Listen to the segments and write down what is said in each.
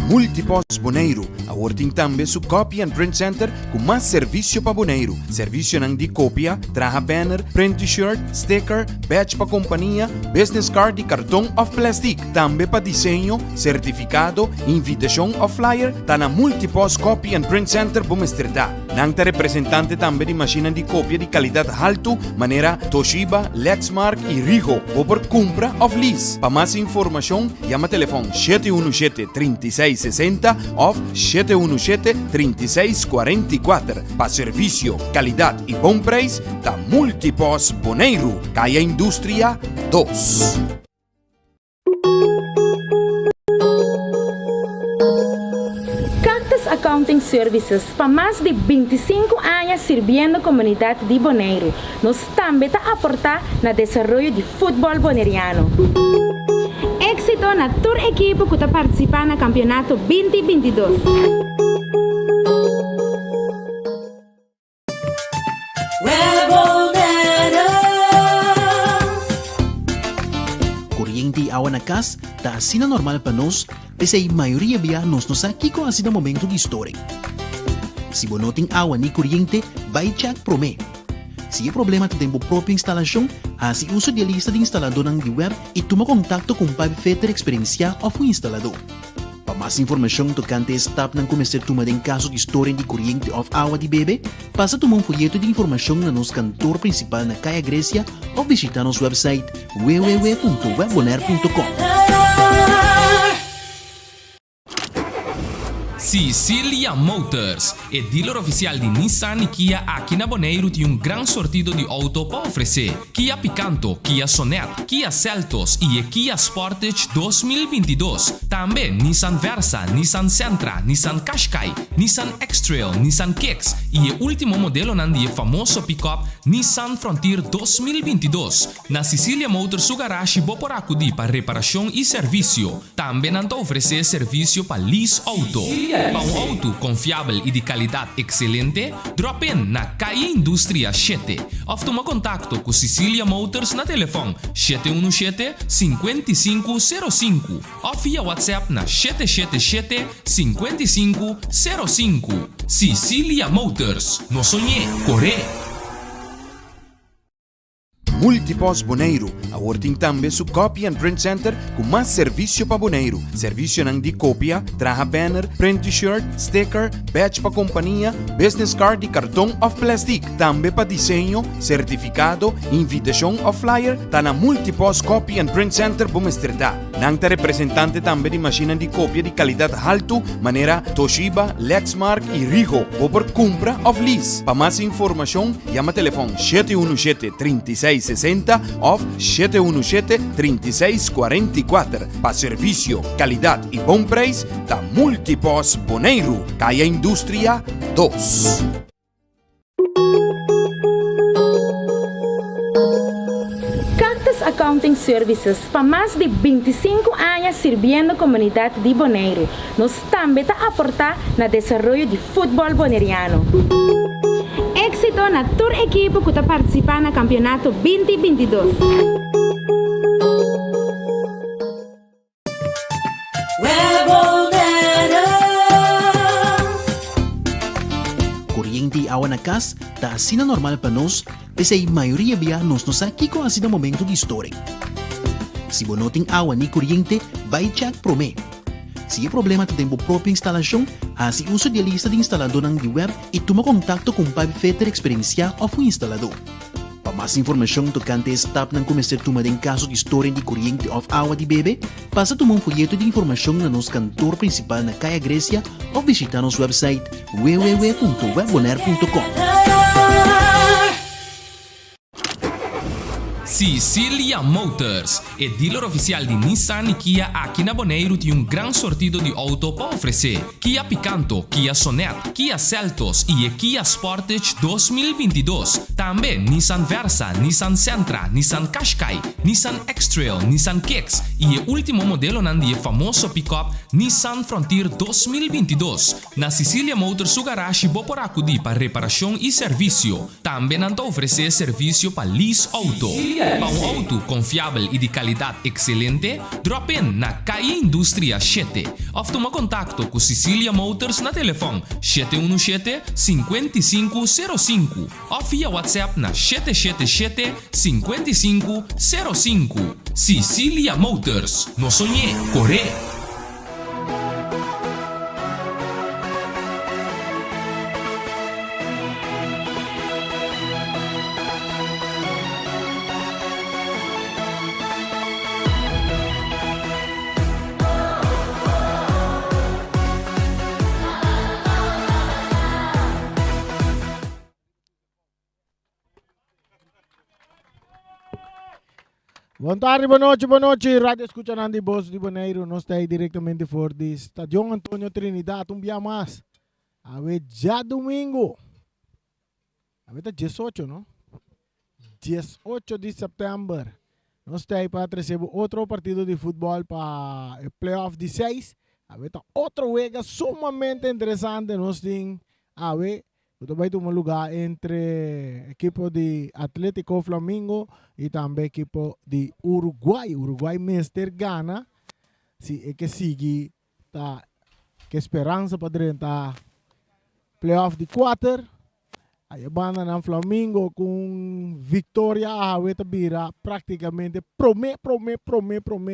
Multipos Bonaire, awarding tambe su Copy and Print Center com mais serviço para Bonaire. Serviço nang di copia, traha banner, print t-shirt, sticker, badge pa companhia, business card e cartão of plastic. Tambe pa desenho, certificado, invitação of flyer, ta na Multipos Copy and Print Center Bumesterdad. Nang ta representante tambe di macchina di copia di qualidade alto, maneira Toshiba, Lexmark e Ricoh, ou por compra of lease. Pa mais informação, llama telefone 717-3660 of 717-3644. Pa serviço, qualidade e bom preço, ta Multipos Bonaire, Caia Indústria 2. Accounting Services para mais de 25 anos servindo a comunidade de Bonaire. Nós também está aportar no desenvolvimento de futebol boneriano. Éxito na tour equipe que está participando no campeonato 2022. Kuryente awan na kas, ta asina normal pa nos, pese a maioria biya nos aqui com asina momento de história. Se bonoting awan ni kuryente, vai check prome. Se é problema que tem a própria instalação, assim uso de lista de instalador ng web e toma contato com o Fetter Experiencia ou o instalador. Para mais informação tocante a step ng começar tuma em caso de história de kuryente ou água de bebê, passa tomar folheto de informação na nosso cantor principal na Caia Grécia ou visitar nosso website www.webbonaire.com. Cecilia Motors, é dealer oficial de Nissan e Kia aqui na Bonaire, tem gran sortido de auto para oferecer. Kia Picanto, Kia Sonet, Kia Seltos e Kia Sportage 2022. Também Nissan Versa, Nissan Sentra, Nissan Qashqai, Nissan X-Trail, Nissan Kicks e o último modelo nandi famoso pick-up Nissan Frontier 2022. Na Cecilia Motors, su garagem boporaco de para reparação e serviço. Também nanta oferecer serviço para lease auto. Para um auto confiável e de qualidade excelente, drop in na Caia Indústria 7. Ou toma contato com Cecilia Motors na telefone 717-5505 ou via WhatsApp na 777-5505. Cecilia Motors, no sonhé, corre! Multipos Bonaire, awarding tambe su Copy and Print Center com mais serviço para Bonaire. Serviço nang di copia, traha banner, print t-shirt, sticker, badge pa companhia, business card e cartão of plastic. Tambe pa desenho, certificado, invitação of flyer, ta na Multipos Copy and Print Center Bumesterdad. Nang ta representante tambe di macchina di copia di qualidade alto, maneira Toshiba, Lexmark e Ricoh, ou por compra of lease. Pa mais informação, llama telefone 717-3660 of 717-3644. Pa serviço, qualidade e bom preço, ta Multipos Bonaire, Caia Indústria 2. Accounting Services para mais de 25 anos servindo a comunidade de Bonaire. Nós também está aportar no desenvolvimento de futebol boneriano. Éxito na tour equipe que está participando no campeonato 2022. Kuryente awan na kas, ta asina normal pa nos, pese a maioria biya nos aqui com asina momento de história. Se bonoting awan ni kuryente, vai check prome. Se é problema que tem a própria instalação, assim uso de lista de instalador ng web e toma contato com o Fetter Experiencia ou o instalador. Para mais informação tocante a step ng começar tuma em caso de história de kuryente ou água de bebê, passa tomar folheto de informação na nosso cantor principal na Caia Grécia ou visitar nosso website www.webbonaire.com. Cecilia Motors, é dealer oficial de Nissan e Kia aqui na Bonaire, tem gran sortido de auto para oferecer. Kia Picanto, Kia Sonet, Kia Seltos e Kia Sportage 2022. Também Nissan Versa, Nissan Sentra, Nissan Qashqai, Nissan X-Trail, Nissan Kicks e o último modelo nandi famoso pick-up Nissan Frontier 2022. Na Sicilia Motors su garage boporaku di para reparação e serviço. Também nanta oferecer serviço para lease auto. Para auto confiável e de qualidade excelente, drop in na KI Industria 7. Of toma contacto com Sicilia Motors na telefone 717-5505 ou via WhatsApp na 777-5505. Sicilia Motors. No sonhé, corre! Boa tarde, boa noite. Rádio escucha Nandi Boss de Bonaire. Nós estamos aí diretamente fora do Estádio Antônio Trinidad. Dia mais. A ver, já domingo. A ver, 18, não? 18 de setembro. Nós estamos aí para receber outro partido de futebol para o playoff de 6. A ver, outro jogo sumamente interessante. Nós temos, a ver, vai ter um lugar entre equipo de Atlético Flamengo e também equipo de Uruguai. Uruguai Mister Ghana. Se é que sigue, tá, que esperança para tentar playoff de 4. Aí a banda na Flamengo com vitória a vira praticamente promete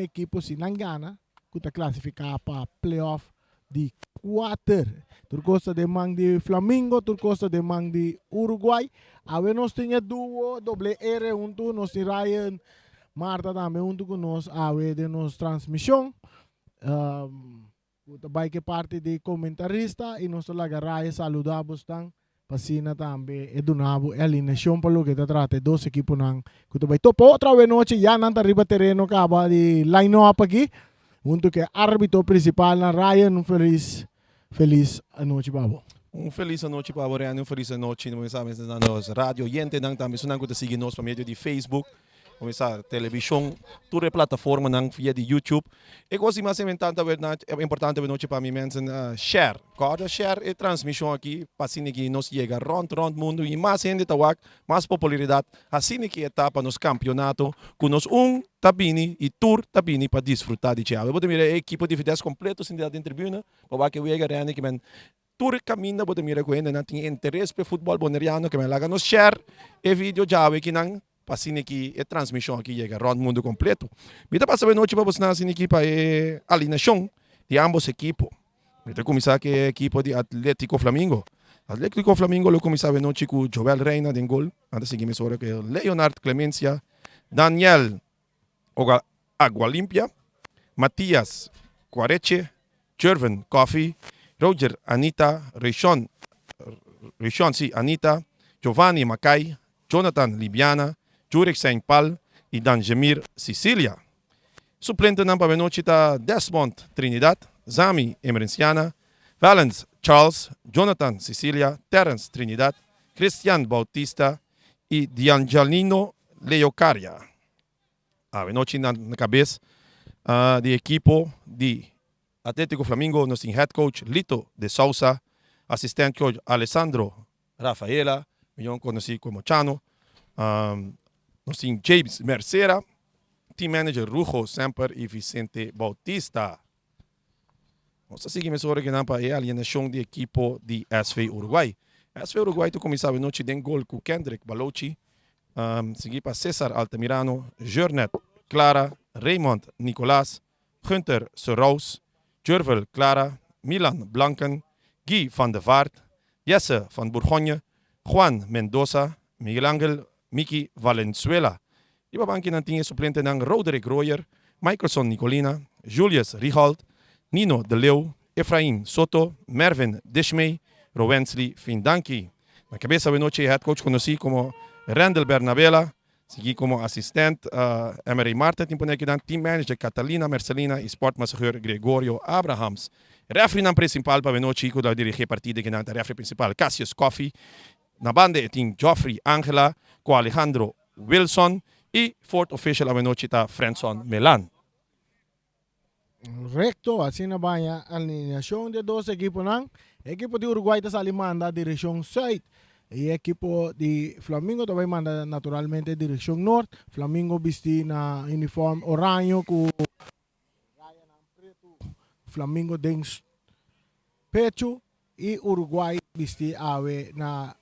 equipo se não Ghana que está classificar para playoff de 4. Tu gosta de mang de Flamengo, tu gosta de mang de Uruguai. A ver, nós temos duo, doble R, nós temos Ryan, Marta também junto com nós, a ver de nossa transmissão. Também que parte de comentarista e nós lá Ryan saludamos também. Pasina também é do nabo, é a alineação para o que te trata, dois equipos não. Que também topo outra vez noite, já não está riba terreno, acaba de line-up aqui. Junto que árbitro principal na Ryan, feliz noite, Babo. Feliz noite, Babo, Ryan, feliz noite, nós sabemos na nossa rádio, gente, nang também sunang ko seguir nós por meio de Facebook, começar televisão, toda plataforma nang via de YouTube. E coisa mais importante noite para mim, mensen, share. Cada share e transmissão aqui, para assim que nós chega rond mundo e mais gente tawag, mais popularidade, assim que etapa nos campeonato, com nós tabini e tour tabini para desfrutar de tchau. Eu vou ter a equipe de videos completo sem de tribuna, para que eu veja que men tour caminho, vou ter com ele, não tem interesse pelo futebol boneriano, que men laga nos share e vídeo já que não assim que a transmissão aqui chega rond mundo completo. Mita passa a noite para você assim aqui para a alineação de ambos equipos. Mita começar que a equipe de Atlético Flamengo. Atlético Flamengo lo começava a noite com Joel Reina de gol, antes de que me sora que Leonard Clemencia, Daniel Agua Limpia, Matias Quareche, Jervin Coffee, Roger Anita, Rishon Anita, Giovanni Macay, Jonathan Libiana, Jurek Saint Paul e Danjemir Sicilia. Suplente ng pamenoche ta Desmond Trinidad, Zami Emerenciana, Valence Charles, Jonathan Sicilia, Terence Trinidad, Christian Bautista e D'Angelino Leocaria. A noite na cabeça de equipo de Atlético Flamengo, nosso head coach Lito de Sousa, assistente coach Alessandro Rafaela, melhor conhecido como Chano, nosso James Mercera, team manager Rujo Semper e Vicente Bautista. Nós seguimos agora que não para a alienação de equipo de SV Uruguai. SV Uruguai tu começava a noite de gol com Kendrick Balochi, seguir para César Altamirano, Jornet Clara, Raymond Nicolás, Gunther Serraus, Jurvel Clara, Milan Blanken, Guy van der Vaart, Jesse van Bourgogne, Juan Mendoza, Miguel Angel Miki Valenzuela. Iba banki ng tingin suplente ng Roderick Royer, Michelson Nicolina, Julius Richald, Nino De Leeuw, Efraim Soto, Mervin Dishmey, Rowensly Findanki. Na cabeça da noite, head coach conhecido como Randall Bernabella, segui como assistente Emery Marta, team manager Catalina Mercelina e sportmassageur Gregorio Abrahams. Referee ng principal para a noite, que da dirigir partida que não referee principal Cassius Coffey. Na banda tem Geoffrey Angela, com Alejandro Wilson e fourth official a noite está Frenson Melan. Recto, así na vaya alineación de dos equipos. Equipo de Uruguay está manda dirección sur. Y equipo de Flamengo também manda naturalmente dirección norte. Flamengo vesti na uniforme orange com Flamengo dentro pecho. E Uruguay vesti ave na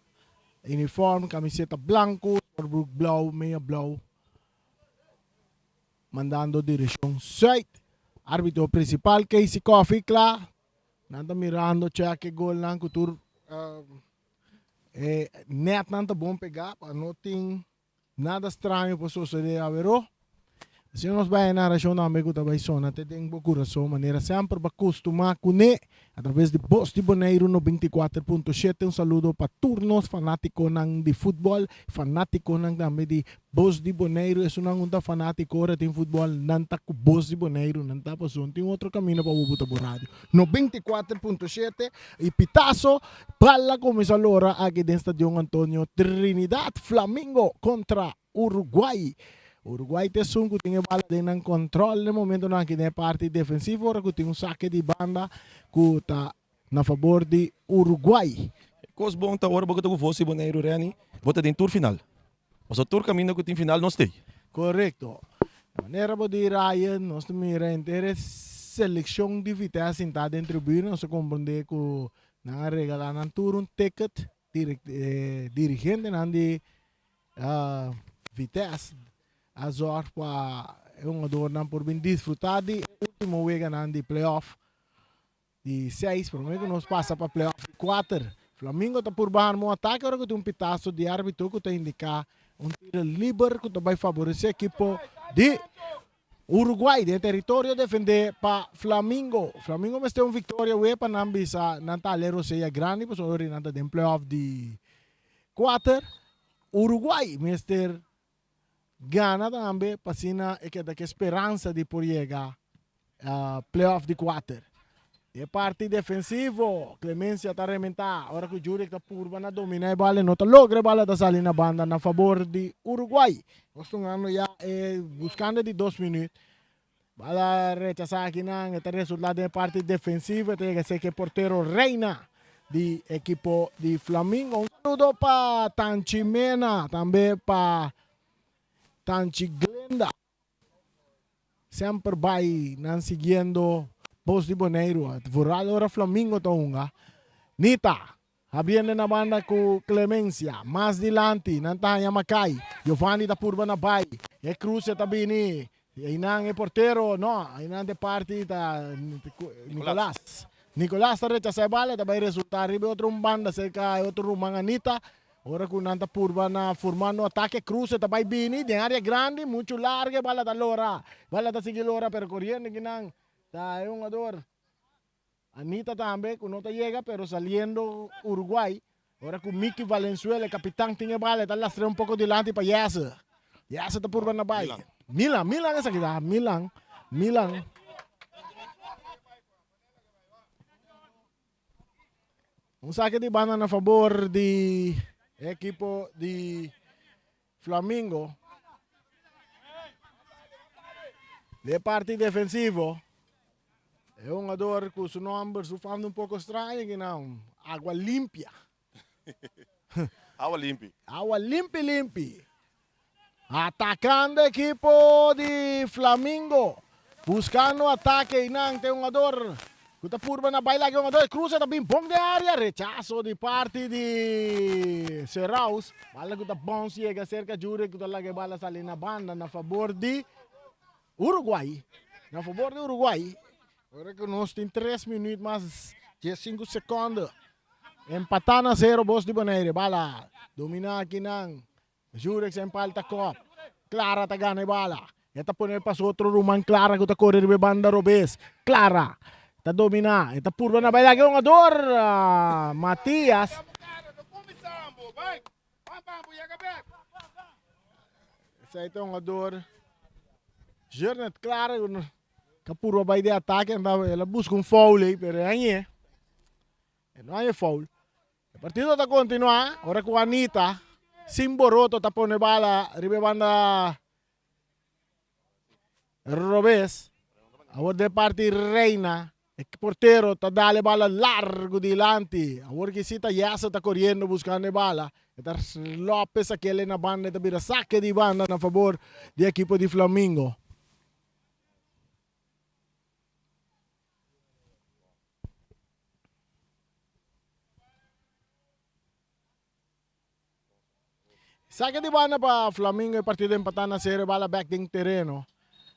uniforme, camiseta blanco, broek blauw, meia blauw. Mandando dirección sur. Árbitro principal, Casey Coffee, claro. Nada mirando, cheque gol lang, cultura. Net não tá bom pegar, para não tem nada estranho para suceder a verô. Se nós vai na região da América também sona, tem boa coração, maneira sempre para acostumar com ele, através de Voz de Boneiro no 24.7. Saludo para turnos fanáticos de futebol, fanáticos também de Voz de Boneiro. É um fanático de futebol, não está com Voz de Boneiro, não está passando. Tem outro caminho para o botar por rádio. No 24.7 e pitazo, bala começa agora aqui dentro do Estádio Antônio Trinidad, Flamengo contra Uruguai. Uruguai tem que tem a bola de controle no momento na que é parte defensiva, ora que tem saque de banda que está na favor de Uruguai. Coisa bom tá hora porque tu fosse Boneiro Reni, bota em tour final. Mas o tour caminho que tem final não tem. Correto. A maneira de Ryan, nós temos seleção de Vitesse em dentro da tribuna, nós compreender que na regalar na tour um ticket dirigente de Vitesse. Azor para um adorno por bem desfrutar de último week de playoff de 6, por meio que nós passa para playoff de 4. Flamengo está por baixo no ataque, agora que tem um pitaço de árbitro que está indicar tiro livre que vai favorecer a equipe de Uruguai, de território defender para Flamengo. Flamengo vai ter uma vitória para não bisa não tá lero seja grande, por isso não está em playoff de 4. Uruguai, mister gana também para sina que esperança de por chegar playoff de 4. E parte defensivo, Clemência está rementar. Agora que o Jurek está por na dominar a bola, não está logra a bola da salir na banda na favor de Uruguai. Nós estamos já buscando de 2 minutos. Bola rechazar aqui não, está resultado de parte defensiva, tem que ser que porteiro Reina de equipo de Flamengo. Um saludo para Tanchi Mena, também para Tanchi Glenda. Sempre vai não seguindo Voz de Boneiro. Vorado ora Flamengo taunga. Nita, habiendo na banda com Clemência, mais dilante, Nantanya Macay, Giovanni da Purba na Bay, e Cruz e Tabini, e inang e portero, no, inang de parte da Nicolas. Nicolas está rechazando a bala, também resultar ribe outro banda, cerca outro rumang Anita. Ora com Nanta Purba na formando ataque, Cruz e Tabay Bini, de área grande, muito larga, bala da Lora, bala da Sigilora percorrendo, ginang. Está un jugador. Anita también, que no te llega, pero saliendo Uruguay. Ahora con Mickey Valenzuela, el capitán, tiene bala, está lastrando un poco delante para Yasa. Yasa está por Banabay. Milan es aquí, Milan. Un saque de banda a favor de equipo de Flamengo. De parte defensivo. É um jogador com seu nome, su fama um pouco estranho, que não. Água limpia. Água limpa. Água limpa. Atacando a equipe de Flamengo. Buscando ataque e não tem um jogador. Kuta purba na baila que um jogador cruza também bom de área. Rechazo de parte de Serraus. Bala que tá bom chega cerca de Jure que tá lá que bala sali na banda na favor de Uruguai. Na favor de Uruguai. Agora que nós temos 3 minutos, mais 15 segundos. Empatando a 0, Voz de Boneiro. Bala. Dominar aqui não. Jurex empalta cop. Clara tá ganha bala. Eta poner para outro rumang Clara que tá correr de banda Robes. Clara. Tá dominar. Eta purba na baila que um jogador. Matias. Esse aí tem um jogador. Jernet Clara. Kapurwa vai de ataque, ela busca um foul aí, pero não é foul. O partido está continuando, agora com a Anita, Simboroto está pondo bala, ribe banda Robes, Agora de parte Reina. El portero está dando bala largo delante. Agora que cita Yasa está corriendo buscando bala. Está Lopes aquele na banda, está vira saque de banda a favor do equipo de Flamengo. Saque de banda para Flamengo, o partido empatar na série, bala back em terreno.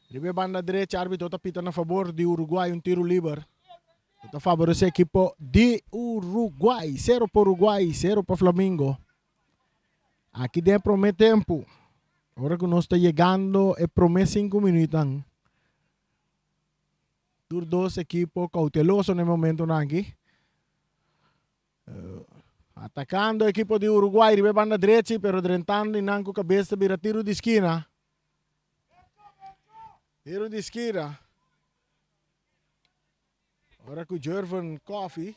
Ribe banda direita, árbitro está pitando a favor de Uruguai, um tiro livre. Está favorece a equipo de Uruguai. 0 para Uruguai, 0 para Flamengo. Aqui dentro promete tempo. Agora que nós está chegando, é promete 5 minutos. Dos dois equipos cautelosos no momento aqui. Atacando o equipo de Uruguai, ribe banda direita, pero drentando e não com a cabeça, vira tiro de esquina. Tiro de esquina. Agora com o Jervan Coffee.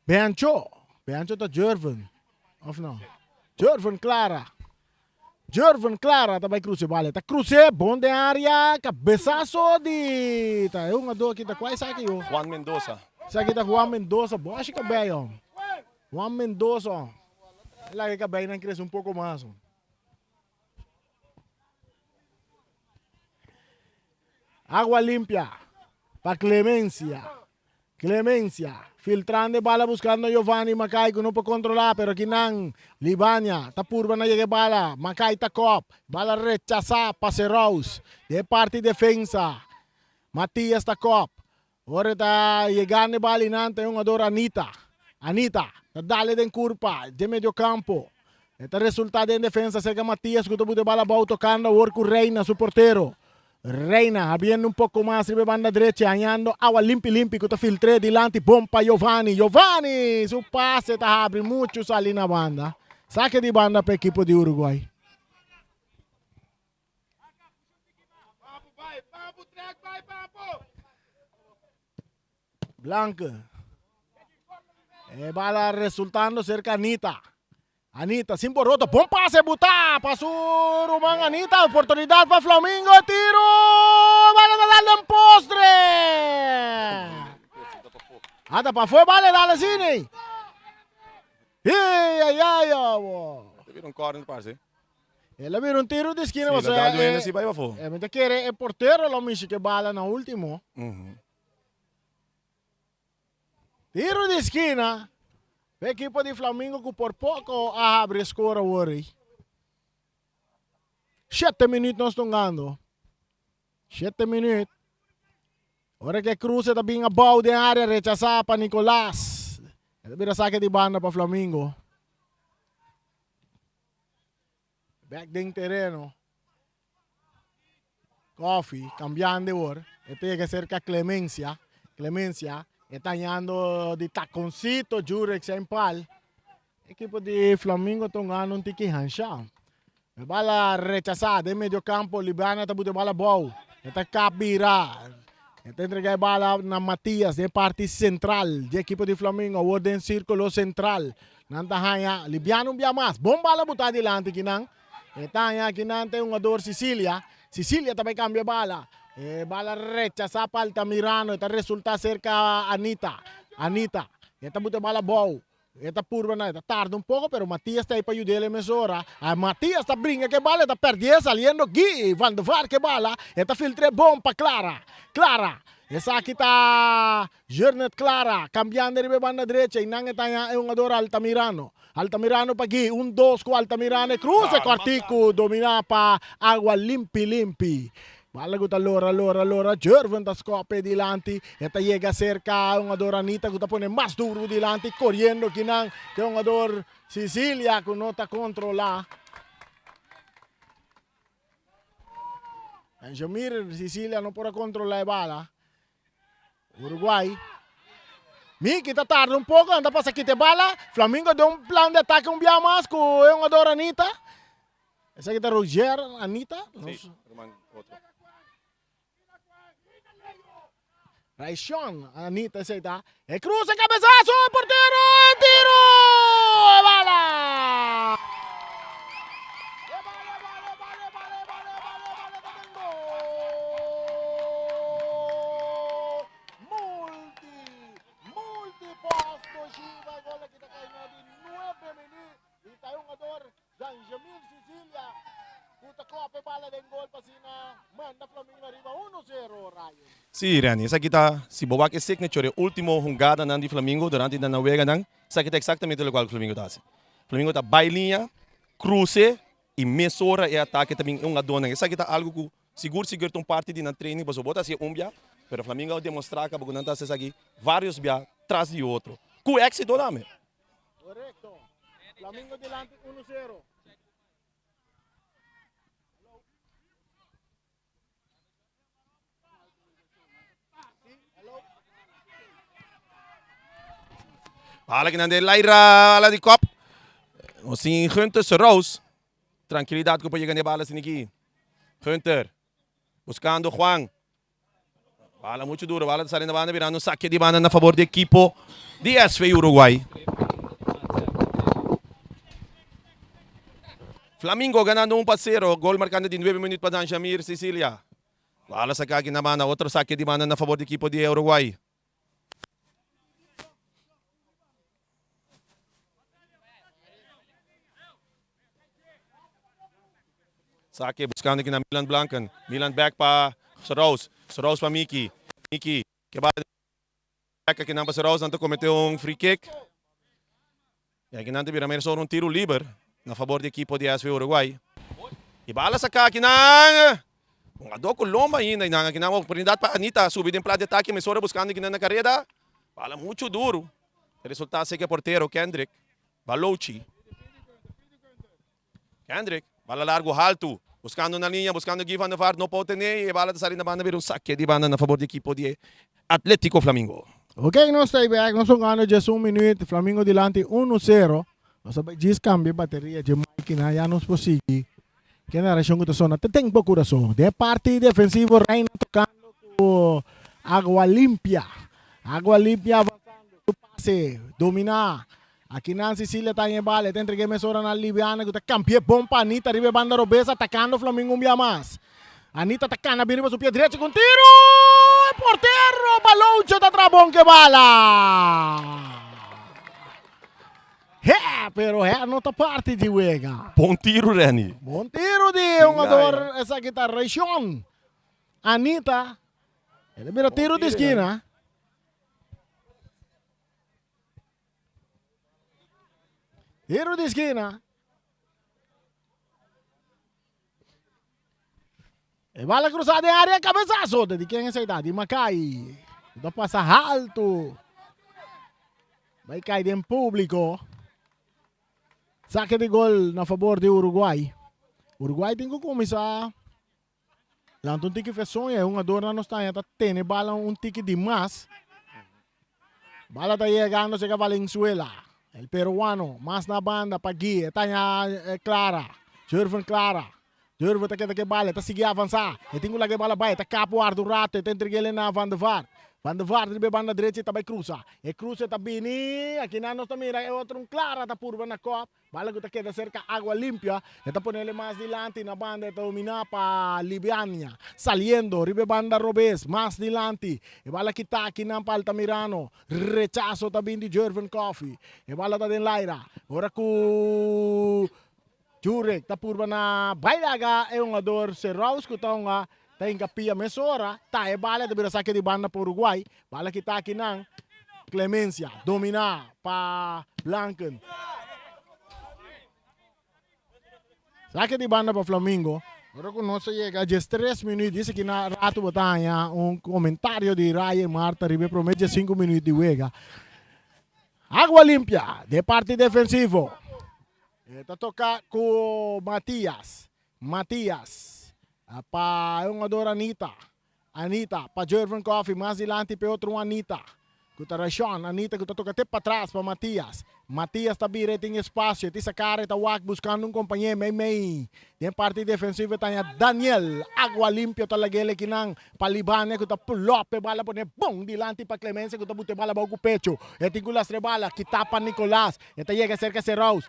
Biancho tá Jervan. Of não? Jervan Clara. Jervan Clara também cruze bala. Tá cruze, bom de área, cabeçaço de... Tá, é um aqui, tá quase aqui, ó. Juan Mendoza. Aqui tá Juan Mendoza, bom, acho que é bem, ó. Juan Mendoza. Lá que acabei não cresce um pouco mais. Água limpia para Clemencia. Clemencia. Filtrando bala buscando Giovanni Macai que não pode controlar, pero aqui não. Libania. Tá purba na llegue bala. Macai tá cop. Bala rechaça pase Rose. De parte defensa. Matias tá cop. Ora tá chegando bala inante um ador Anita. Anita. Dale den curva de medio campo. Este resultado en defensa seca Matías que tuvo de bala bau tocando Orco Reina, su portero. Reina abriendo un poco más, ribe banda derecha, añando agua limpi que te filtré delante, bom para Giovanni. Giovanni, su pase está abre mucho sali na banda. Saque de banda para equipo de Uruguay. Blanca. Bala resultando cerca Anita. Anita, sin borroto. Bom pase, buta. Pasó Román Anita. Oportunidad para Flamengo. Tiro. Vale, darle un postre. Anda para afuera, vale, dale cine. Ay. Te vira un corner, parce. Ele vira un tiro de esquina. Sí, la dando si vai para fora. Ele quiere el portero, lo mismo que bala na último. Tiro de esquina. O equipo de Flamengo que por pouco abre a score hoje. 7 minutos nós estamos ganhando. 7 minutos. Agora que cruza também a bola de área, rechazar para Nicolás. Ele vira saque de banda para Flamengo. Back de terreno. Coffee, cambiando de hora. Este llega cerca a Clemencia. Clemencia. Está ganhando de taconcito, Jurex em pal. Equipo de Flamengo está ganhando um tiki hanchão. Bala rechazada em meio campo, Libana está botando bala boa. Está capirá. Está entregando bala na Matias, de parte central. De equipo de Flamengo, o orden círculo central. Nanta hanya, Libiano um bia mais. Bom bala botar delante aqui não. Está aqui não tem um ador Sicília. Sicília também cambia bala. Bala rechazada para Altamirano. Está resulta cerca a Anita. Está botando bala boa. Está purba, está tarde un poco, pero Matías está ahí para ayudarle a mesura. Matías está brinca que bala, está perdiendo, saliendo Gui, Van der Vaart que bala, está filtre bom para Clara. Essa aqui está Jernet Clara, cambiando de banda derecha, e não está um ador Altamirano. Altamirano para Gui, 1-2 com Altamirano, cruza com Artico, dominar para Água limpi. Bala guta lora, Jervan da scope delante, eta llega cerca un ador Anita, guta pone más duro delante, corriendo que un ador Sicilia, que no está controla. En Jamir, Sicilia no puede controlar la bala. Uruguay. Miki está tarde un poco, anda para sacar bala. Flamengo de un plan de ataque un día más con un ador Anita. Esa aquí está Roger Anita. Sí, hermano, otro. Raishon, Anita, ese está. El cruce, cabezazo, portero, tiro. den gol pa sina manda Flamengo arriba 1-0 Ryan. Sim, Rani, essa aqui tá, se boa que signature, último jogada de Flamengo durante a navega, essa aqui tá exatamente o que o Flamengo tá. Flamengo tá bailinha, cruze e mesora e ataque também uma dona. Essa aqui tá algo que seguro um parte de na treino, mas bota assim bia, pero o Flamengo demonstrar que não tá essa aqui vários bia atrás de outro. Com éxito lá, me. Correcto. Flamengo delante 1-0. Bala que nande Laira, ala de copo. Assim, Hunter Rose. Tranquilidade que pode ganhar bala assim aqui. Hunter. Buscando Juan. Bala muito duro, bala saindo da banda, virando um saque de banda a favor do equipo de SV Uruguai. Flamengo ganhando 1-0, gol marcando de 9 minutos para Jamir Sicilia. Bala saca aqui na banda, outro saque de banda a favor do equipo de Uruguai. Saque buscando aqui na Milan Blancan. Milan back para Soros. Soros para Miki. Miki. Que bala back aqui na Soros. Não cometeu um free kick. E aqui não vira mais um tiro livre na favor da equipe de SV Uruguai. E bala saca aqui na... Um adoco lomba ainda. Aqui na oportunidade para Anita subir em plano de ataque. Mesora buscando aqui na carreira. Bala muito duro. O resultado segue porteiro Kendrick. Balouchi. Kendrick. Bala largo, alto, buscando na linha, buscando Gui Van der Vaart, não pode ter, e bala da saída da banda, vira um saque de banda na favor da equipe de Atlético Flamengo. Ok, nós estamos back, nós jogando just 1 minuto, Flamengo delante 1-0. Nós sabemos cambio de bateria de Mike na já nos prosseguir. Que na região que está tem pouco coração. De parte defensivo, Reina tocando com Água Limpia. Água Limpia avançando, tu passe, dominar. Aqui na Sicília está em bala, tem entregue mesora na Libiana, que está campeão bom para Anita, arriba banda Robesa, atacando o Flamengo um dia mais. Anita atacando, vira para o pé direito com tiro! Porteiro, Baloucho da Trabon que bala! É, pero é a nota parte de Uega. Bom tiro, Reni. Bom tiro de um jogador, essa aqui está região. Anita, ele vira tiro de esquina. Tiro de esquina. E bala cruzada em área, cabeçaço. De quem é essa idade? Macai. Então passa alto. Vai cair em público. Saque de gol na favor de Uruguai. Uruguai tem que começar. Lá um tique fez sonho, um adorno não está ainda. Tem bala um tique de mais. Bala está chegando, chega Valenzuela. El peruano, mais na banda, Pagui, Tanya Clara, Jervan Clara. Jervan está aqui bala, está seguindo avançar. E tem que bala vai, está capo ar do rato, está entregue ele na Van der Vaart. Van der Vaart, de banda direita, está vai cruza. E cruza está bem, aqui na nossa mira, é outro Clara, está purva na copa. Bala que está aqui cerca, água limpa. Está ponendo mais dilante na banda, está dominar para Libiania. Saliendo, ribe banda Robes, mais dilante. E bala que está aqui na Altamirano. Rechazo também de Jervan Coffee. E bala está den Laira. Ora com Jurek, está purva na Bailaga, é um jogador Serraus, que está uma tem capia mesora, tá e bala de saque de banda para Uruguai. Bala que está aqui na Clemência, dominar para Blanken. Saque de banda para Flamengo. Agora que nós chega a 3 minutos, disse que na rato botanha um comentário de Ryan Marta, ribe promete 5 minutos de Uega. Água Limpia, de parte defensivo. Está tocar com Matias. Para um ador Anita. Anita, para Jervan Coffee, mais adiante para outro Anita. Que está Rachon, Anita que está tocando até para trás para Matias. Matias está bem, tem espaço, essa cara está buscando um companheiro, meio. Tem parte defensiva, tem Daniel, Água Limpia, está lá aqui na Palibane, que está pulope, bala, põe bom, dilante para Clemência, que está botando bala para o pecho. E tem que las bala, que tapa Nicolás, e chega cerca de Serraus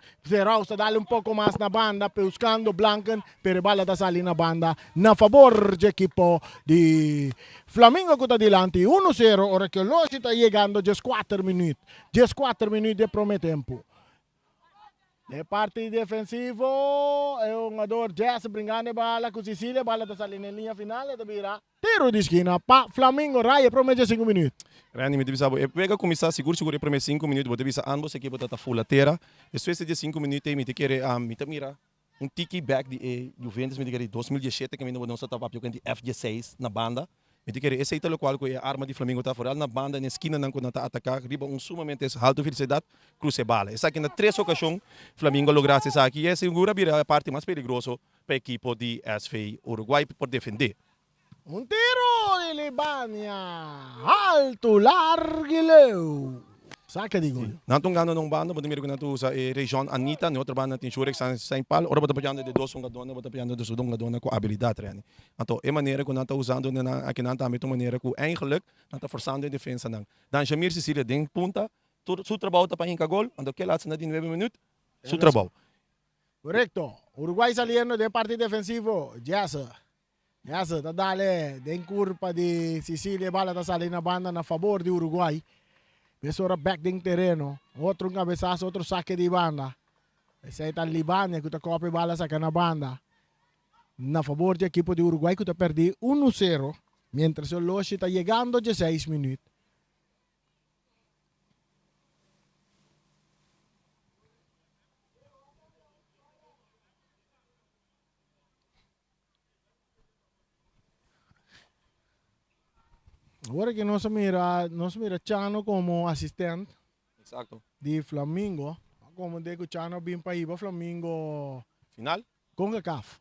está dando um pouco mais na banda, buscando Blanken, pero bala está salindo na banda, na favor do equipo de Flamengo, que está dilante, 1-0, ora que o Loche está chegando, 4 minutos de promete tempo. De parte defensivo, é um jogador Jazz brincando bala com Sicília, bala está saindo na linha final, e vira tiro de esquina, pa Flamengo, Raia, promete 5 minutos. Rani, me divisa, eu pego começar seguro o primeiro 5 minutos, vou divisa ambos equipos tá full terra. Depois de 5 minutos, me te quer me te mira um tiki back de Juventus, me te quer 2017 que me não só tava jogando de F16 na banda. Me te quer esse é o qual que a arma de Flamengo tá fora na banda na esquina não quando tá atacar, riba sumamente alto felicidade, cruze bala. Essa aqui na 3 ocasiões Flamengo lograsse essa aqui, é segura vira a parte mais perigosa para a equipe de SV Uruguai por defender. Um tiro de Libânia, alto, larguileu. Saca de gol. Não estão ganhando num bando, mas primeiro que usa a região Anita, na outra banda tem Jurex Saint Paul, ora bota pegando de dois gadona, bota pegando de sudong gadona com habilidade, Rani. Então, é maneira que não está usando aqui não está a maneira que eigenlijk não está forçando a defesa não. Dan Jamir Sicília den punta, seu trabalho está para hincar gol, ando que lá na 9 minutos, seu trabalho. Correcto. Uruguay saliendo de parte defensivo, Jassa, tá dale den curva de Sicília, bala está salindo na banda na favor de Uruguay. Pessoa back din terreno, outro cabeçaço, outro saque de banda. Esse aí tá Libânia, que tá copia bala saca na banda. Na favor do equipo de Uruguai, que tá perdi 1-0, mientras o Loshi tá chegando de 6 minutos. Agora que nós mira Chano como assistente Exato. de Flamengo, como de que Chano vem para ir para Flamengo Final? com a CAF.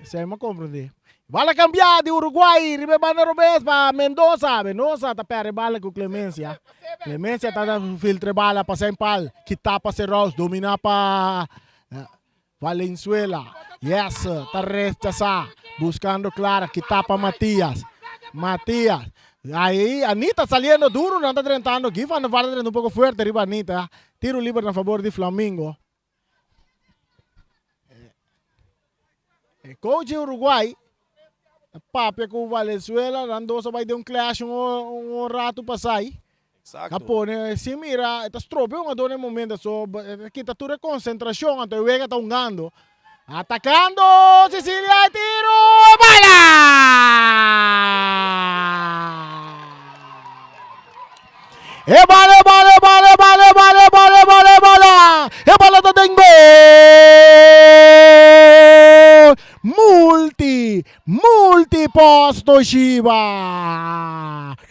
Isso aí me compreende. Bala cambiar de Uruguai, Ribebana Robes para Mendoza. Mendoza tá perde bala com Clemência. Clemência tá dando filtre bala para Saint Paul, que tapa Serraus, domina para Valenzuela. Yes, tá rechazar, buscando Clara, que tapa Matias. Aí Anita saliendo duro, não está tentando. Gifan vale um pouco forte, arriba Anita. Tiro livre a favor de Flamengo. Coach Uruguai, papia com Valenzuela, Randoso vai ter um clash um rato para sair. Exato. Capone, se mira, está estropeu a momento, so, kita tudo é concentração, então o Vega está jogando. Atacando, Sicília, tiro, bala! E bala! E bala tá dentro! Multiposto Shiba!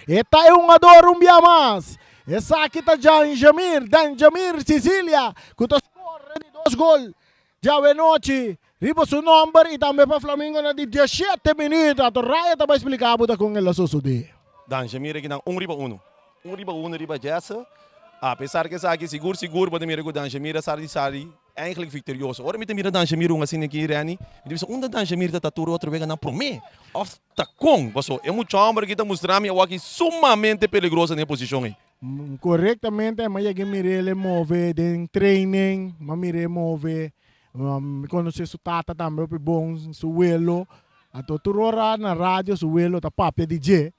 Esta é um adoro um dia mais. Essa aqui tá Dan Jamir, Sicília, que tá score de 2 gols. Já é noite, riba seu número e também para Flamengo na 17 minutos. A Raya está para explicar com ele suceder. Dan Jamir aqui na 1-1. 1-1 riba Jessa. Apesar que essa aqui seguro para mira com Dan Jamir, sari eigenlijk vitorioso. Ora me mira Dan Jamir assim aqui Rani. Me diz onde Dan Jamir tá tudo outro vez na promê. Of tá com, passou. É muito chambre que tá mostrando me aqui sumamente perigoso na posição aí. Corretamente, mas eu mire move em training, mas mire move. Conhecer sua tata também é bom, seu elo. A toda na rádio, seu elo tá papel DJ.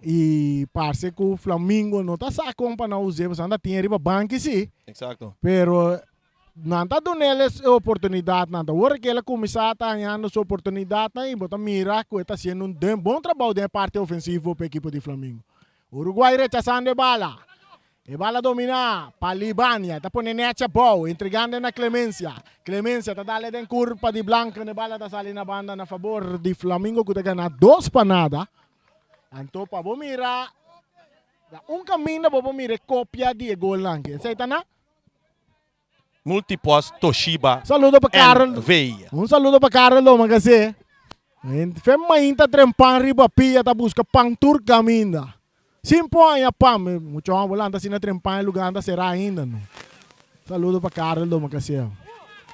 E parece que o Flamengo não está sacando para não usar, mas ainda tinha riba banco sim. Exato. Pero não está dando eles oportunidade, não. Agora que ela começar a ganhando sua oportunidade, aí bota mira que está sendo um bom trabalho da parte ofensiva para a equipe de Flamengo. Uruguai rechazando a bala. E bala domina para Libânia, está ponendo a bola, entregando na Clemência. Clemência está dando em curva de Blanca, a bala está saindo na banda na favor de Flamengo, que está ganhando 2 para nada. Então, para você mirar, um caminho para você mirar cópia de gol lá. Você na? Multiposto Toshiba. Saludo para Carlos. Veia. Um saludo para Carlos, mas assim. Femain está trempando riba pia, está buscando pang turca ainda. 5 anos, pam. Muito bom, lá está sendo trempando em lugar, será ainda. Não. Saludo para Carlos, mas assim.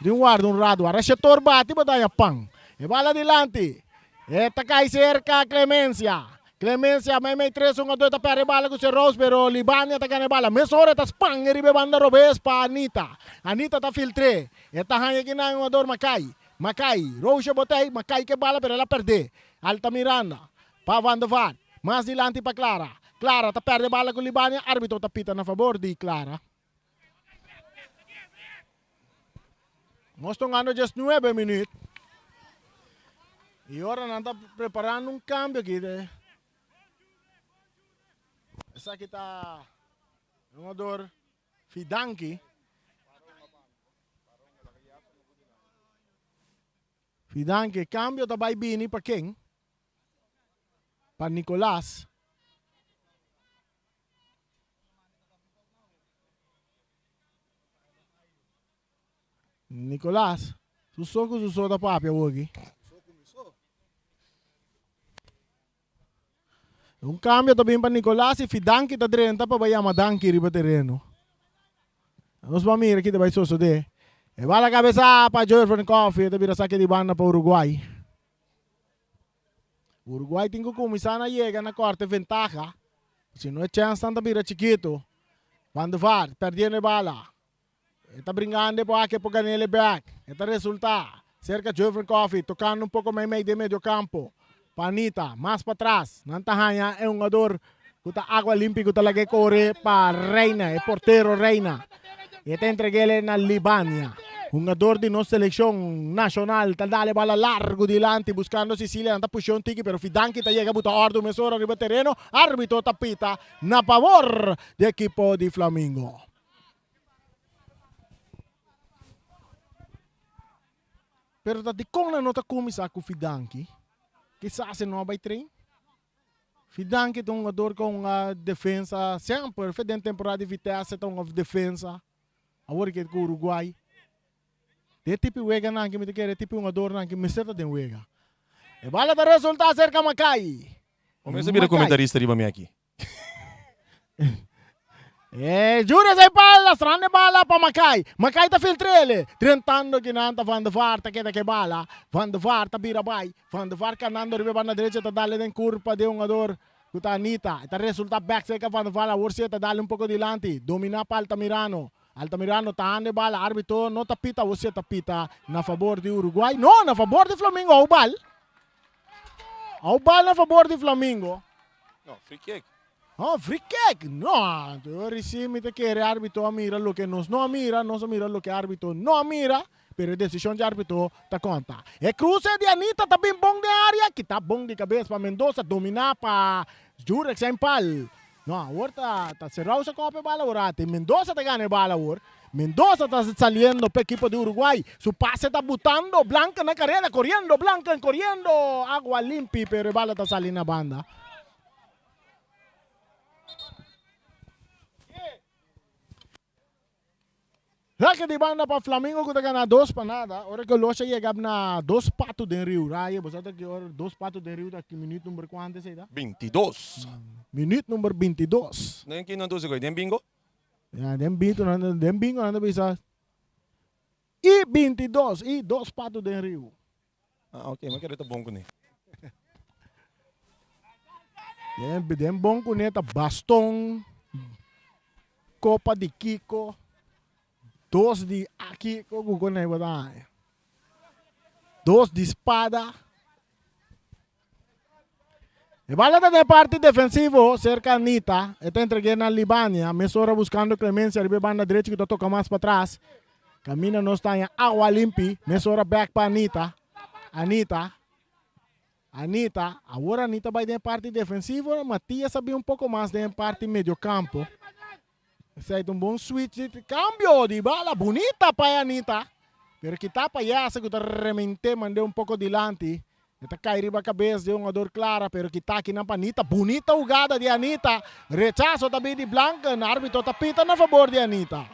De um guarda, um rado. A receptor bate, batalha pang. E bala adelante. Eta cai cerca Clemência. Clemência, may 3 1 2 tapere bala com o Rose, pero Libânia tá ganhando bala. Mas hora tá spang ribe banda Robes para Anita. Anita tá filtre. Eta hanya que não ador Macai, Rocha botei, Macai que bala, pero ela perde. Altamiranda, para Van der Vaart. Mais dilante para Clara. Clara tá perde bala com Libânia, árbitro tá pita na favor de Clara. Nós estamos ganhando just 9 minutos. E agora nós estamos preparando um câmbio aqui. Essa aqui está o jogador Fidanki. Fidanki, câmbio está vai bini para quem? Para Nicolás. Nicolás, susou da papia hoje. Um câmbio também para Nicolás e Fidanki está dentro para vai Madanki riba terreno. Nós vamos ver aqui vai sosso de. E vai a cabeça para Jordan Coffee, também a saque de banda para Uruguai. Uruguai tem que começar a chegar na quarta ventaja. Se não é chance tanta bira chiquito. Van de Vaart, perdendo a bala. Está brincando para que para ganhar back. Está resultado. Cerca de Jordan Coffee, tocando um pouco mais meio de meio campo. Panita, mais para trás. Nantahanha é um jogador que está água limpa que talaga corre para Reina, é porteiro Reina. E está entregue na Libania. Un jogador de nossa seleção nacional, está dando bola largo dilante, buscando Sicília, anda puxando um tique, pero Fidanki está chegando a botar ordem, mesura arriba terreno, árbitro tapita na favor do equipo de Flamengo. Pero di como não está começando com Fidanki, que se não vai treinar. Fidanki é um jogador com a defesa, sempre, foi dentro da temporada de Vitesse, tem uma defesa, agora que é com o Uruguai. De tipo wega na que me te quer tipo jogador na que me certa de wega. E bala da resultado cerca Macai. Vamos ver o comentarista riba me aqui. Jura sai bala, strane bala para Macai. Macai tá filtrele, tentando que nanta Van de Vaart que bala. Van de Vaart bira bai. Van de Vaart canando riba na direita tá dale den curva de jogador. Kuta Anita, tá resultado back cerca Van de Vaart, a ursia tá dale um pouco dilante, domina para Altamirano. Altamirano tá ande bala, árbitro não tapita, você tapita na favor de Uruguai. Não, na favor de Flamengo, ao bal. Ao bal na favor de Flamengo. Não, free kick. Oh, free kick. Não, eu recebi que o árbitro mira o que nós não mira, nós mira o que o árbitro não mira, pero a decisão de árbitro tá conta. E cruce de Anita tá bem bom de área, que tá bom de cabeça para Mendoza, dominar para Jurek Sempal. No, ahora está cerrado esa copa de bala ahora. Mendoza está ganando bala ahora. Mendoza está saliendo para el equipo de Uruguay. Su pase está botando. Blanca en la carrera, corriendo, Blanca corriendo. Agua limpia, pero el bala está saliendo a banda. Saque de banda para Flamengo que está ganando 2 para nada. Ahora que o Locha llega na 2 patos de Rio. Raya, você sabe que ahora 2 patos de Rio daqui minuto número quanto é isso? 22. Minuto número 22. Não é que não tô seguro, tem bingo? Ja, den bingo nanda bisa. E 22, e 2 patos de Rio. Ah, ok, mas quero tá bom com ele. Den bom com neta bastão, copa de Kiko, 2 de aqui, com né, 2 de espada. E bala da parte defensivo, cerca Anita, está entregando a Libania, mesora buscando clemência, arriba banda direita que toca mais para trás. Camina não está em água limpa, mesora back para Anita. Anita, agora Anita vai na parte defensiva, Matias sabe um pouco mais da parte meio campo. Esse é um bom switch de cambio de bala, bonita para Anita. Pero que tá para essa que está remente, mandei um pouco dilante. Está caindo a cabeça de um jogador clara, pero que está aqui na Panita. Bonita jogada de Anita. Rechazo também de Blanca. O árbitro tapita na favor de Anita.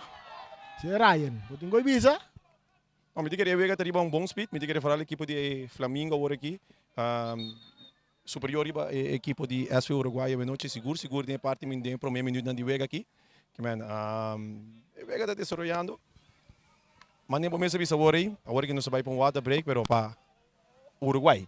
Se Ryan, você tem visa? Me queria ver que tem um bom speed. Me queria falar da equipe de Flamengo agora aqui. Superior à equipe de SV Uruguai. Eu não sei seguro de parte de primeiro minuto de Vega aqui. Que man, Vega está desenvolvendo. Mas nem começa a ver agora que não se vai para um water break, pero para Uruguai.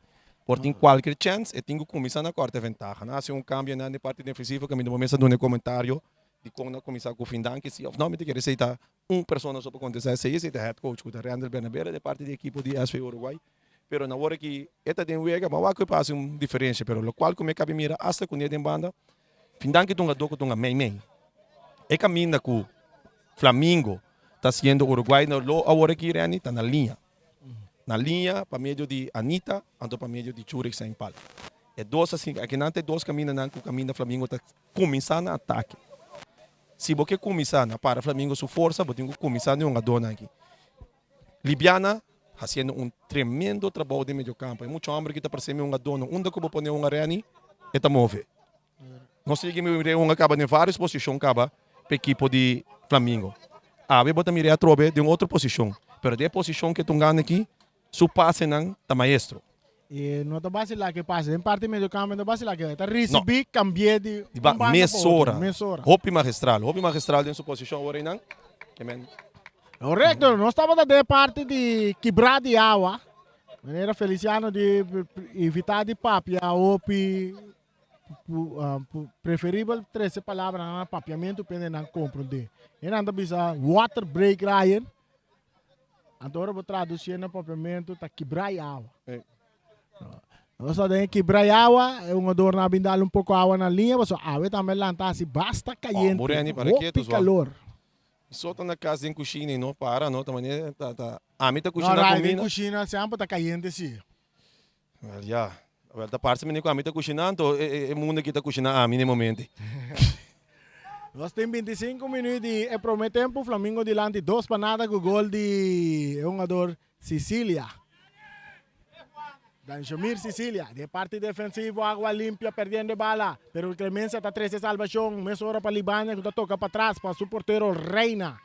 Tem qualquer chance e tenho que começar na quarta ventaja. Se um cambio na parte defensiva, que me deu um comentário de como começar com o Fidanki. Se não me quer aceitar uma pessoa só para acontecer, se esse é o head coach, que é Randall Bernabera, de parte da equipe de SV Uruguai. Pero na hora que esta tem Vega, mas que passa uma diferença. Pero o qual como cabe mira hasta com ele em banda, Fidanki tunga doko tunga meio. E caminha com Flamengo, está sendo Uruguai, agora que Irani está na linha. na linha para meio de Anita, ando para meio de Jurek Saint Paul. É dois assim, aqui não tem dois caminhos não, que o caminho do Flamengo está começando a ataque. Se você começar na para Flamengo sua força, você tem que começar em uma dona aqui. Libiana fazendo tremendo trabalho de meio campo. É muito homem que está parecendo uma dona, onde que vou pôr uma arena, está move. Nós temos que mirar uma acaba em várias posições acaba para equipe de Flamengo. Ave bota mirar a trobe de uma outra posição, pero de posição que estão ganhando aqui, su passe não tá maestro. E não está base lá que passa, em parte meio campo não base lá que está recebi, cambiei de Mesora. mesora. Hopi magistral em sua posição agora não. Correto, nós estávamos da parte de quebrar de água. Maneira Feliciano de evitar de papia, hopi preferível 13 palavras na papiamento pende não compreender. E não bisa water break Ryan. Agora vou traduzir no papiamento tá quebrar água. Nós sabemos que quebrar água é uma dor na bindal pouco água na linha, mas a água também lá tá se basta caliente. Moreni para quietos, calor. Só tá na casa em cozinha não para, não, também tá. A mim tá Não, cozinhando Ryan, comida. cozinha sempre tá caliente sim. Well, yeah. Well, da parte menino a mim tá cozinhando, é mundo que tá cozinhando a mim no momento. Nós temos 25 minutos e prometemos para o Flamengo delante 2 para nada com o gol de jogador Sicília. Danjomir Sicília, de parte defensiva, água limpa, perdendo bala. Pero Clemencia está 13 salvação, mesora para Libânia, que toca para trás, para o porteiro Reina.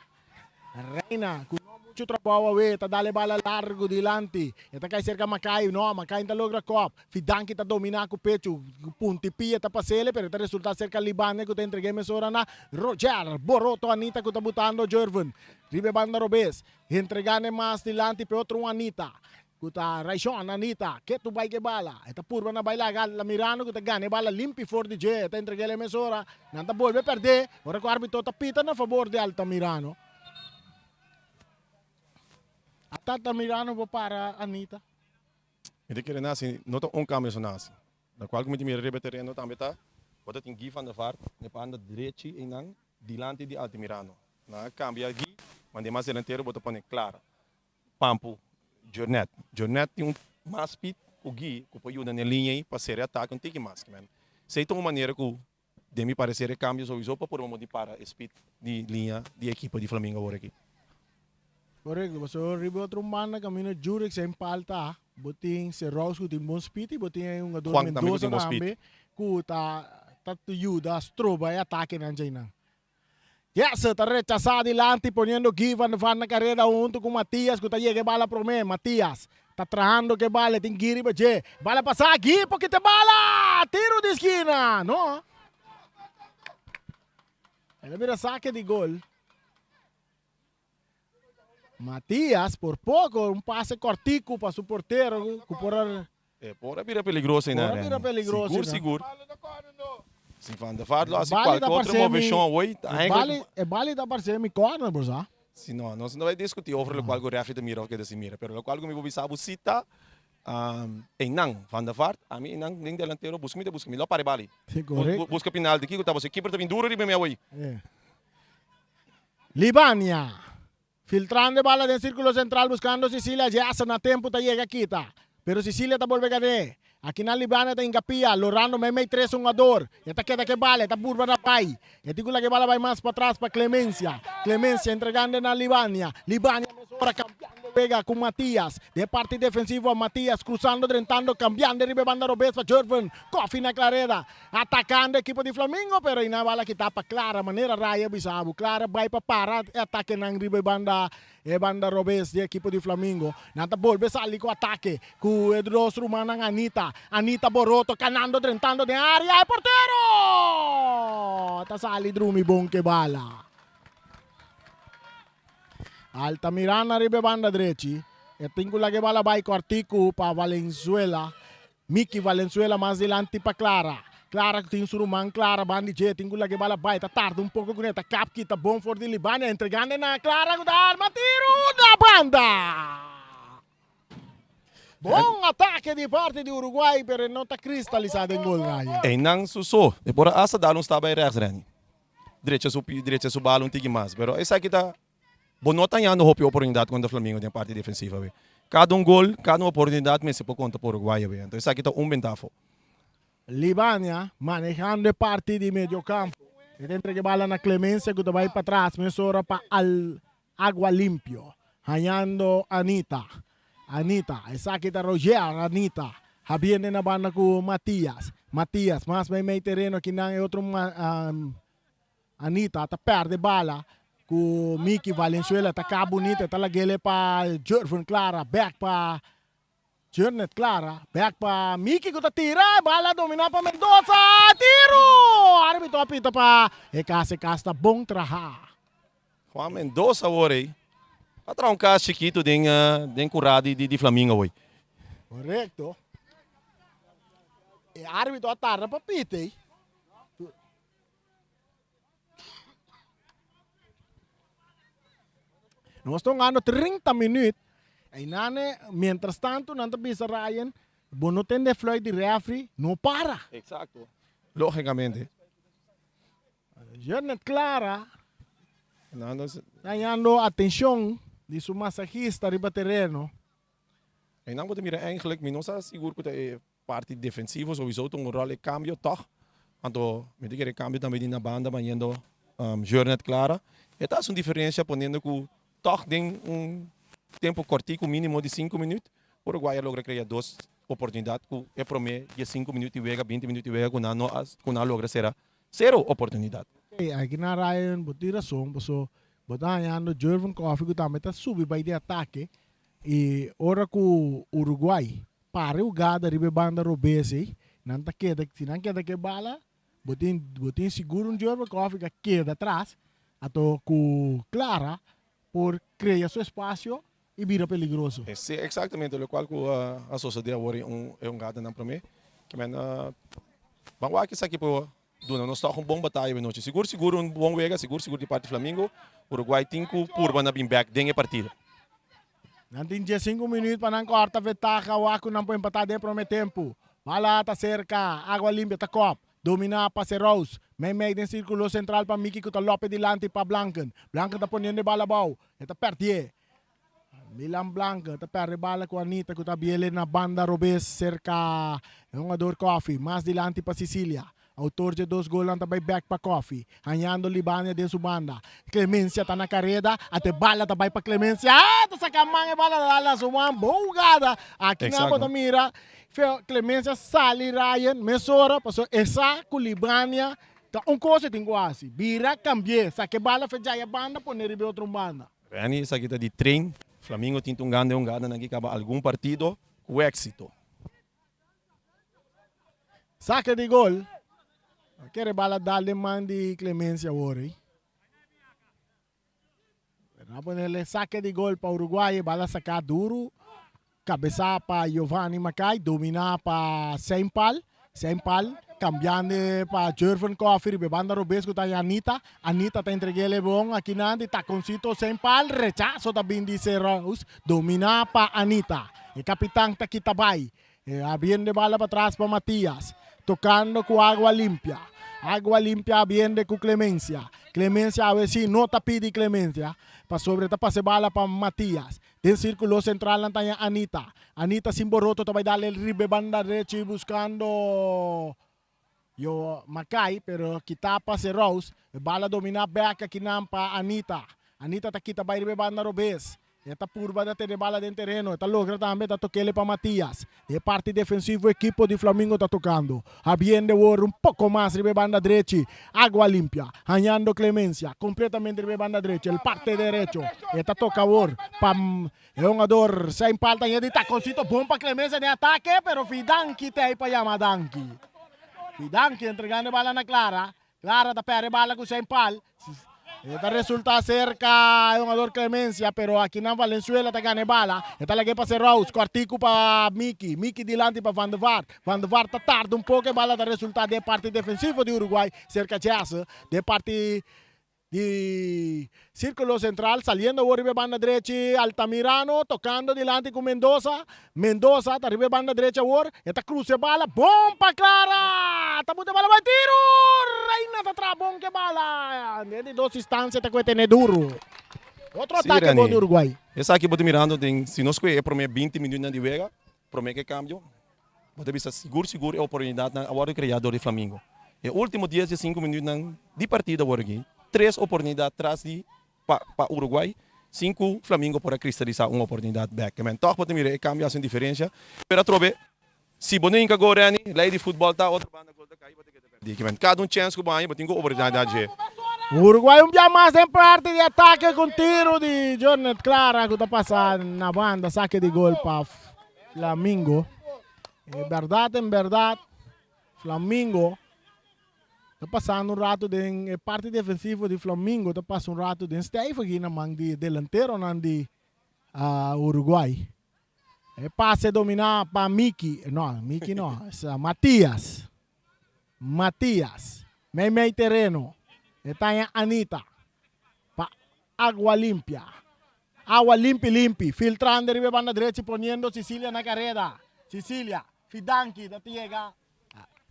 Reina, com muito trabalho a ver, está dando bala largo delante. Está cai cerca Macai, não, Macai não logra cop. Fidanki está dominar com o pecho, puntipia está passando, pero está resultado cerca Libânia, que está entregue mesora na Roger, Boroto, Anita, que está botando Jervin. Ribe banda Robes, entregando mais delante para outro Anita. Kuta Raishon, Anita, que tu vai que bala. Esta purba na baila la Mirano, que gane bala limpi for de J, esta entregue a mesora, nada vuelve a perder. Ora que o árbitro tapita na favor de Altamirano. Altamirano para Anita. Ele quer nascer, não tá cambio só nasce. Da qual como me rebe terreno também tá. Bota tem Gui van der Vaart, ne panda direito e não dilante de Altamirano. Na cambia Gui, mas mais inteiro bota pane clara. Pampo Jornet tem mais speed o Gui, que pode ajudar na linha aí para ser ataque um tique mais, man. Sei de uma maneira que de me parecer cambios só para poder modificar a speed de linha de equipe de Flamengo agora aqui. Correto, você ribe outro mana caminho Jurek sem palta, botin se Rosco tem bom speed e botin um jogador Mendoza também, que tá ajuda stroba e ataque na China. Yes, está rechazado adelante poniendo Gui van na carrera junto con Matías, que está llega bala pro mí, Matías. Está trabajando que bala, tem Giri bache. Bala pasar Gui, porque te bala! Tiro de esquina, no? Ele mira saque de gol. Matías, por pouco, um passe cortico para su portero. Pora vira peligroso ainda. Pora vira peligroso. Seguro. Se Van der Vaart lá, se qualquer outra movimentação hoje, é válida para ser mi corner, brosa. Se não, nós não vai discutir over o qual o referee mira que desse mira, pero o qual me vou bisar cita em não Van der Vaart, a mim não nem delantero busca me lá para bali. Busca penal de que tá você keeper tá vindo duro ribe meu aí. Libânia. Filtrando bala del círculo central buscando Sicilia, ya na tempo tá llega quita. Pero Sicilia tá volve gané. Aqui na Libânia está em Capia, Lorando Memei 3-1. Esta queda que vale, esta burba na pai. Esta que bala vai mais para trás para Clemencia. Clemencia entregando na Libânia. Libânia mesora cambiando Vega com Matias. De parte defensiva, Matias cruzando, drentando, cambiando. Ribe banda Robes para Jorvan. Coffee na Clareda. Atacando a equipe de Flamengo, pero aí na bala que tapa Clara. Maneira Raya Bisabo. Clara vai para ataque na Ribe banda. Banda Robes de equipe de Flamengo. Nata volve salir com ataque. Com Edros Rumana Anita. Anita Boroto canando, drentando de área. E porteiro! Tá sali drumi bom que bala. Altamirano ribe banda direita. E tengo la que bala vai cortico para Valenzuela. Miki Valenzuela mais delante para Clara. Clara tem Suruman, Clara, bandi J, tengo la que bala vai, tá tarde um pouco com esta cap que tá bom for de Libânia, entregando na Clara, arma tiro na banda. Bom ataque de parte de Uruguai, pero não está cristalizado em gol, Raya. E não só, depois essa dá estava aí rechts, Rani. Direita su bala um tique mais, pero essa aqui tá bom não tá no oportunidade quando o Flamengo tem parte defensiva, cada gol, cada oportunidad me se puede contar por Uruguay. Entonces aquí está un ventajo. Libania manejando el partido de medio campo. Entrega bala na Clemencia que vai para trás, mesora para al Agua Limpio. Hallando Anita. Esa que está Roger, Anita. Viene na banda com Matias, mas may terreno aqui na outro Anita, tá perde bala. Com Miki Valenzuela, tá cá bonita, tá lagele para Jordan Clara, back para Jornet Clara, back pa Miki que tira, bala domina pa Mendoza, tiro! Árbitro apita pa Ecase Casta, bom trabalho. Juan Mendoza, ora atrás um caso chiquito den curado de Flamengo, oi. Correto. E árbitro atarra pa pita, hein? Nós estamos ganhando 30 minutos. E nane, mientras tanto, nanta bisa Ryan, bono tem de Floyd de refri, não para. Exacto. Lógicamente. Jornet Clara, ganhando atenção de seu massagista riba terreno. En dan moet je eigenlijk minosa seguro que é parte defensiva sowieso um rol de cambio toch. Anto me diga cambio também na banda banhando Jornet Clara. Esta é uma diferença ponendo que toch tem tempo cortico mínimo de 5 minutos. O Uruguai logra criar 2 oportunidades que é promedio de 5 minutos e vega 20 minutos e vega com não logra ser 0 oportunidade. Aqui na Ryan, botou razão, porque botando Jordan Coffee que também está subindo para de ataque e ora que o Uruguai para o gada ribe banda robese, não tá queda, se não queda que bala, botin seguro Jordan Coffee que queda atrás, ato com Clara por criar seu espaço e vira perigoso. Sim, exatamente, o qual a sociedade agora é gada na promessa, que vamos aqui aqui por nós estamos com uma boa batalha noite. Seguro bom vega, seguro de parte do Flamengo. Uruguai tem que purba na back dentro da partida. Não tem 5 minutos para não cortar ventaja, o Aco não pode empatar dentro do tempo. Bala tá cerca, água limpa tá cop. Domina para Rose. Meio em círculo central para Miki que tá Lopes delante para Blanken. Blanken tá ponendo bala bau. Tá perto. Milan Blanca, tá perde bala com Anita que tá biele na banda Robes cerca jogador Coffee. Mais delante para Sicilia. Autor de 2 gols também back para Coffee. Ganhando Libânia de sua banda. Clemência tá na carrera. Até bala também para Clemência. Tá sacando a bala lá sua boa jogada. Aqui na bota mira. Clemência sale Ryan. Mesora. Passou essa com Libânia. Tá coisa tem quase. Vira, cambia. Saque bala fez a banda. Poner ribe outra banda. Rani, essa aqui tá de trem. Flamengo tem um gada aqui acaba algum partido com êxito. Saque de gol. Quer bala darle man de Clemência hoje. Vamos ponerle saque de gol para Uruguai, bala sacar duro. Cabeça para Giovanni Macai, dominar para Sempal, cambiando para Jordan Coffee, bebanda Robesco está Anita. Anita está entreguele bom aqui nandi, taconcito Sempal, rechazo também de Rose, dominar para Anita. O capitão está aqui também. Abriendo bala para trás para Matias. Tocando com Agua Limpia. Agua Limpia viene con Clemencia. Clemencia a ver si no te pide Clemencia. Para sobre te pase bala para Matías. Den círculo central la tanya Anita. Anita sin boroto te va a darle el ribe banda derecha y buscando yo Macay, pero quita pase Rose. Bala domina back aquí para Anita. Anita te quita para ribe banda Robes. Esta curva de ter bala dentro do terreno, esta logra também tá tocando para Matias. De parte defensiva, o equipo de Flamengo está tocando. Habiendo um pouco mais de banda direita. Agua Limpia, ganhando Clemencia, completamente de banda direita. El parte derecho, esta toca agora para jogador sem falta. E ele tá com cito bom para Clemencia de ataque, pero Fidanki tem aí para chamar Danki. Fidanki entregando bala na Clara. Clara tá perde bala com sem pal. Esta resulta cerca de jogador Clemencia, pero aquí en Valenzuela está gane bala. Esta la que pasa Rose, cuartico para Miki. Miki delante para Van der Vaart. Van der Vaart está tarde un poco, bala está resultado de parte defensivo de Uruguay, cerca de Asa. De parte de círculo central, saliendo por arriba banda derecha, Altamirano, tocando delante con Mendoza. Mendoza, está arriba banda derecha, esta cruce bala, bomba Clara. Está de bala, va tiro. Reina está atrás, bomba que bala. De 2 instancias te puede tener duro. Otro ataque Rani. bom de Uruguay. Essa aqui bote mirando, se nós que é para mim 20 minutos de vega, para mim que cambio, bote bisa seguro é a oportunidade na agora criador de Flamengo. E último 10 a 5 minutos de partida agora aqui, 3 oportunidades atrás de para Uruguai, 5 Flamengo para cristalizar uma oportunidade back. Men toch bote mirar, cambia sem diferença. Pero trobe, se boninho que agora é lei de futebol tá outra banda gol da cair, bote que perder. Men cada chance que vai, bote oportunidade. O Uruguai mais em parte de ataque com tiro de Jornet Clara que está passando na banda, saque de gol para Flamengo. Em verdade, Flamengo está passando rato de parte defensiva de Flamengo, está passando rato de Steve aqui na mão de delantero de Uruguai. E passe dominar para Miki não, Matias, meio terreno. Está em Anita, para Agua Limpia, filtrando de banda derecha e ponendo Cecilia na carrera. Cecilia, Fidanki, da llega,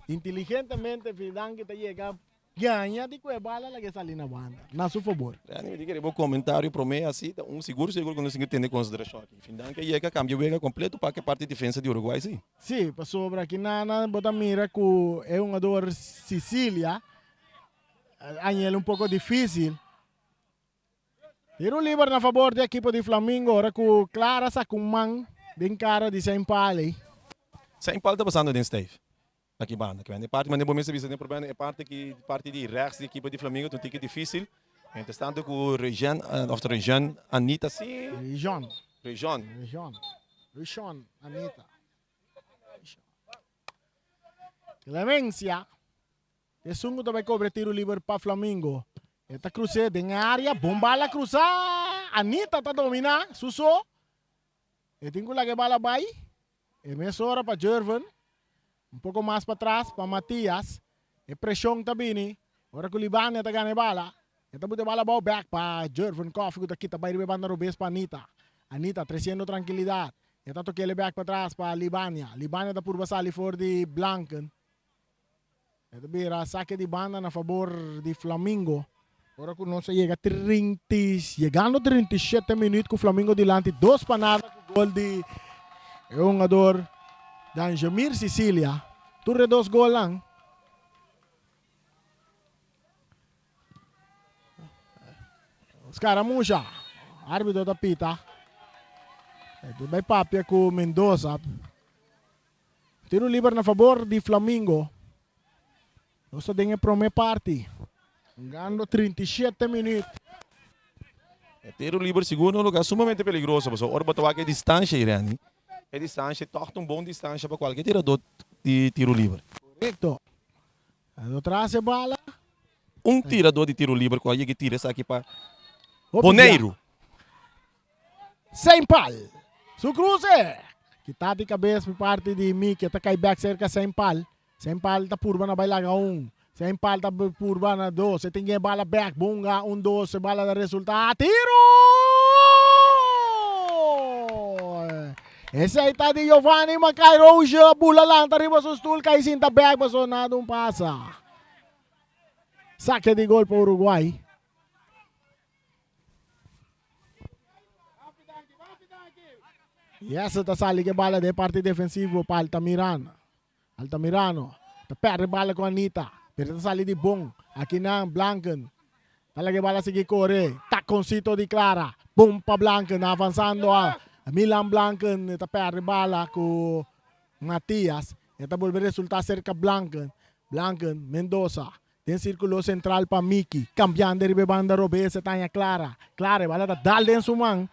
inteligentemente Fidanki da llega, ganha de que bala la que sale na banda, na seu favor. Eu digo comentário para mim assim, seguro que não se tem consideração aqui. Fidanki chega, cambia o vega completo para que parte de defesa de Uruguai, sim. Sim, sobre aqui na bota mira que é um jogador Cecilia, Añel pouco difícil. Tiro livre na favor da equipe de Flamengo. Ora com Clara sa com man bem cara de Saint Paul. Saint Paul está passando de Steve. Aqui banda, que vem parte, mas nem momento se tem problema é parte de rechts da equipe de Flamengo, então fica difícil. Entretanto com o Regian Anita sim. Regian Anita. Clemencia. E sungo também cobre tiro livre para Flamengo. Esta cruze em área, bombala cruzar. Anita está dominar, Suso. E tem que bala vai. E mesora para Jervan. Pouco mais para trás para Matias. E pressão também. Ora que o Libane está ganhando bala. E está botando bala back para Jervan. Coffee que está aqui também bebendo robês para Anita. Anita trazendo tranquilidade. E está tocando back para trás para Libania. Libania está por passar ali fora de Blanken. Ito bira saque de banda na favor de Flamengo. Agora que não se chegando 37 minutos com o Flamengo dilante, 2 panadas com gol de um jogador da Jamir Sicilia. Turre 2 gol lang. Escaramucha. Árbitro da pita. Ito vai papia com Mendoza. Tiro livre na favor de Flamengo. Nós temos a primeira parte. Ganhando 37 minutos. Tiro livre, segundo lugar, sumamente perigoso. Ora, botar a distância, Irene. A distância, torta bom distância para qualquer tirador de tiro livre. Correto. Atrás a bala. Tirador de tiro livre, qual é que tira isso aqui para Boneiro. Saint Paul. Su cruze. Kita de cabeça por parte de Miki. Está cai back cerca Saint Paul. Saint Paul está purba na bailaga 1. Saint Paul está purba na 2. Você tem que bala back. Bunga 1-2. Bala da resultado. Tiro! Esse aí tá de Giovanni Macairoja. Bula lang. Tariba sa stool. Kay sinta back. Baso na doon pasa. Saque de gol para Uruguai. E essa está sali que bala de parte defensivo para Altamirano. Tá perde bala com Anita. Pero está sali de bom. Aqui na Blanken. Talaga bala sige corre. Taconcito de Clara. Boom pa Blanken. Avanzando a Milan Blanken. Está perde bala com Matias. Está volver resultar cerca Blanken. Mendoza. Tem círculo central para Miki. Cambiando de banda Robes. Está em Clara. Clara bala da dal den sumang.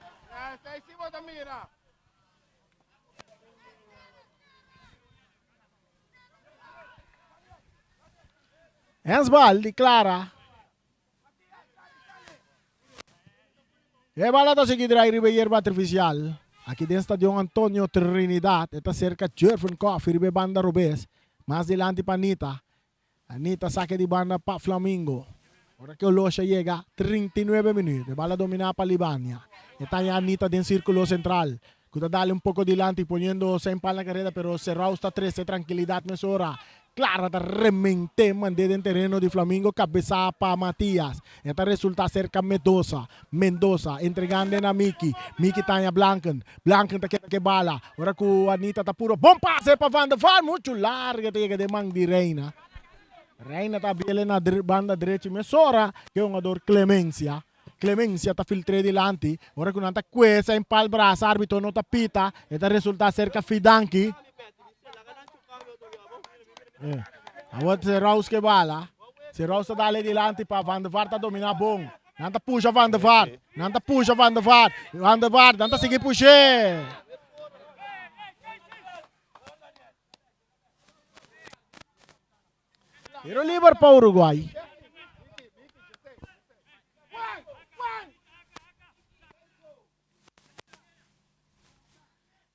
Hensbal de Clara. E bala to sige dry ribe yerba artificial. Aqui dentro Estadio Antonio Trinidad. Está cerca Jervan Coffee ribe banda Robes. Mas delante pa Anita saque de banda pa Flamengo. Ora que o Locha llega 39 minutos. Bala dominada pa Libania. Está ya Anita dentro círculo central. Cuida dale un poco delante poniendo Saint Paul en la carrera, pero cerrado está 13, tranquilidad mesora. clara da remente mandé en terreno de Flamengo, cabeza para Matías. Esta resulta cerca Mendoza, entregando a Miki tanya Blanken ta que bala. Ahora que Anita ta puro, bom pase para Van der Vaart, mucho larga te de mang di Reina. Reina ta biele na banda derecha, Mesora, que é um jogador Clemência está filtré dilanti, ora con anta quesa in pal brazo, arbitro non tapita, e da risulta cerca Fidanchi. Awat se Raus che bala, se Raus dale dilanti pa Van der Vaart a domina bom. Nanta puxa Van der Vaart, Van der Vaart, nanta sigue puxe. Tiro liber pa Uruguay.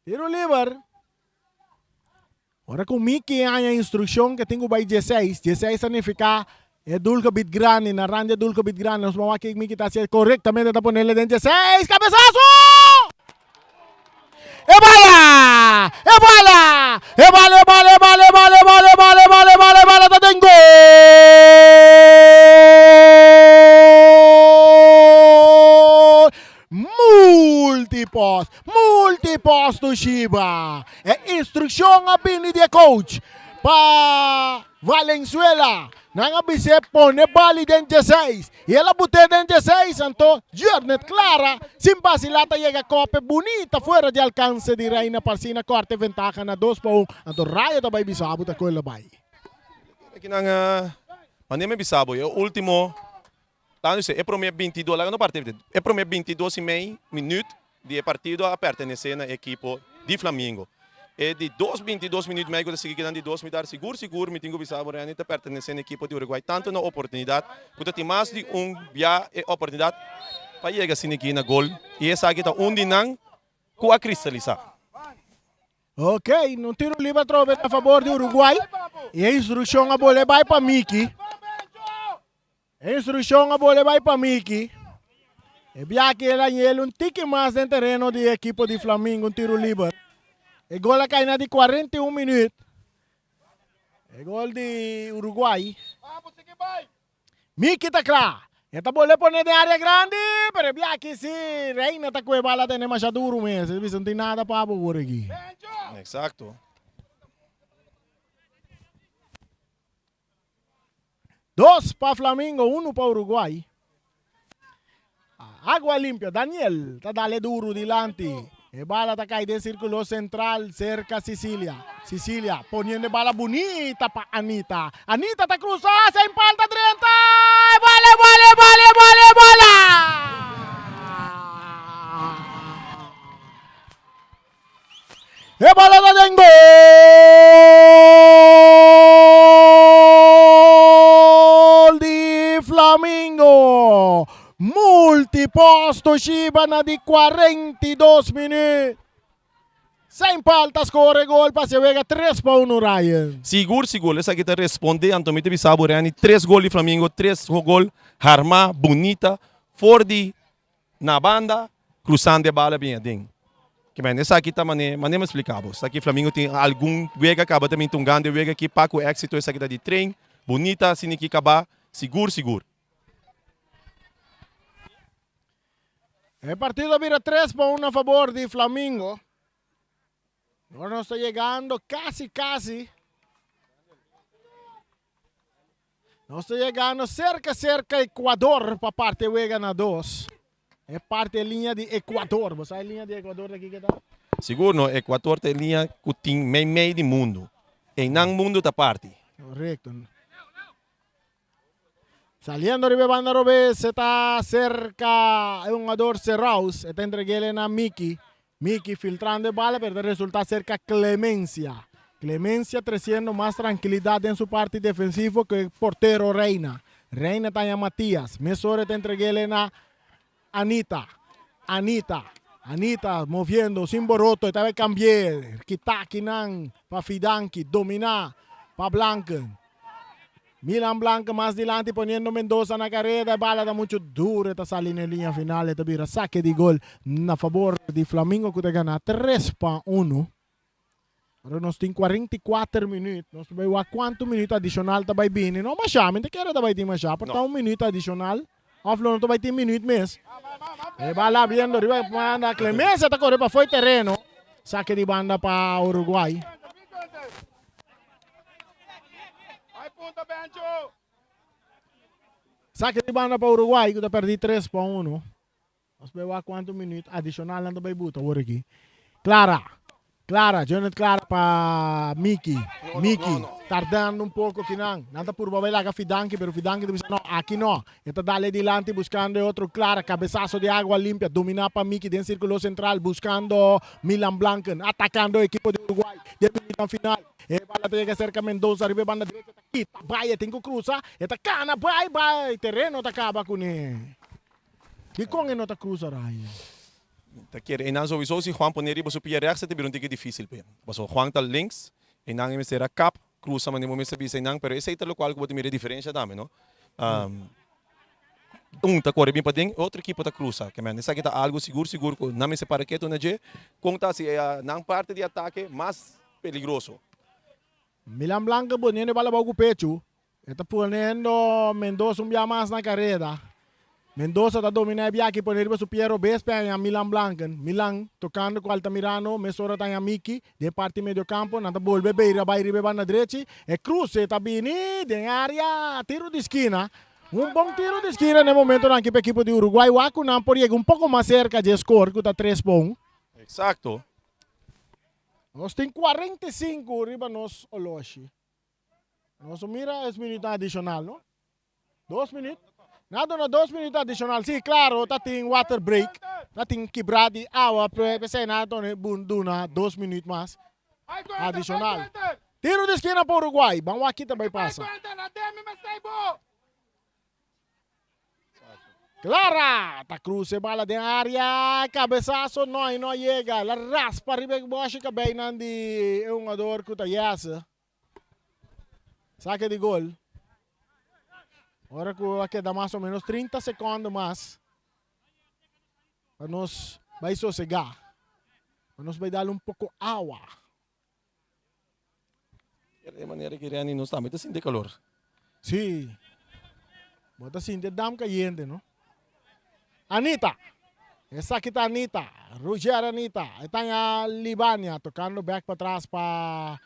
Tiro liber. Ora com Miki a instrução que tenho by 16. 16 significa é dulce bit grande, na rande dulce bit grande. Nós vamos aqui Miki está sendo corretamente para ponerle dentro 16. Cabeçaço! E bala! E bala! E bala, tá dentro gol! Multipost do Shiba. É instrução a bini de coach para Valenzuela. Nanga bise pone bali dentro 16. E ela botou dentro 16, então Jornet clara, sem vacilata chega a copa bonita fora de alcance de Reina Parcina, corte ventaja na 2-1. Então Raia também bisabo da coisa vai. Aqui na Maneme Bisabo, é o último. É para mim 22, lá no partido. É para mim 22 e meio minutos de partido a pertencer à equipe de Flamengo. É de 22 minutos meio de seguir de 2 minutos seguro me tenho Bisabo realmente pertencer à equipe de Uruguai tanto na oportunidade quanto tem mais de via oportunidade para chegar assim aqui na gol e essa aqui está de não com a cristalizar. Ok, não tiro livre a favor de Uruguai e a instrução a bola vai para Miki. Instrução a bola vai para Miki. E bia que ele tique mais no terreno de equipe de Flamengo, tiro livre. E gol a cair de 41 minutos. E gol de Uruguai. Miki está claro. Esta bola pone de área grande, pero bia que si Reina está com a bala tem mais duro mesmo. Não tem nada para por aqui. Exacto. Dos para Flamengo, 1 para Uruguai. Água limpia, Daniel, está dale duro delante. E bala está caída en círculo central, cerca Sicilia. Sicilia, poniendo bala bonita para Anita. Anita está cruzada, se empalta 30. Bola! E bala está en gol de Flamengo. Multiposto Shiba na di 42 minutos. Sem falta, score gol para se vega 3-1 Ryan. Seguro. Essa aqui está respondendo. Antomito Bisabo, Reani. 3 gols de Flamengo, 3 gols. Arma, bonita. Fordi na banda, cruzando a bala bem adentro. Que bem, essa aqui está maneira explicável. Essa aqui Flamengo tem algum vega, acaba também tungando, vega aqui, para o éxito, essa aqui está de trem. Bonita, assim que acabar. Seguro. El partido vira 3-1 a favor de Flamengo. Ahora nos está llegando casi. Nos está llegando cerca Ecuador para parte juega na 2. É parte linha de Ecuador. Você sabe a linha de Ecuador aqui que tá? Seguro, Ecuador tem linha que tem meio de mundo. E não mundo da parte. Correcto. Saliendo de banda Robes, está cerca un jugador Serraus, está entreguele a Miki. Miki filtrando bala, pero resulta cerca Clemencia. Clemencia trayendo más tranquilidad en su parte defensivo que el portero Reina. Reina está en Matías. Mesore está entreguele a Anita. Anita moviendo sin boroto, está cambiar. Kitakinan, para Fidanchi, dominar, para Blanken. Milan Blanca más adelante poniendo Mendoza na carrera, bala da mucho duro, está saliendo en línea final, está vira saque de gol a favor de Flamengo que te gana 3-1. Ora nós tem 44 minutos. Nós vai wa quanto minuto adicional tá vai bem. Não machá, mente quero tá vai ter machá. Porta um minuto adicional. Offload não vai ter minuto mesmo. E vai lá viendo, vai manda Clemência tá correndo para foi terreno. Saque de banda para Uruguai. Saque de banda para Uruguai, que tá perdi 3-1. Nós vai wa quanto minuto adicional não vai buta agora aqui. Clara, Jonathan Clara para Miki. Tardando un poco aqui não. Nada por babai lá Fidanki, pero Fidanki dice no, aqui não. Está dale dilante buscando outro Clara, cabezazo de água limpia, dominar para Miki dentro círculo central, buscando Milan Blanken, atacando o equipo de Uruguai. 10 minutos no final. Bala tiene que cerca Mendoza, arriba banda derecha, quita, vai, tem que cruzar. Eta cana, vai, terreno tá acaba com ele. E com ele não tá cruza, Raya. En dan sowieso si Juan poner iba supia rechts het een dikke difícil pe. Baso Juan tal links en dan iba será cap cruza man mo sabi sa nang pero ese ita lo qual ko mira diferença dame no. Ta corre bem para dentro, outro equipe tá cruza, que man, essa aqui tá algo seguro ko na me separa que tu na je, conta se nang parte de ataque mais peligroso. Milan Blanca poniendo bala bago pecho. Está poniendo Mendoza un día más na carrera. Mendoza está dominando aqui por ele su Piero Bespe a Milan Blanca. Milan tocando com Altamirano, Mesora está a Miki, de parte meio campo, nada volve beira, vai riba na direita, e cruze está bem de área, tiro de esquina. Um bom tiro de esquina no momento na equipe do Uruguai, o Acunam por um pouco mais cerca de score, que está 3 pontos. Exacto. Nós tem 45 riba nos Oloshi. Nós mira es minuto adicional, não? 2 minutos. Nada na 2 minutos adicional. Sim, claro, tá tem water break. Tá tem quebrada de água, pensei nada, né? Bunduna 2 minutos mais. Adicional. Tiro de esquina para o Uruguai. Vamos aqui também passa. Clara, tá cruze bala de área, cabeçaço, não chega. La raspa arriba que bocha que bem nandi é um jogador que tá yasa. Saque de gol. Agora que dá mais ou menos 30 segundos mais para nós vai sossegar. Para nós vai dar um pouco água. De maneira que Rani não está muito assim de calor. Sim. Bota assim de dam caliente, não? Anita. Essa aqui tá Anita. Roger Anita. Está a Libânia tocando back para trás para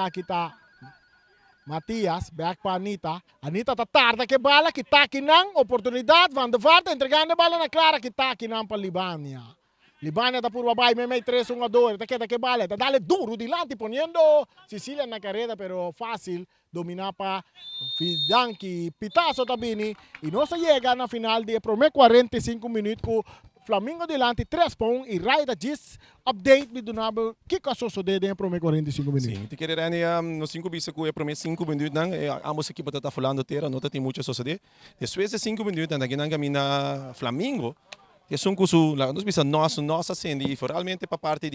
aqui tá Matias, back para Anita. Anita tá tarde que bala, que tá aqui não. Oportunidade, Van de Vaart, entregando a bala na Clara, que tá aqui não para Libânia. Libânia tá por babai, me 3-1-2, tá que bala, tá dale duro dilante, poniendo Sicilia na carrera, pero fácil dominar para Fidanki, Pitazo também. E não se chega na final de primeiro 45 minutos com Flamengo dilante 3 pontos e Raida diz update me do nabo que caso sucede em primeiro 45 minutos. Sim, te querer no 5 bisa que é primeiro 5 minutos não, ambos equipos tá falando terra, não tem muito a suceder. Depois de 5 minutos na que caminha Flamengo, que são com nós bisa nossa sende realmente para parte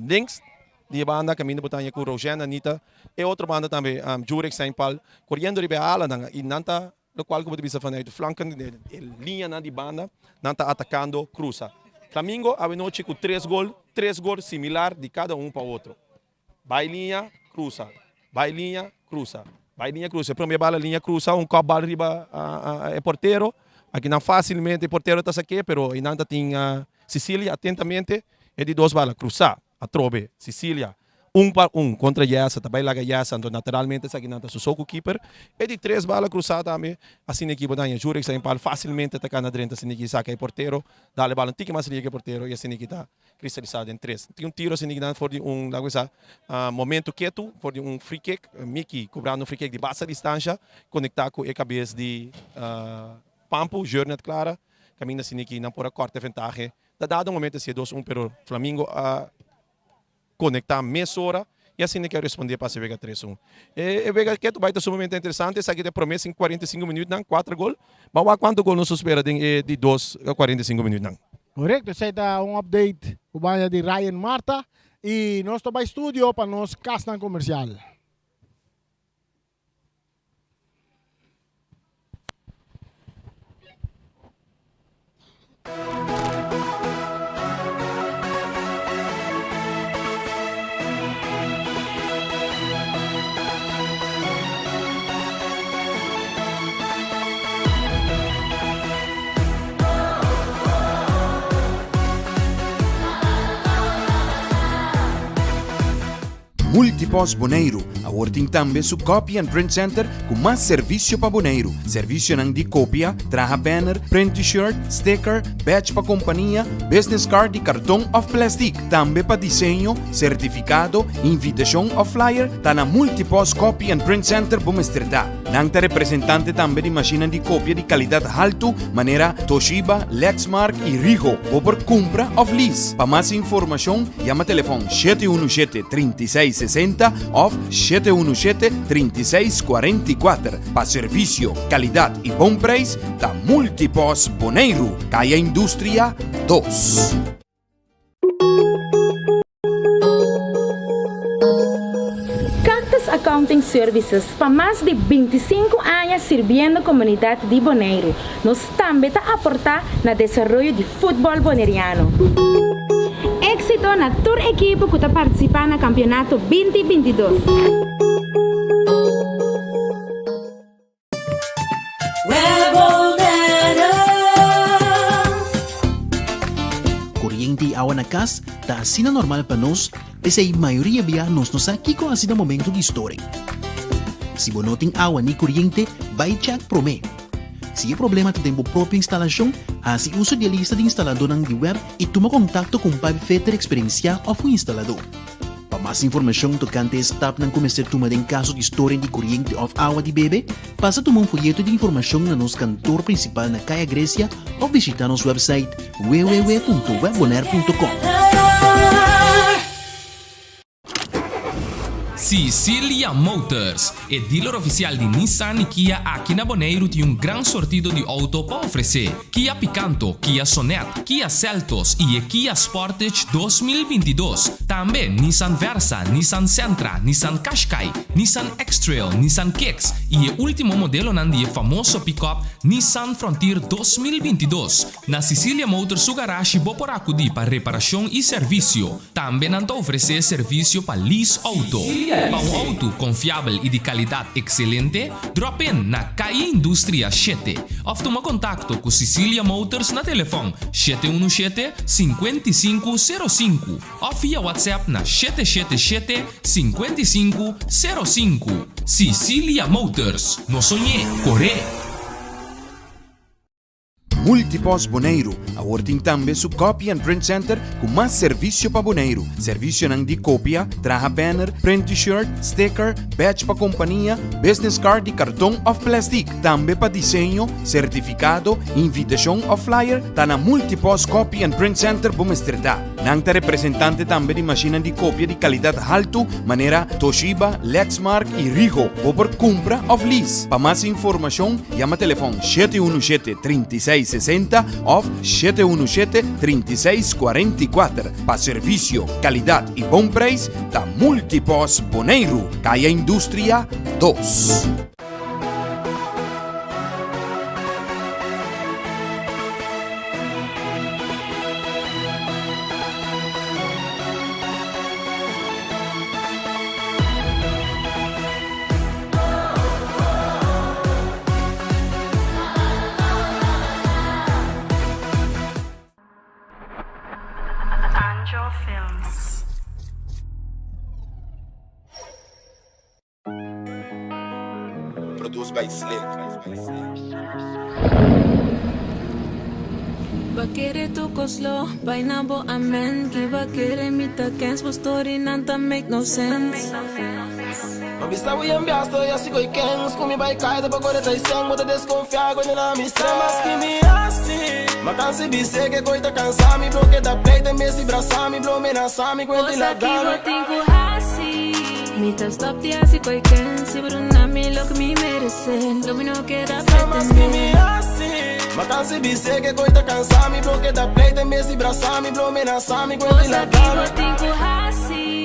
links de banda caminho botanya com Rogena Anita e outra banda também Jurek Saint Paul correndo de ala e nanta lo qual como bisa vanuit de flanken de linha na de banda nanta atacando cruza. Flamengo a noite com 3 gols similar de cada para outro. Vai linha cruza. Vai linha cruza. Vai linha cruza. Primeira bala linha cruza, um copo bala riba é porteiro. Aqui não facilmente o porteiro está aqui, pero ainda tem Sicilia atentamente é de 2 balas cruzar. A trobe Sicilia 1-1 contra Yasa, também lá Yasa, então naturalmente essa aqui não está o keeper. É de 3 balas cruzar também. Assim a equipe da Jurek Saint Paul facilmente atacando a direita, assim que saca o porteiro, dá-lhe bala um tique mais liga o porteiro e assim que está cristalizado em 3. Tem um tiro assim que dá por momento quieto, por free kick, Miki cobrando um free kick de baixa distância, conectar com a cabeça de Pampo, Jornet Clara, caminha assim que não por a corta vantagem. Dado um momento assim 2-1 pero Flamengo conectar meia hora e assim que responder para a Vega 3-1. E Vega que vai ter sumamente interessante, essa aqui de promessa em 45 minutos, não 4 gols. Mas quanto gol nos espera de 2 a 45 minutos não? Correto, esse é update o banho de Ryan Marta e nós estamos no estúdio para nos castan comercial. Multipos Boneiro, a working tambe su Copy and Print Center com mais serviço para Boneiro. Serviço nang di copia, traha banner, print t-shirt, sticker, badge pa companhia, business card e cartão of plastic. Tambe pa desenho, certificado, invitação of flyer, tá na Multipos Copy and Print Center Bumestrita. Nang ta representante tambe di macchina di copia di qualidade alto, maneira Toshiba, Lexmark e Ricoh, ou por compra of lease. Pa mais informação, chama telefone 717-3660 ou 717-3644. Pa serviço, qualidade e bom preço, da Multipos Boneiro, Caia Indústria 2. Cactus Accounting Services, para mais de 25 anos servindo a comunidade de Boneiro, nós também está a aportar no desenvolvimento de futebol boneriano. Éxito na tour equipe que está participando no campeonato 2022. Kuryente e awa na kas, ta asina normal pa nos, pese a maioria biyanos nos aqui com asina momento de história. Se bonoting awa ni kuryente, vai check prome. Se é problema tem tempo própria instalação, assim uso de lista de instalador ng di web e toma contato com Pipe Fitter Experiencia ou o instalador. Para mais informação tocante a stop ng começar tuma em caso de história de kuryente ou awa de bebê, passa tomar folheto de informação na nosso cantor principal na Caia Grécia ou visita nosso website www.webbonaire.com. Sicilia Motors é dealer oficial de Nissan e Kia aqui na Boneiro tem gran sortido de auto para oferecer. Kia Picanto, Kia Sonet, Kia Seltos e Kia Sportage 2022. Também Nissan Versa, Nissan Sentra, Nissan Qashqai, Nissan X-Trail, Nissan Kicks e o último modelo nandi famoso pick-up Nissan Frontier 2022. Na Sicilia Motors su garage por acudi para reparação e serviço. Também nanta oferecer serviço para lease auto. Para um auto confiável e de qualidade excelente, drop in na Caia Indústria 7. Ou toma contato com Sicilia Motors na telefone 717-5505 ou via WhatsApp na 777-5505. Sicilia Motors, no sonhé, corre! Multipos Boneiro, a working tambe su Copy and Print Center com mais serviço para Boneiro. Serviço nang di copia, traha banner, print t-shirt, sticker, badge pa companhia, business card e cartão of plastic. Tambe pa desenho, certificado, invitação of flyer, tá na Multipos Copy and Print Center Bumestrita. Nang ta representante tambe di macchina di copia di qualidade alto, maneira Toshiba, Lexmark e Ricoh, ou por compra of lease. Pa mais informação, chama telefone 717-3660 ou 717-3644. Pa serviço, qualidade e bom preço, da Multipos Boneiro, Caia Indústria 2. Films. Produced by Slick. Bakere tu koslo, painabo amen. Ki bakere mita kens, but story nanta make no sense. Mabista we ambiasto, ya sigo ikens. Kumi by kai, depo gore tai seng. Bota desconfiar, go nila mi stremas que me assim. Ma cansi bise che coita cansami. Bloque da play, te mesi brasami. Blow me nasami, quenti la dame. Tengo hasi. Mita stop ti asi ko ikens. Si brunami lo que me merece. Lo mino que da pretender. Ma cansi bise che coita cansami. Bloque da play, te mesi brasami. Blow me nasami, quenti la dame. Tengo hasi.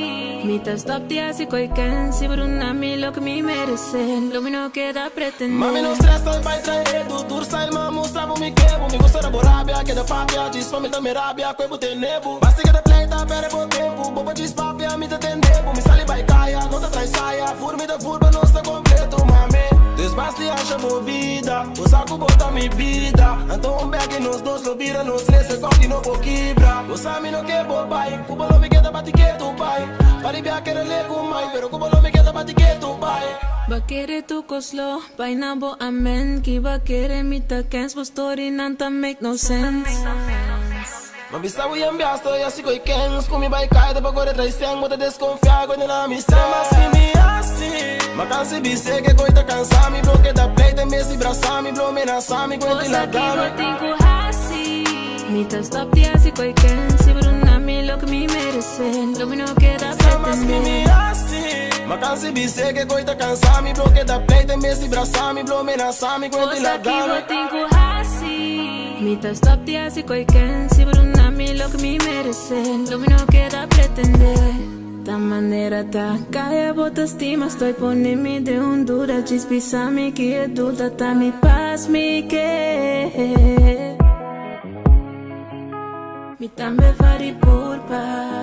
Mita stop ti asi ko ikens. Si brunami lo que me merece. Lo mino que da pretender. Mami non stressa, vai traer do tour style. Ma mostravo mi quebo. Mi gusta da borabia, che da papia. Ci spami da merabia, quebo te nebo. Basti che da play, ta pere po tempo. Bobo ci spapia, mi te tendebo. Mi sali vai caia, não te trai saia. Furmi da furba, non sta completo, mami. Desbasti acha movida. O saco bota mi vida. Então um bag nos dois lo vira. Nos três, só que não vou quebrar. O sami não quebra, pai. Cuba lo vi que da bati que tu pai. Paribia que relego mai, pero como no me queda para ti que tu pai. Va querer tu koslo, bijna bo amen. Ki va querer mita kens, but story nanta make no sense. Mami sa we ambiasto, ya si coi kens. Kumi bai kai, te pago de traición, but te desconfia, con la amistad. Mas que me así, ma cansi bise que coi te cansa, mi bloque da play, te me si brasa, mi blow me na sa, mi coi te la Cosa que tengo hasi. Mita stop the asi coi kens. Si bruna mi lo que me merece, lo mi no queda Mas que me pretender. así, ma cansi bise que coi te cansa, mi bloque da play, te me si brasa, mi blow me na sa, mi coi te la Cosa que eu tenho assim. Mita stop the asi coi kens. Si bruna mi lo que me merece, lo mi no queda pretender. Da maneira tá caia, bota estima. Estou ponendo-me de dura. Despisa-me que é dura. Tá me paz, me quer. Me também vari por paz.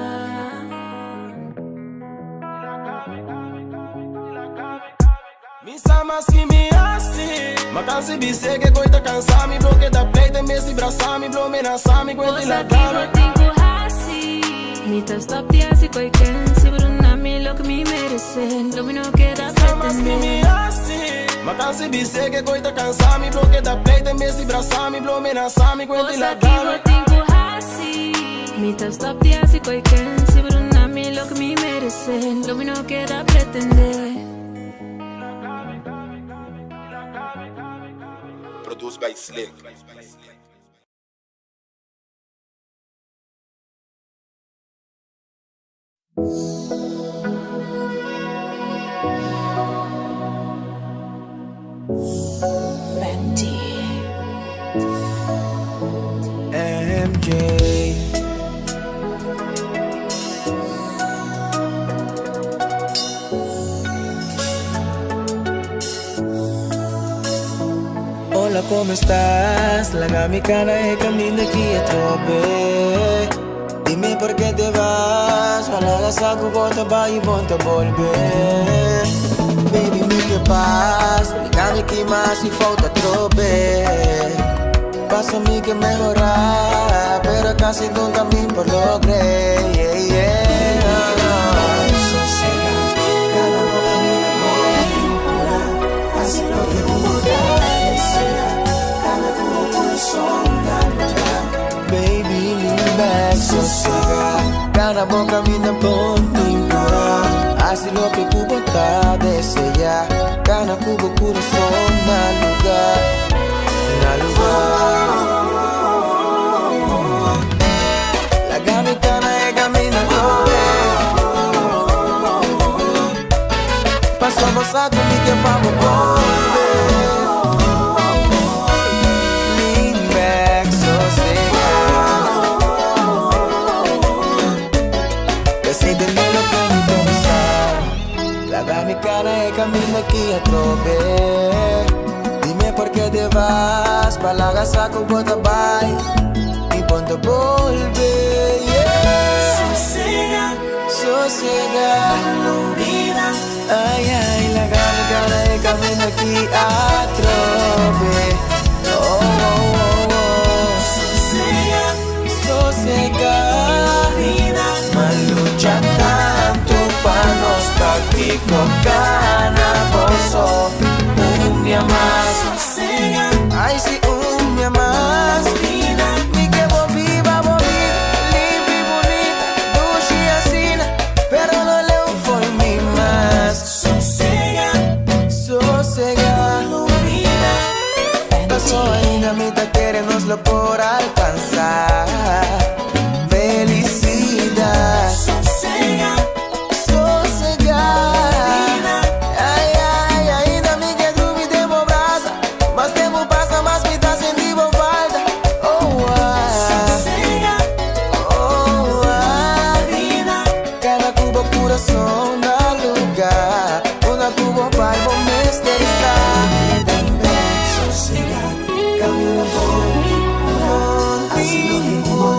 Mi sa mas que me así, ma cansi bise que coi te cansa, mi bloque da play, te me si brasa, mi blow me na sa, mi coi te la Cosa que eu tenho assim. Mita stop the asi coi quem. Se bruna mi lo que me merece, lo mi no queda Mas que me pretender. así, ma cansi bise que coi te cansa, mi bloque da play, te me si brasa, mi blow me na sa, mi coi te la Cosa que eu tenho assim. Mita stop the asi coi quem. Se bruna mi lo que me merece, lo mi no queda pretender. Produced by Slick. MJ. Hola, ¿cómo estás? La mi cara es camino aquí a trope. Dime por qué te vas. Falaga saco bota ba y ponte a volver. Baby, me que paz. Explícame que más si falta trope. Passa-me que mejorar, pero casi nunca me logré. Yeah, yeah. Cada hora me enamora, así lo que como desea. Cada tu corazón da. Baby, lean back, sossega. Cada boca me da pintura, así lo que cubo está desea. Cada cubo corazón da lugar. La gamitana e camminatore. Passamos a mi que vamos volver. Lean back, sossegado. Decide lo que me pensar. La gamitana e camina aqui a trobe. ¿Por qué te vas? Palaga saco bota bye y ponte a volver, yeah. Sosega, sosega, no olvida. Ay, ay, la gana de camino aquí a trope. Oh, oh, oh, oh. Sosega, sosega, vida. Malucha tanto pa' nostálgico, gana pozo, un día más. Ay, si un día más vida, mi que vos viva, limpia y bonita, dulce y asina, pero no le fue mi más. Sosega, sosega, vida. Pasó ainda mitad, querenoslo por alcanzar. Felicidad. Sosega, sosega. Ay, ay, ainda me quedo mi tempo brasa. Mas tempo passa, mas me tá sentindo falta. Oh, oh, vida. Cada cubo coração dá lugar. Una cubo para vos me estressar. Sossegado, caminho bom. Assim não me vou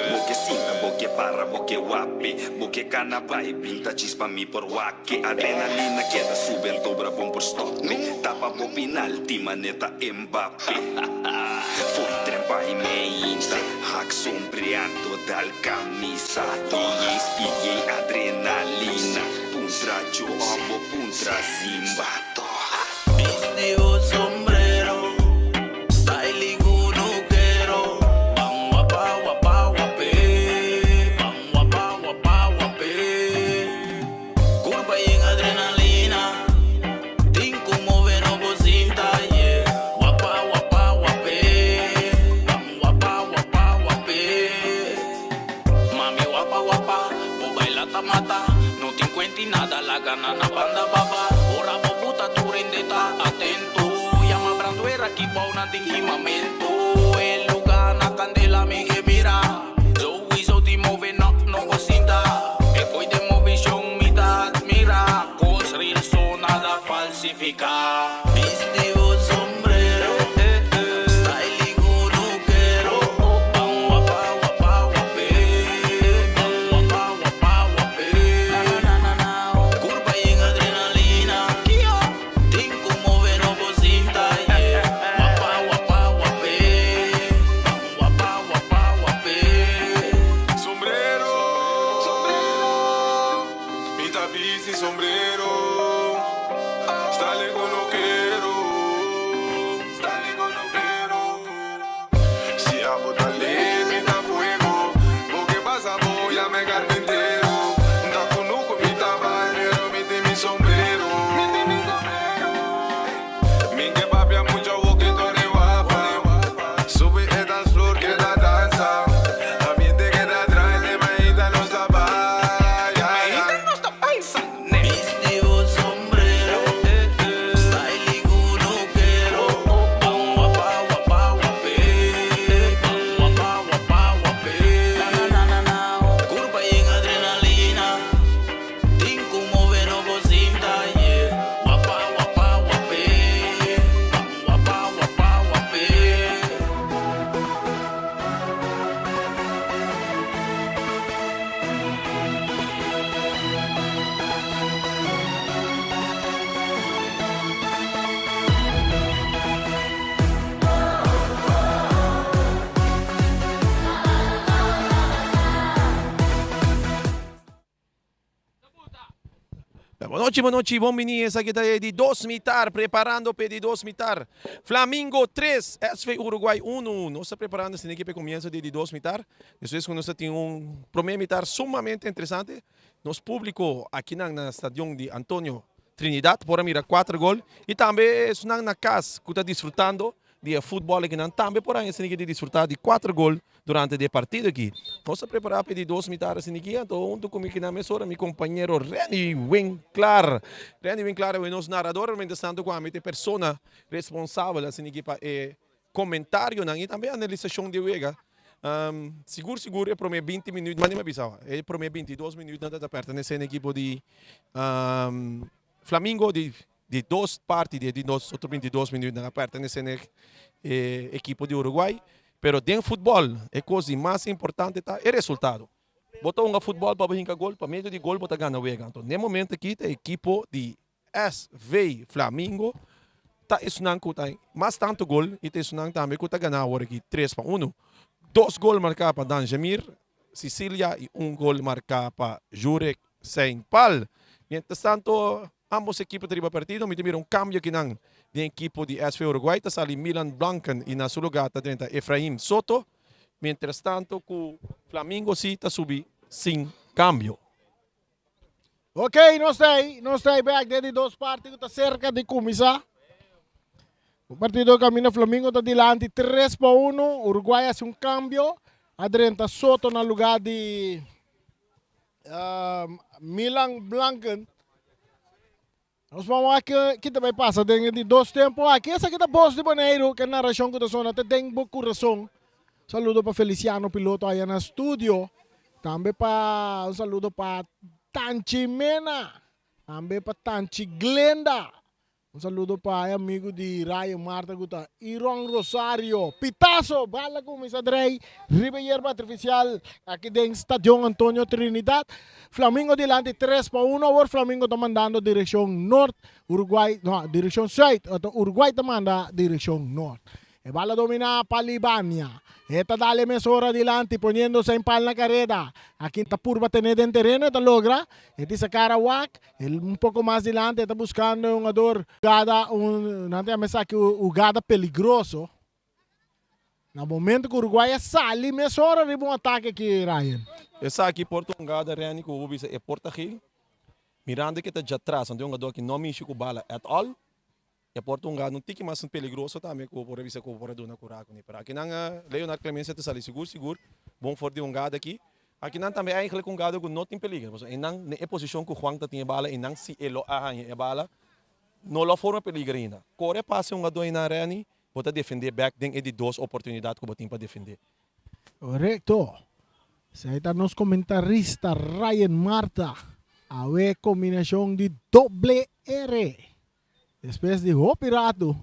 Boke sinta, boke para, boke wapi, boke kana bai, pinta chispa mi por wake. Adrenalina queda sube el dobra bom por stoppe. Tapa bo penalti, maneta Mbappé. Foi trempa e meinta, hack sombreando dal camisa. E adrenalina, puntra jobo, puntra zimba. Viste o sombrero, style no quiero. Bang wapa wapa wape, bang wapa wapa wape. Curva en adrenalina, tinko move no bozinta, yeah. Wapa wapa wape, bang wapa wapa wape. Mami wapa wapa, bo baila mata, no te encuentri nada la gana na banda baba. Ora bo puta tu rendeta, atento. Llama branduera aquí pa una tingimamento. El lugar na candela me que mira. Zo hizo ti move no cosinda. E poi de movision mi da admira. Cos real so nada falsifica. Viste o sombrero, style no quiero. Bang wapa wapa wape, bang wapa wapa wape. Curva en adrenalina, tinko move no bozinta, yeah. Wapa wapa wape, bang wapa wapa wape. Sombrero, mi tapiz y sombrero. Style con lo quiero, style con lo quiero. Si amo dale, me da fuego. Porque pasa voy a me carpintero. Da conuco mi tabanero, mi sombrero. Mi que papia mucho boquito de guapa. Sube esta flor que la danza. Ambiente que te atrae, de maíta no está Viste o sombrero, style no quiero. Bang wapa wapa wape, bang wapa wapa wape. Curva en adrenalina, tinko move no bozinta, yeah. Wapa wapa wape, bang wapa wapa wape. Boa noite, bom-vindos aqui de Dos Mitar, preparando para de Dos Mitar. Flamengo 3, SV Uruguai 1. Nós estamos preparando essa equipe começa de Dos Mitar. Isso é nós temos primeiro mitar sumamente interessante. Nos público aqui no estádio de Antônio Trinidad, por mirar 4 gols. E também na casa que está desfrutando de futebol aqui também por aí essa equipe desfrutar de 4 gols durante o partido aqui. Nós estamos preparados para de Dos Mitar essa equipe. Então, junto comigo na mesa, meu companheiro Renny Winkler. Renny Winkler é o nosso narrador, mas tanto com a pessoa responsável dessa equipe comentário e também analisação de Vega. Seguro é para mim 20 minutos, mas não me avisava. É para mim 22 minutos na perto nessa equipe de Flamengo de duas partes de nós outros 22 minutos na perto nessa equipe de Uruguai. Pero dentro do futebol, a coisa mais importante tá, é o resultado. Botar um futebol para brincar gol, para meio de gol, botar ganhar o Então, no momento aqui, a equipe de SV Flamengo está ensinando que mais tanto gol e está ensinando também que está ganhando agora aqui 3-1. 2 gols marcados para Dan Jamir, Sicília e 1 gol marcado para Jurek Saint Paul. Mientras tanto, ambos equipos de partido, me tiveram cambio aqui na equipe de SV Uruguai, está ali Milan Blancan e na sua lugar está dentro Efraim Soto. Mientras tanto, o Flamengo sim está subindo sem cambio. Ok, nós estamos back desde 2 partes, está cerca de começar. O partido camina Flamengo está delante 3-1, Uruguai hace cambio, Adriana Soto no lugar de Milan Blancan. Nós vamos aqui, que também passa dentro de 2 tempos aqui. Essa aqui é a voz de Boneiro, que é a narração que está sonando, tem bom coração. Saludo para Feliciano, piloto aí no estúdio. Também para saludo para Tanchi Mena. Também para Tanchi Glenda. Un saludo para amigo de Ryan Marta Guta, Iron Rosario, Pitazo, bala com Misa Drey, Ribeirba Artificial, aqui dentro do Estadio Antonio Trinidad. Flamengo delante 3-1, agora Flamengo está mandando direção norte, Uruguai, não, direção sul, Uruguai está mandando direção norte. E bala domina para Libania. Esta dale mesora adelante poniéndose en pal na carrera. Aquí está purba tener en terreno, esta logra. Este se Karawak, un poco más adelante está buscando un ador ugada peligroso. No momento que o Uruguai sale, mesora de um ataque aqui, Ryan. Essa aqui porta ugada reani que o Ubi é porta aqui. Mirando que está já atrás, onde um ador que não mexe com bala at all. E porta não tem que mais peligroso também que por revista que por do na curaco ni para aqui não Leonardo Clemença te sali seguro bom for de gado aqui aqui não também eigenlijk gado que não tem perigo e não é posição que o Juan tá tinha bala e não se elo a bala não lá forma perigo ainda corre passe gado na arena bota defender back den é de duas oportunidades que botem para defender. Correcto. Se aí tá nos comentarista Ryan Marta a combinação de doble R. Espécie de pirado.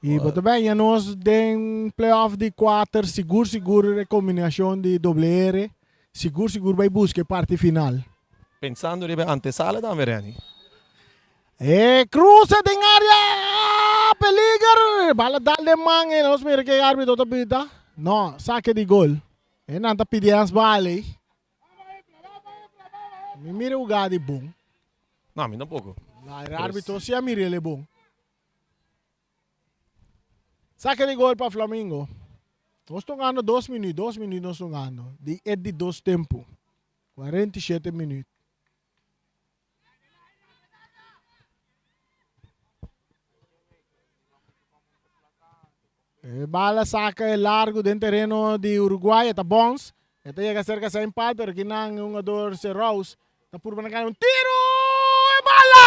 E também já nós tem playoff de 4, seguro a combinação de doble R, seguro vai buscar parte final. Pensando em antesala da Verani. Cruza em área, peligro, bala dale mangue, nós mira que árbitro tá pita. Não, saque de gol. E não tá pedindo as balas. Me mira o gado bom. Não, me dá pouco. O árbitro se mira ele é bom. Saca de gol para Flamengo. Nós estamos ganhando 2 minutos nós estamos ganhando. É de 2 tempos. 47 minutos. Bala saca é largo dentro do terreno de Uruguai, está bom. Está chega cerca de 100 pal, pero que não um jogador se rouse. Está por bancar um tiro! Bala!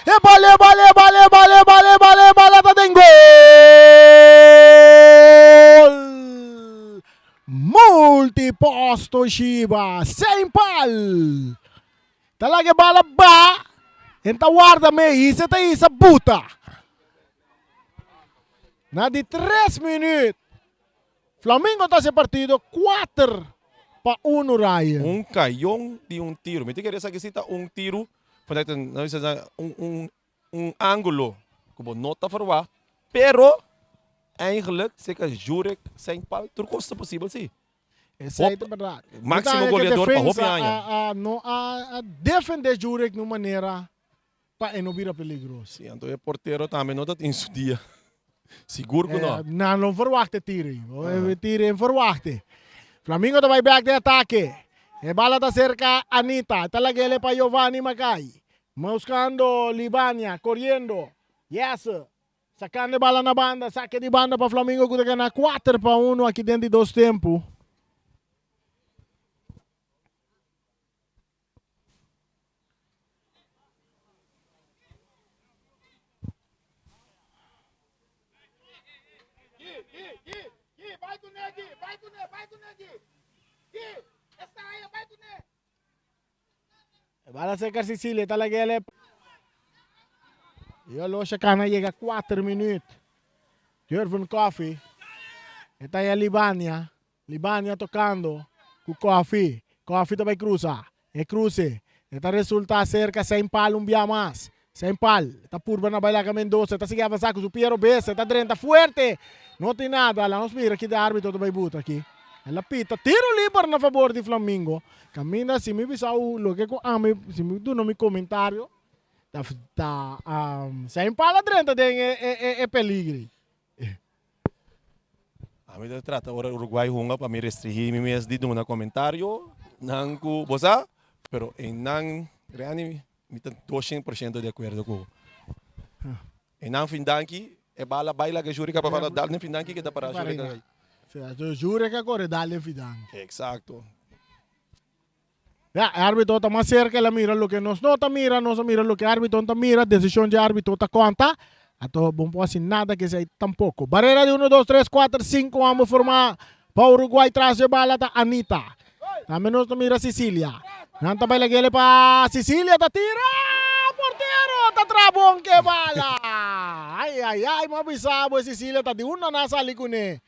E bala, tá tem gol! Multiposto Shiba, 100 pal! Talaga bala ba? Enta guarda me isa ta isa buta. Na de 3 minutos. Flamengo está se partido 4-1, Ryan. Canhão de tiro. Me tem que dizer que cita tiro, ângulo, como nota forward, pero eigenlijk zeker Jurek zijn pal turcosta possível sim. Essa é verdade. Máximo goleador para Hopianha. A defender Jurek de uma maneira para não virar perigoso. Sim, então é porteiro também não tem isso dia. Seguro que não. Não verwachte tiro. Tiro verwachte. Flamengo vai back de ataque. E bala está cerca Anita. Talaga ele para Giovanni Macay. Buscando Libania, correndo. Yes. Sacando bala na banda. Saque de banda para Flamengo que gana 4-1 aqui dentro de 2 tempos. Bala cerca Sicília, talaga ele. E a loja cana chega a 4 minutos. Jurgen Coffee. Está aí a Libania. Libania tocando com Coffee. Coffee também cruza. E cruze. Está resulta cerca 100 pal dia mais. 100 pal. Está purba na baila com Mendoza. Está seguindo avançar com o Piero Bessa. Está dentro, fuerte. Não tem nada. Lá nos mira aqui da árbitro também buta aqui. Ela pita, tiro livre na favor de Flamengo. Camina, se me visar o que eu amo, se me do no meu comentário, sem pala dentro é peligro. A mim trata agora Uruguai hunga para me restringir me de no comentário, não com você, pero em não reani me tem 200% de acordo com. Em não fim daqui é bala baila que juri que para falar dal nem fim daqui que dá para juri. Eu juro que agora dá-lhe fidang. Exacto. Ya, el árbitro está más cerca, la mira lo que nos no mira lo que el árbitro está mira, decisión de árbitro está conta. A todo no puedo hacer nada que sea tampoco. Barrera de 1, 2, 3, 4, 5, vamos a formar para Uruguay, tras de bala está Anita. También nos mira Sicilia. Nanta vai lagele pa Sicilia, ta tira! Portero, ta trabong ke bala! Ay, mabisabo Sicilia, ta di una nasa likune.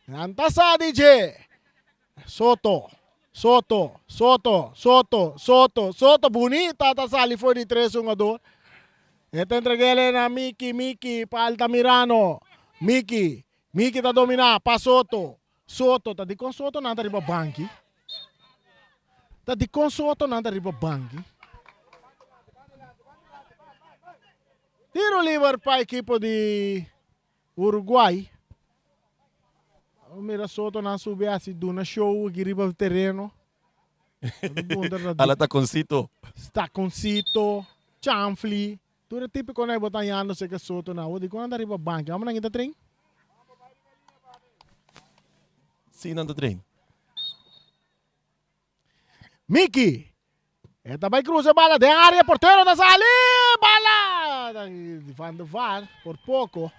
Nanta sa DJ. Soto, bonita, ta sali 43 jogador. Ito entregele na Miki, pa Altamirano. Miki ta domina, pa Soto, ta di con Soto nanta riba banki. Tiro livre para a equipe de Uruguai. O mira Soto na subir assim do na show aqui riba terreno. Ela tá com Cito. Está com Cito, chanfli. Tudo típico na botando se que Soto na. O de quando anda riba banca, vamos na quinta trem. Sim, não trem. Miki. Esta vai cruzar bala de área, porteiro da sali, bala. Van de VAR por pouco.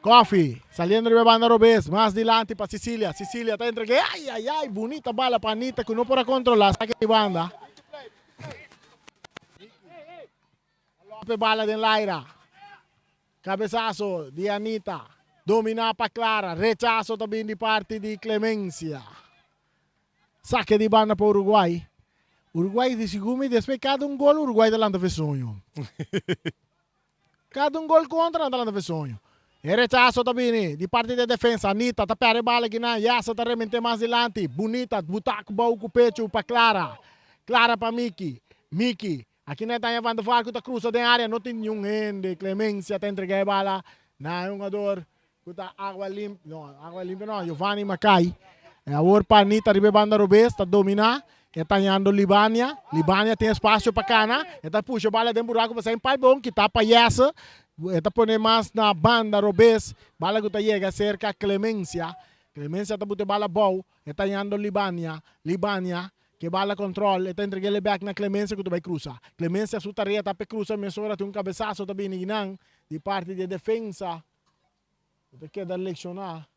Coffee, saliendo de banda Robes, más adelante para Sicilia. Sicilia está entre que, ay, bonita bala panita que no podrá controlar, saque de banda. Lope bala de Laira. Cabezazo de Anita. Domina para Clara. Rechazo também de parte de Clemencia. Saque de banda para Uruguai. Uruguai de segundo e depois cada gol Uruguai delante do sonho. Cada gol contra delante do sonho. E rechazo também de parte de defesa. Anita tá perde bala aqui na Yasa tá remente mais adelante. Bonita, butaco bau com o pecho para Clara. Clara para Miki. Miki. Aqui na Tanha Van de Varco tá cruza de área. Não tem nenhum rende. Clemência tá entregue a bala. Na jogador. Kuta água limpa. Não. Giovanni Macai. Agora para Anita ribe banda Robes. Tá dominar. Está ganhando Libânia. Libânia tem espaço para Cana. Está puxa a bala dentro do buraco para sair para bom. Que tá para Yasa. Está põe mais na banda Robes. Bala que chega cerca a Clemência. Clemência está botando bala boa. Está ganhando Libânia. Libânia. Que bala controle. Está entregando back na Clemência que tu vai cruzar. Clemência sua tarefa está para cruzar. Mesora tem cabeçaço também ninguém. De parte de defesa. Você quer dar leccionar?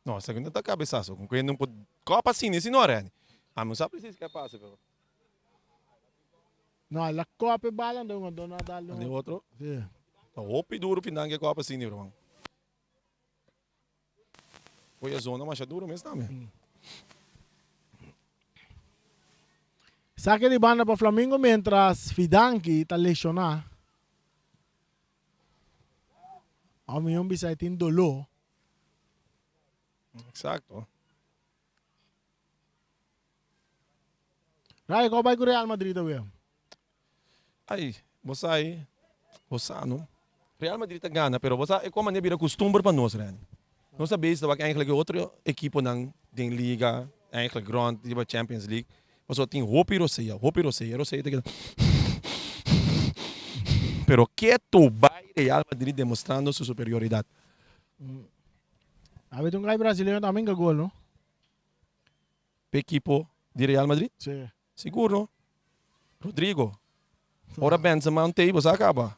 Não, a segunda está cabeçaço. Com quem não pode. Copa assim, senhora. Não sabe preciso que passa, pero. Não, ela copa bala não dona dal. De outro? Sim. Tá roupa e duro final que copa assim, irmão. Foi a zona mais duro mesmo também. Saque de banda para Flamengo mientras Fidanki está lesionar. A minha bisa tem dolor. Exacto. Rai, qual vai com o Real Madrid também? Aí, você não. Real Madrid tá ganha, pero você é como maneira costumbre para nós, né? Nós sabemos que eigenlijk outra equipe não tem liga, eigenlijk grande, tipo Champions League. Você tem roupa e roceia tá aqui. Pero que tu vai Real Madrid demonstrando sua superioridade? A ver, um cara brasileiro também que gol, não? Equipe de Real Madrid? Sim. Seguro. Rodrigo. Ora Benzema não tem, você acaba.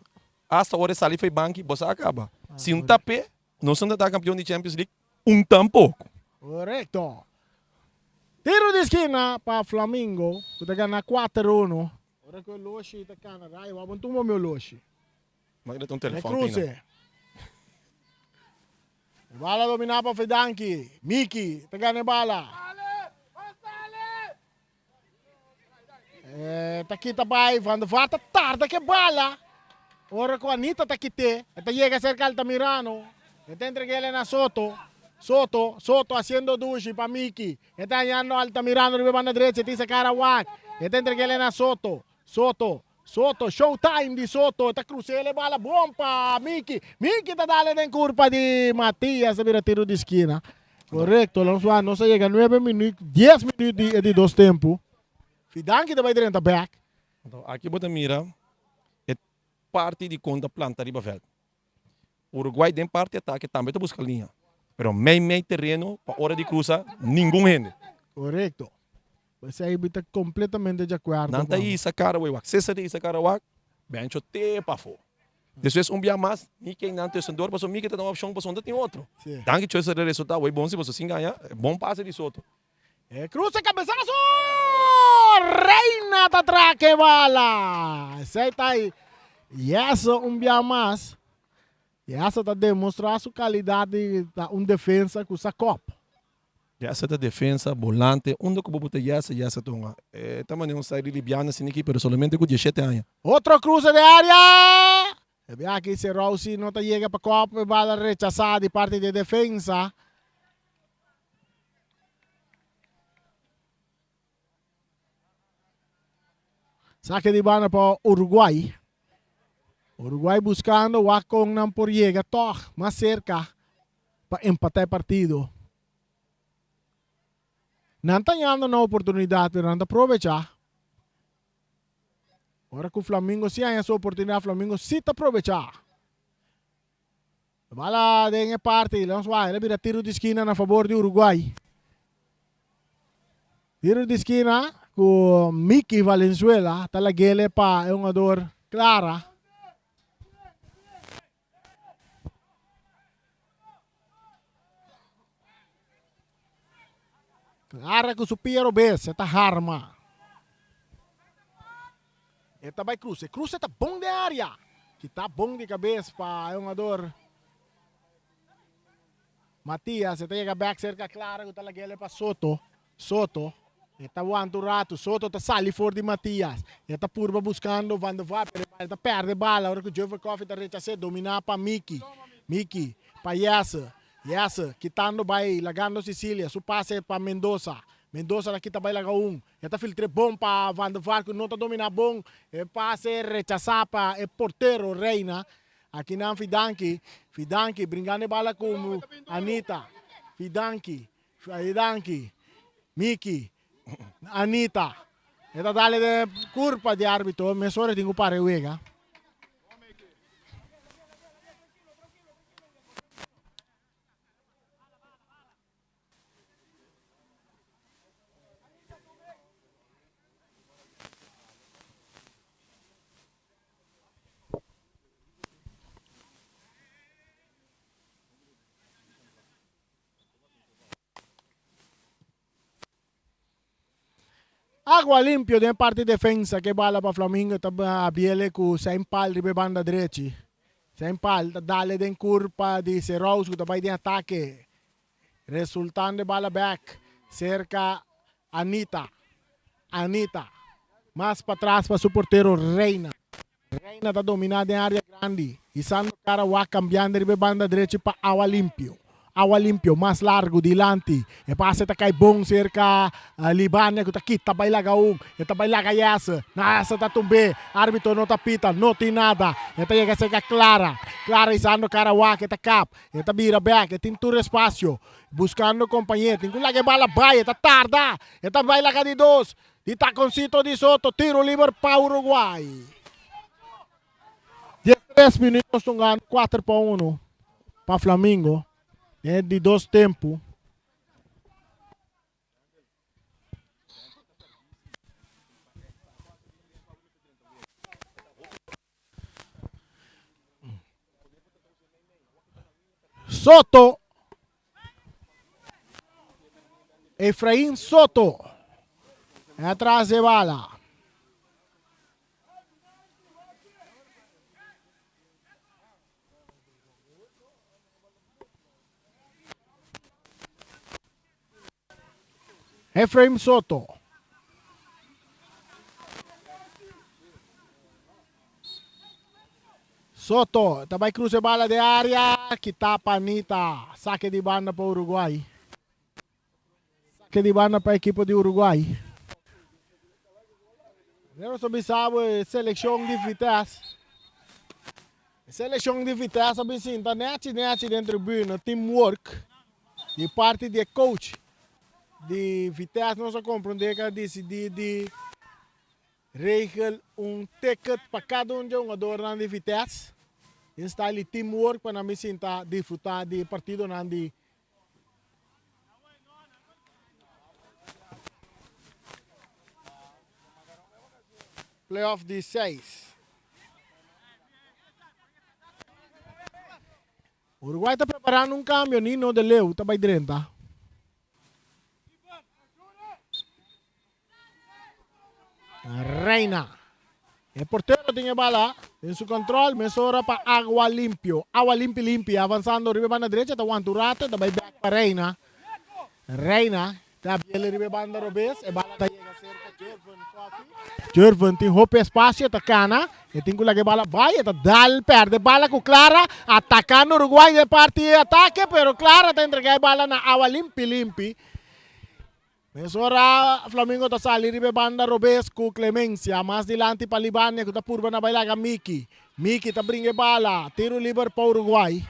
Hasta hora Salih foi banco, você acaba. Se um tapé, não são da campeão de Champions League, tampouco. Correto. Tiro de esquina para Flamengo. Você ganha 4-1. Ora que o Loshi está ganhando. Ai, vamos tomar meu Loshi. Mas ele tem telefone. Cruze. Bala dominada para Fidanki. Miki, está ganhando bala. Tá aqui também, Van de Vaart, tarde que bala. Ora com a Anita tá aqui, está chega cerca Altamirano. Está entregando na Soto, haciendo duche para Miki. Está ganhando Altamirano de banda derecha, tem essa cara Wack. Está entregando na Soto, showtime de Soto. Está cruzando bala bom para Miki. Miki está dando em curva de Matias, vira tiro de esquina. Correto, não se chega 9 minutos, 10 minutos de dois tempos. Fidanki também dentro da back. Então, aqui você mira, é parte de conta planta riba verde. O Uruguai tem parte de ataque também está buscando linha. Mas meio terreno, para hora de cruzar, ninguém rende. Correto. Você aí está completamente de acordo. Não está aí essa cara, se essa essa cara, bem, eu te para fora. Depois dia mais, ninguém não tem sendor, mas o Miki tem uma opção, mas onde tem outro. Danke, eu esse resultado, bom se você sim ganhar, bom passe de Soto. Cruce cabezazo. Reina te atraque bala. Aceita aí. E essa dia mais. E essa está demonstrando a sua qualidade de defesa com essa copa. Essa é a defesa, volante, onde que botar essa tonga. Também um saída libiana sem equipe, pero solamente com 17 anos. Outro cruce de área. E aqui se Rossi não chega para a copa e bala rechazada de parte de defesa. Saque de banda para Uruguai. Uruguai buscando o Wakong não por chega, toch, mais cerca para empatar partido. Não está dando uma oportunidade, mas não está aproveitar. Agora que o Flamengo se tem essa oportunidade, o Flamengo se está aproveitar. Bala de parte, vamos lá, ele vira tiro de esquina a favor de Uruguai. Tiro de esquina com Miki Valenzuela, está lá ele para um jogador clara. Clara com o Piero Bess, esta arma. Esta vai Cruz. Cruz está bom de área. Que está bom de cabeça para um jogador. Matias, esta chega back cerca Clara, que está lá ele para Soto. Soto. Esta aguanta um rato. Soto está sali fora de Matias. Esta purba buscando Van der Vaart. Esta perde bala. Agora que o Joverkoff está rechazando. Dominar para Miki. Miki. Para Yasser. Yasser. Quitando vai. Lagando Sicília. Su passe para Mendoza. Mendoza aqui está vai lagar Esta filtre bom para Van der Vaart. Não está dominar bom. E passe rechazar para o porteiro Reina. Aqui não Fidanki. Fidanki. Brincando bala com Anita. Fidanki. Miki. Anita. Esta dale de culpa de árbitro. Me sore tengo para uega. Agua limpio de parte defensa que bala para Flamengo tá biele com sem pal de banda direita. Sem pal dale den curva de Serraus que tá vai de ataque. Resultando de bala back cerca Anita. Mais para trás para o porteiro Reina. Reina tá dominando em área grande. E Sandro cara vai cambiando de banda direita para agua limpio. Agua limpio, mais largo, dilante. E passa tá cai bom cerca Libânia, que tá aqui, tá baila gaung. E tá baila essa. Nessa tá tumbe. Árbitro não tá pita, não tem nada. E tá chega cerca Clara. Clara e Sandro Carawak, e tá cap. E tá vira back, e tem todo espaço. Buscando companheiro. Tem que lá que bala vai, e tá tarda. E tá baila de dois. E tá com Cito de Soto, tiro livre para Uruguai. 13 minutos, estão ganhando 4-1 para Flamengo. É de dois tempos. Soto. Efraim Soto. Atrás de bala. Efraim Soto. Soto, também cruza bala de área, que tapa Anita. Saque de banda para o Uruguai. Saque de banda para a equipe de Uruguai. Nós sabemos seleção de vitesse. Seleção de vitesse, sabemos sim, está net dentro do tribuna, teamwork, de parte de coach. De vitesse, nós compreendemos que decidir de regel ticket para cada jogador de vitesse. Está ali teamwork para nós sentar desfrutar de partido de playoff de 6. O Uruguai está preparando câmbio, Nino de Leu, está para 30. Reina. El portero tiene bala en su control, mesura para agua limpio. Agua limpia, avanzando arriba banda derecha, está aguanta un rato, está back para Reina. Reina, está bien arriba banda robes, e bala está llega cerca, Jervin tem roupa espaço, está cana, e tem que bala vai, está dal, perde bala com Clara, atacando Uruguai de parte de ataque, pero Clara está entregando bala na agua limpi. Mesora Flamengo está salindo de banda Robes com Clemência, mais dilante para Libânia, que está purba na bailaga Miki. Miki está brinque bala, tiro livre para Uruguai.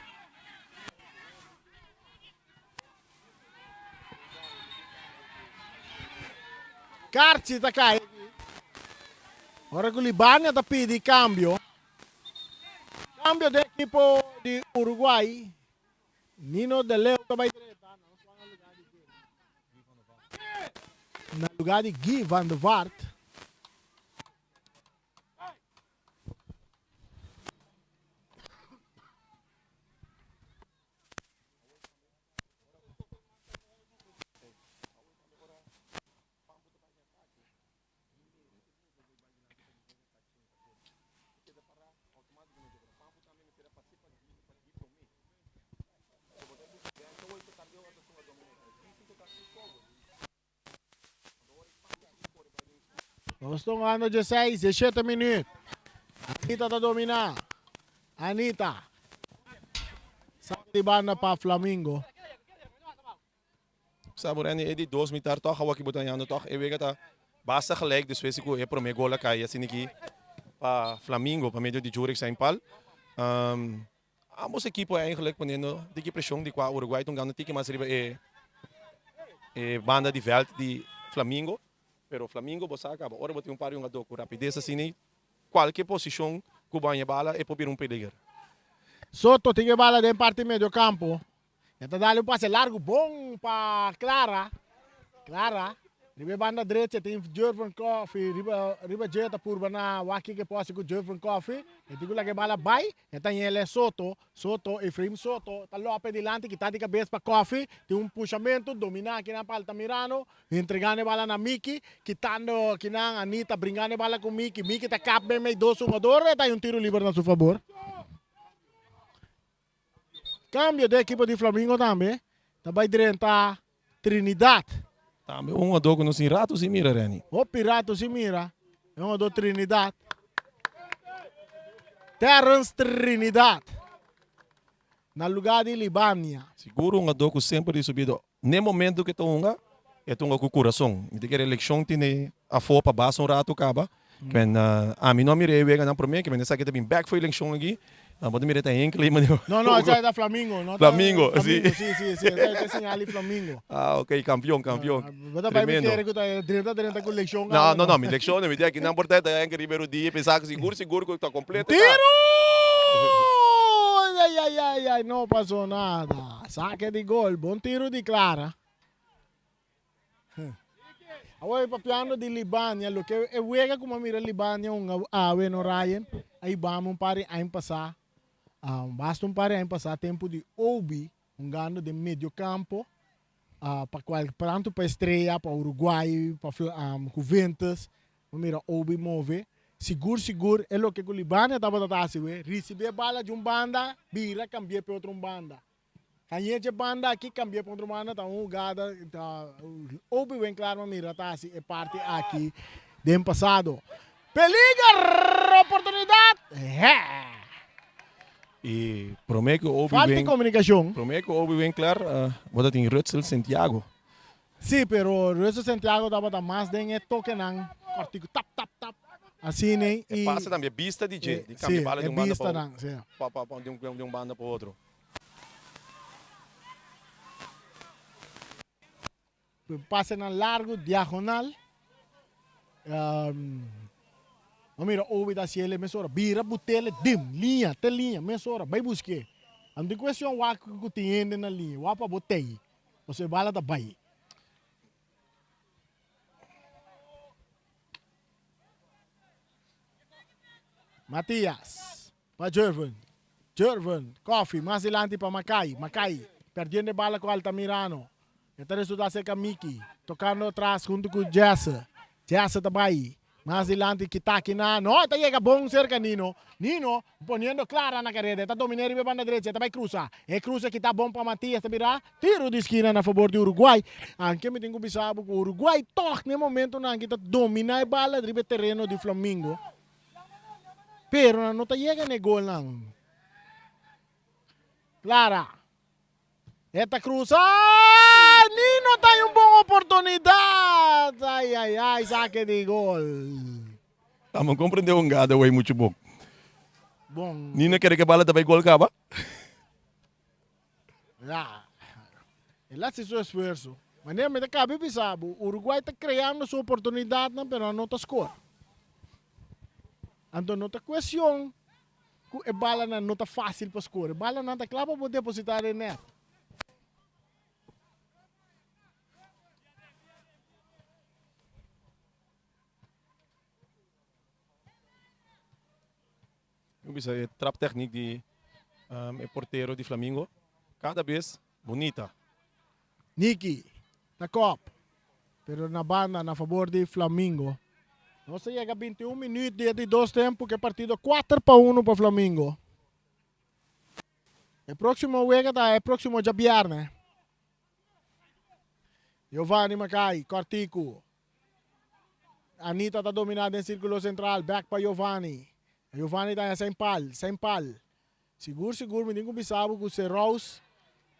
Carci está cai. Ora que o Libânia está pedindo cambio. Cambio de equipo de Uruguai. Nino de Leo está vai direita. No lugar de Guy van der Vaart. Nós estamos ano 16, 17 minutos. Anita está dominando. Anita. Sabe de banda para Flamengo. Saborani é de 2 mitar toch, hou ik botando toch. Eu vejo que basta gelijk, dus wees ik hoe pro me gola kai assim aqui para Flamengo, para meio de Jurek Saint Paul. Ambos equipos eigenlijk ponendo de pressão de qua Uruguai, então ganhando tique mais riba banda de veld de Flamengo. Pero Flamengo você acaba, ora botar pari jogador com rapidez assim, qualquer posição que banha bala é para um perigo. Soto tem bala de parte meio campo. Está dando passe largo bom para Clara. Clara, riba banda direita tem Jervin Coffee, riba direita por na waki que posse com Jervin Coffee. E tem que bala vai, está ele Soto, Efraim Soto, está lá dilante que está de cabeça para Coffee, tem puxamento, dominar aqui na palta Mirano, entregando a bala na Miki, quitando aqui na Anita, brincando a bala com Miki está cap bem meio 2 jogadores, está tiro livre a seu favor. Cambio de equipe de Flamengo também, vai direito a Trinidad. Também jogador que não se rato se mira, Reni. O Pirato se mira, é um jogador Trinidad. Terence Trinidad. No lugar de Libânia. Seguro um jogador que sempre subido. No momento que estou é com o coração. Me diga a eleição tem a fopa base um rato acaba. Men a mim não mirei vega na promessa que men sabe que tem back foi eleição aqui. Pode mirar tem enkele mas não, essa é da Flamengo, não. Flamengo, sim. Sim, essa é sinal de Flamengo. Ah, ok, campeão. Você vai me querer que tá dentro com eleição. Não, me eleição, me diga que não importa é que Ribeiro Dias pensar que seguro que está completo. Tiro! Ai, não passou nada. Saque de gol, bom tiro de Clara. Agora papiano de Libânia, lo que eu vejo como mira Libânia ave no Ryan, aí vamos para aí passar. Basta para passar tempo de Obi, ganho de meio campo, para estreia, para Uruguai, para Juventus, mira Obi move. Seguro, é o que o Libânia estava tratando, receber bala de banda, vira, cambiar para outra banda. Canhê de banda aqui, cambiar para outra banda, tá jogada, Obi bem claro, mira, tá assim, é parte aqui, do passado. Peliga, oportunidade! E prometo que o Obi falta de comunicação. Prometo que o Obi bem claro, você tem Rutzel Santiago. Sim, pero Rutzel Santiago estava mais dentro, toque não, cortico, tap. Assim, né? E passa também, vista de cambiar bala de banda para de banda para outro. Passa na largo, diagonal. Mira, ouve da cielo, mesora, vira, botele, linha, mesora, vai buscar. A única questão é que tem na linha, o apa botei, você bala da vai. Matias, para Jervin, Coffee, mais adiante para Macai, perdendo a bala com Altamirano. Então resultado é que Miki, tocando atrás junto com Jessa também. Más adelante kitaki na, no, esta llega bon cerca Nino. Nino poniendo clara na carrera, está dominando a banda derecha, está vai cruza. E cruza que tá bom para Matias, tá mira? Tiro de esquina na favor de Uruguai. Anche me tenho bisabo que o Uruguai toch no momento na que tá domina a bola drible terreno de Flamengo. Pero não tá chega no gol não. Clara. Esta cruza. Nino tem uma boa oportunidade. Ai, saque de gol. Vamos compreender um gado, ué, muito bom. Bom. Nino quer que a bola também gol acaba? Já. Ele faz seu esforço. Mas nem me cabe bisabo. O Uruguai está criando sua oportunidade, não, pero não está score. Então não está questão. A bola não está fácil para score. A bola não está clara para poder depositar em net. Bisa trap técnico de porteiro de Flamengo. Cada vez bonita. Nicky, na Copa. Pero na banda, na favor de Flamengo. Não se chega a 21 minutos de 2 tempos, que é partido 4-1 para Flamengo. O próximo jogo é próximo de viernes. Giovanni Macai, Cortico. Anita está dominada em círculo central, back para Giovanni. Giovanni está sem pal. Seguro, me digo bisabo com o Serraus.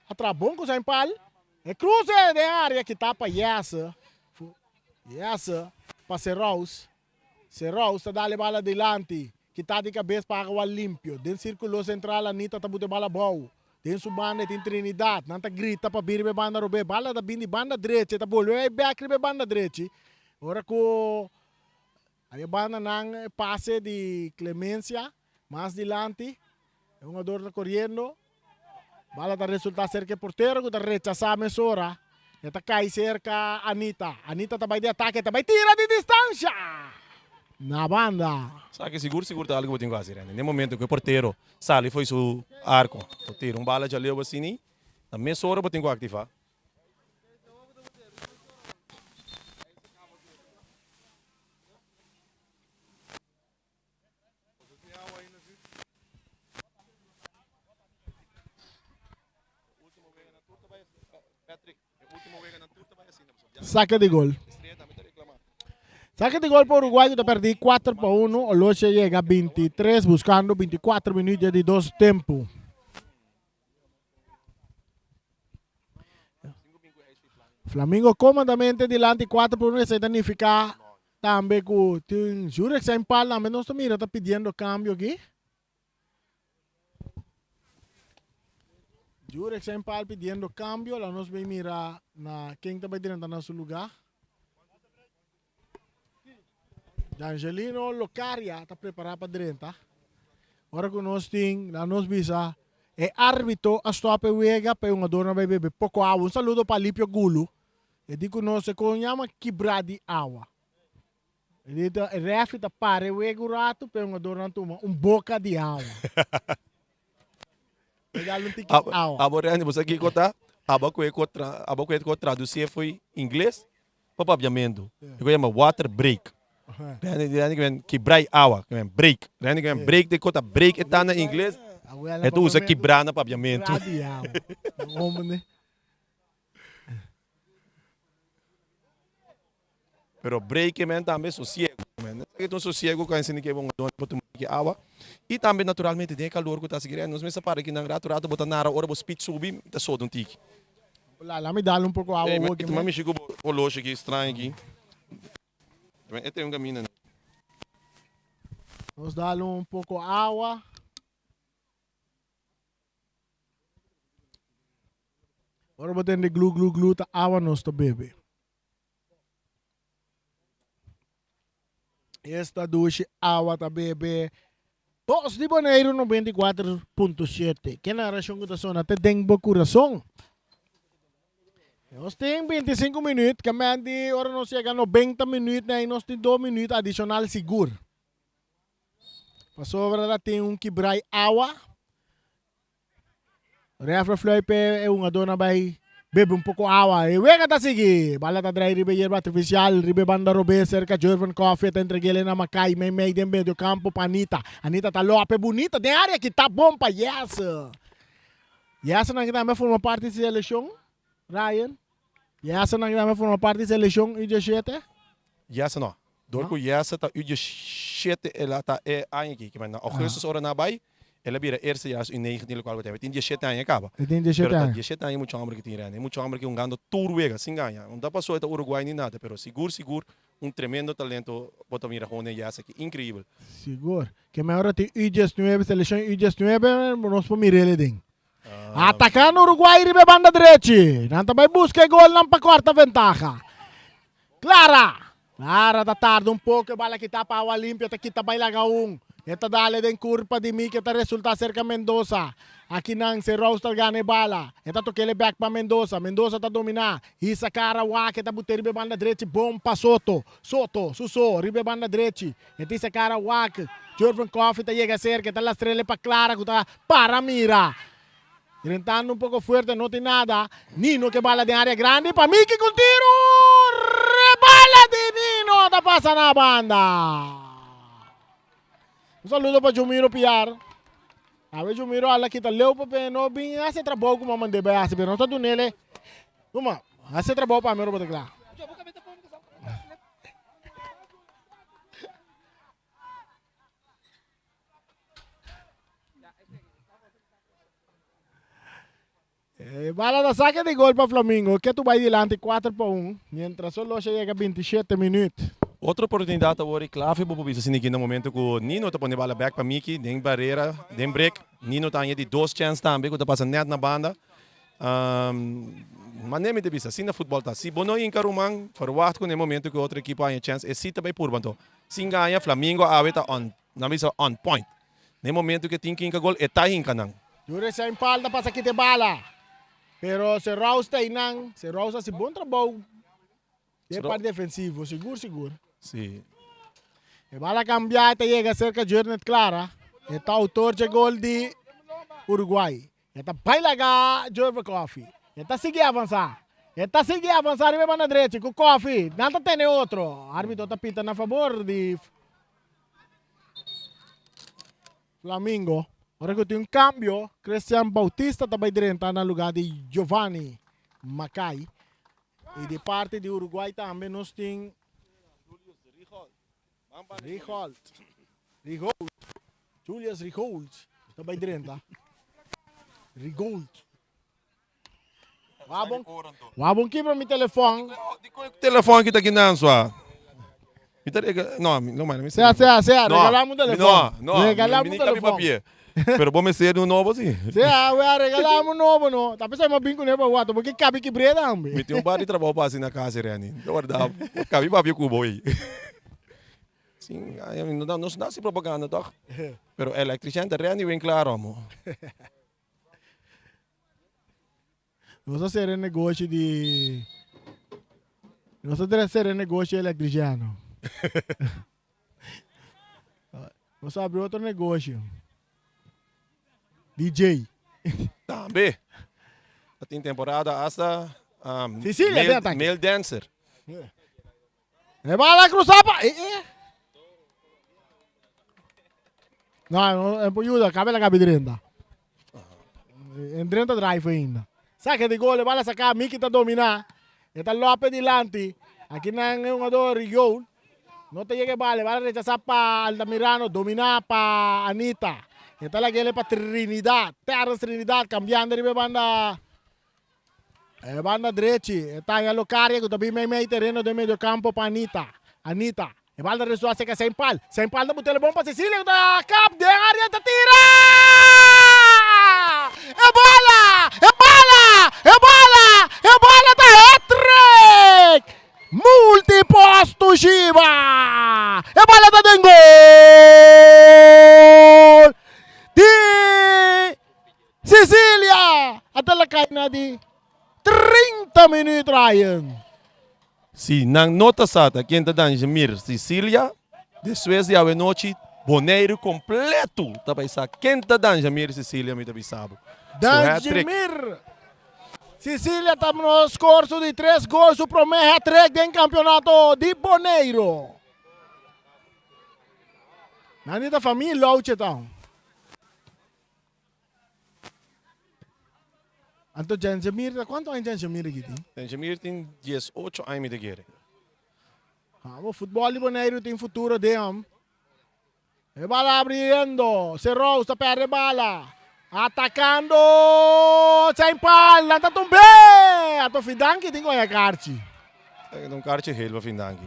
Atrabom com sem pal. É cruze de área que tá para Yassa. Para Serraus. Serraus está dando a bola adelante. Que está de cabeça para água limpio. Dentro do círculo central, a Anitta está botando bola boa. Dentro do banda tem Trinidad. Não está grita para vir a banda roubar. Bola da banda direita. Está bolando e back a banda direita. Agora com a banda não passe de Clemência. Mais adelante. É um jogador correndo. Bola está resultado cerca do porteiro. Que está rechazando a mesura. Está cai cerca a Anitta. Anitta está de ataque. Está tira de distância. Na banda. Sabe que seguro tá algo que eu tenho que fazer. No momento que o porteiro sai foi seu arco. Tira bala de leu assim. Na mesma hora eu tenho que ativar. Saca de gol. Saca de gol para o Uruguai, que perdi 4-1. O Loche chega a 23, buscando 24 minutos de 2 tempos. Flamengo comandamente delante 4-1. Isso significa também que o Jurex em pal, também nós está pedindo câmbio aqui. Jurex em pal pedindo câmbio. Lá nós vamos mirar na quem está dentro do nosso lugar. Angelino Locaria está preparado para dentro. Agora que nós temos, nós visa, é árbitro a stop wega para uma dona vai beber pouco água. Um saludo para Lípio Gulo. E digo nós se conhama quebrar de água. E digo, o ref está para o wega rato para uma dona tomar boca de água. Regalo um ticket água. Agora, você aqui conta, aba que traduzir foi inglês para papiamento. Eu chamo water break. Quebrar água, break. Break de conta break está na inglês. É tu usa quebrar na papiamento. Pero break também sossego. Então sossego que ensina que é bom botar água. E também naturalmente tem calor que está seguindo. Nós me separa aqui na rato botar na hora o speed subir, está só um tique. Lá me dá um pouco água. Mas me chegou o loja aqui estranho aqui. Este é um caminho. Nos dá um pouco água. Agora botando de glu, tá água nós tá bebe. Esta ducha água tá bebe. Boss de Bonaire 94.7. Que na razão que tá só na te dengue coração. Nós temos 25 minutos, que agora nós chegamos a 90 minutos, e nós temos 2 minutos adicional seguro. Para sobra tem quebrar água. O refra floi é uma dona vai bebe um pouco água. E wega tá seguir. Bala tá drai ribe yerba artificial, ribe banda robe cerca Jordan Coffee, tá entregue ele na Macai, meio de meio campo pra Anita. Anita tá lope bonita, tem área que tá bom pra yes. Yes na que também forma parte da seleção, Ryan. Yes na que também forma parte da seleção e de chete. Yes não. Dorco yes tá o de shit ela tá aqui, que mas na Augustus ora na bai. Ela vira eerste jaar in 19 qual tem 17 anos acaba. Tem 17 anos. 17 anos muito hambre que tem, né? Muito hambre que ganhando tour wega, sem ganhar. Não dá passou até Uruguai nem nada, pero seguro tremendo talento bota mira Rony Yasa que incrível. Seguro. Que melhor tem U19 seleção U19 nós por mirele ding. Atacando Uruguai ribe banda direita. Não vai buscar gol não para quarta ventaja. Clara da tarde um pouco bala que tá para a limpia, tá kita vai lagar Esta dale den curva de mim que está resulta cerca Mendoza. Aqui não se roster gane bala. Esta toquele back para Mendoza. Mendoza tá dominar. Isa cara wa que tá buter ribe banda direita bom para Soto. Suso ribe banda direita. Esta isa cara wa que Jordan Coffee tá chega cerca, tá la estrela para Clara que tá para mira. Tentando um pouco forte, não tem nada. Nino que bala de área grande para Miki com tiro. Rebala de Nino, tá passa na banda. Un saludo para Jumiro Piar. A ver, Jumiro, alla kita leu pa no bin hace trabalho como mande be hace, pero no está tunele. Uma, hace trabalho para mero bote claro. Bala da saque de gol para Flamengo, que tu vai delante 4-1, mientras solo chega a 27 minutos. Outra oportunidade agora, clave, para você sentir no momento que o Nino está pondo bola back para Miki, den barreira, den break. Nino está aí de 2 chances também, que está passando net na banda. Mas nem me devisa, assim na futebol tá. Se bono em Carumang, forward com no momento que outra equipa tem chance, é se também por banto. Se ganha, Flamengo a está on point. No momento que tem que gol, é tá em canang. Jure sa impalda passa aqui de bala. Pero se Rausta inang, se Rausta se bom trabalho. É parte defensivo, seguro. Sim. E bala cambiata chega cerca de Jornet Clara. E tá autor de gol de Uruguai. E tá bailaga Jordan Coffee. E tá seguir avançar. E vai na direita com Coffee. Nada tem outro. O árbitro tá pitando a favor de Flamengo. Agora que tem cambio, Cristian Bautista também está no lugar de Giovanni Macai. E de parte de Uruguai também nós temos Julius Rigold. Também dentro. Rigold. Wabong aqui para meu telefone. O telefone que está aqui na sua. Não, se regalamos o telefone. Não, regalamos o telefone. Pero bom ser um novo assim. Se regalamos novo, não. Tá pensando bem com ele para o porque cabe que breda, homem. Me tem bar de trabalho para assim na casa, Rani. Verdade. Cabe para ver com o boi. Sim, não se dá se propaganda, toch? Pero eletricien de Rani vem claro, amor. Nós ser negócio de nós ser negócio eletriciano. Nós abrir outro negócio. DJ. Também. Tem temporada hasta Sicília, male dancer. É bala cruzar para. Não, é por ajuda, cabe la direita. Entrando drive ainda. Saca de gol, bala sacar, Miki está dominar. Está López delante. Aqui não é um jogador gol. Não te llegue bala rechazar para Altamirano, dominar para Anita. Está la guele para Trinidad. Terras Trinidad, cambiando de banda. Banda direita. Está em Alocaria, que também meio terreno de meio campo para Anita. E balda ressoa seca sem pal da botella bom para Cecília, da cap de área, da tira! É bola da hat-trick! Multiposto Shiba! É bola da Dengol! De Cecília! Até lá cai na de 30 minutos, Ryan. Si nang nota sata quem está Jamir Sicília, de Suécia a noite, boneiro completo. Tá pensar quem está Jamir Sicília me tá pensando. Jamir Sicília está no esforço de 3 gols, o primeiro hat-trick do campeonato de Boneiro. Nandito família, então. Anto Janjamir, quanto anos Janjamir aqui tem? Janjamir tem 18 anos de guerra. O futebol de Boneiro tem futuro dele. E bala abrindo, Serrou está perde bala. Atacando, Saint Paul, lança tumbe. Ato Fidanki tem que carci. Não carci helva Fidanki.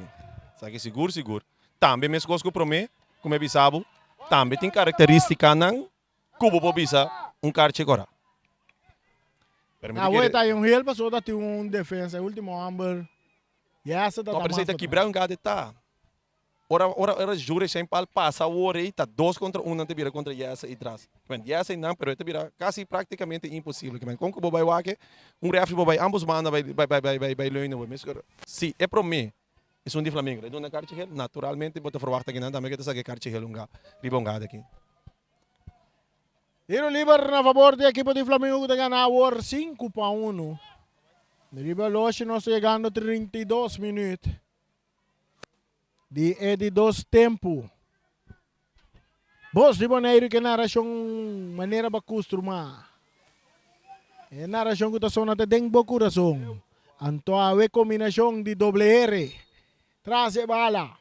Sabe seguro. Também mesmo coisa que promete, como é bisabo, também tem característica não, cubo pobisa carci agora. Agora está um helva, só tem defesa, último amber. E essa tá. Não precisa quebrar cada tá. Ora jure sem pal passa a hora e tá 2 contra 1 não te vira contra Yasa e trás. Mas Yasa não, pero te vira quase praticamente impossível. Que com que vai wake, refri vai ambos manda vai leunen, mas sim, é para mim. É de Flamengo. É uma carta naturalmente bota verwachten que não também que essa carta ribongada aqui. Tiro livre na favor da equipe de Flamengo que ganha por 5-1. Ribeloche nós chegando 32 minutos. De 2 tempo. Bos de Boneiro que narração maneira para acostumar. É narração que está na tem bom coração. Anto a combinação de doble R. Traz a bala.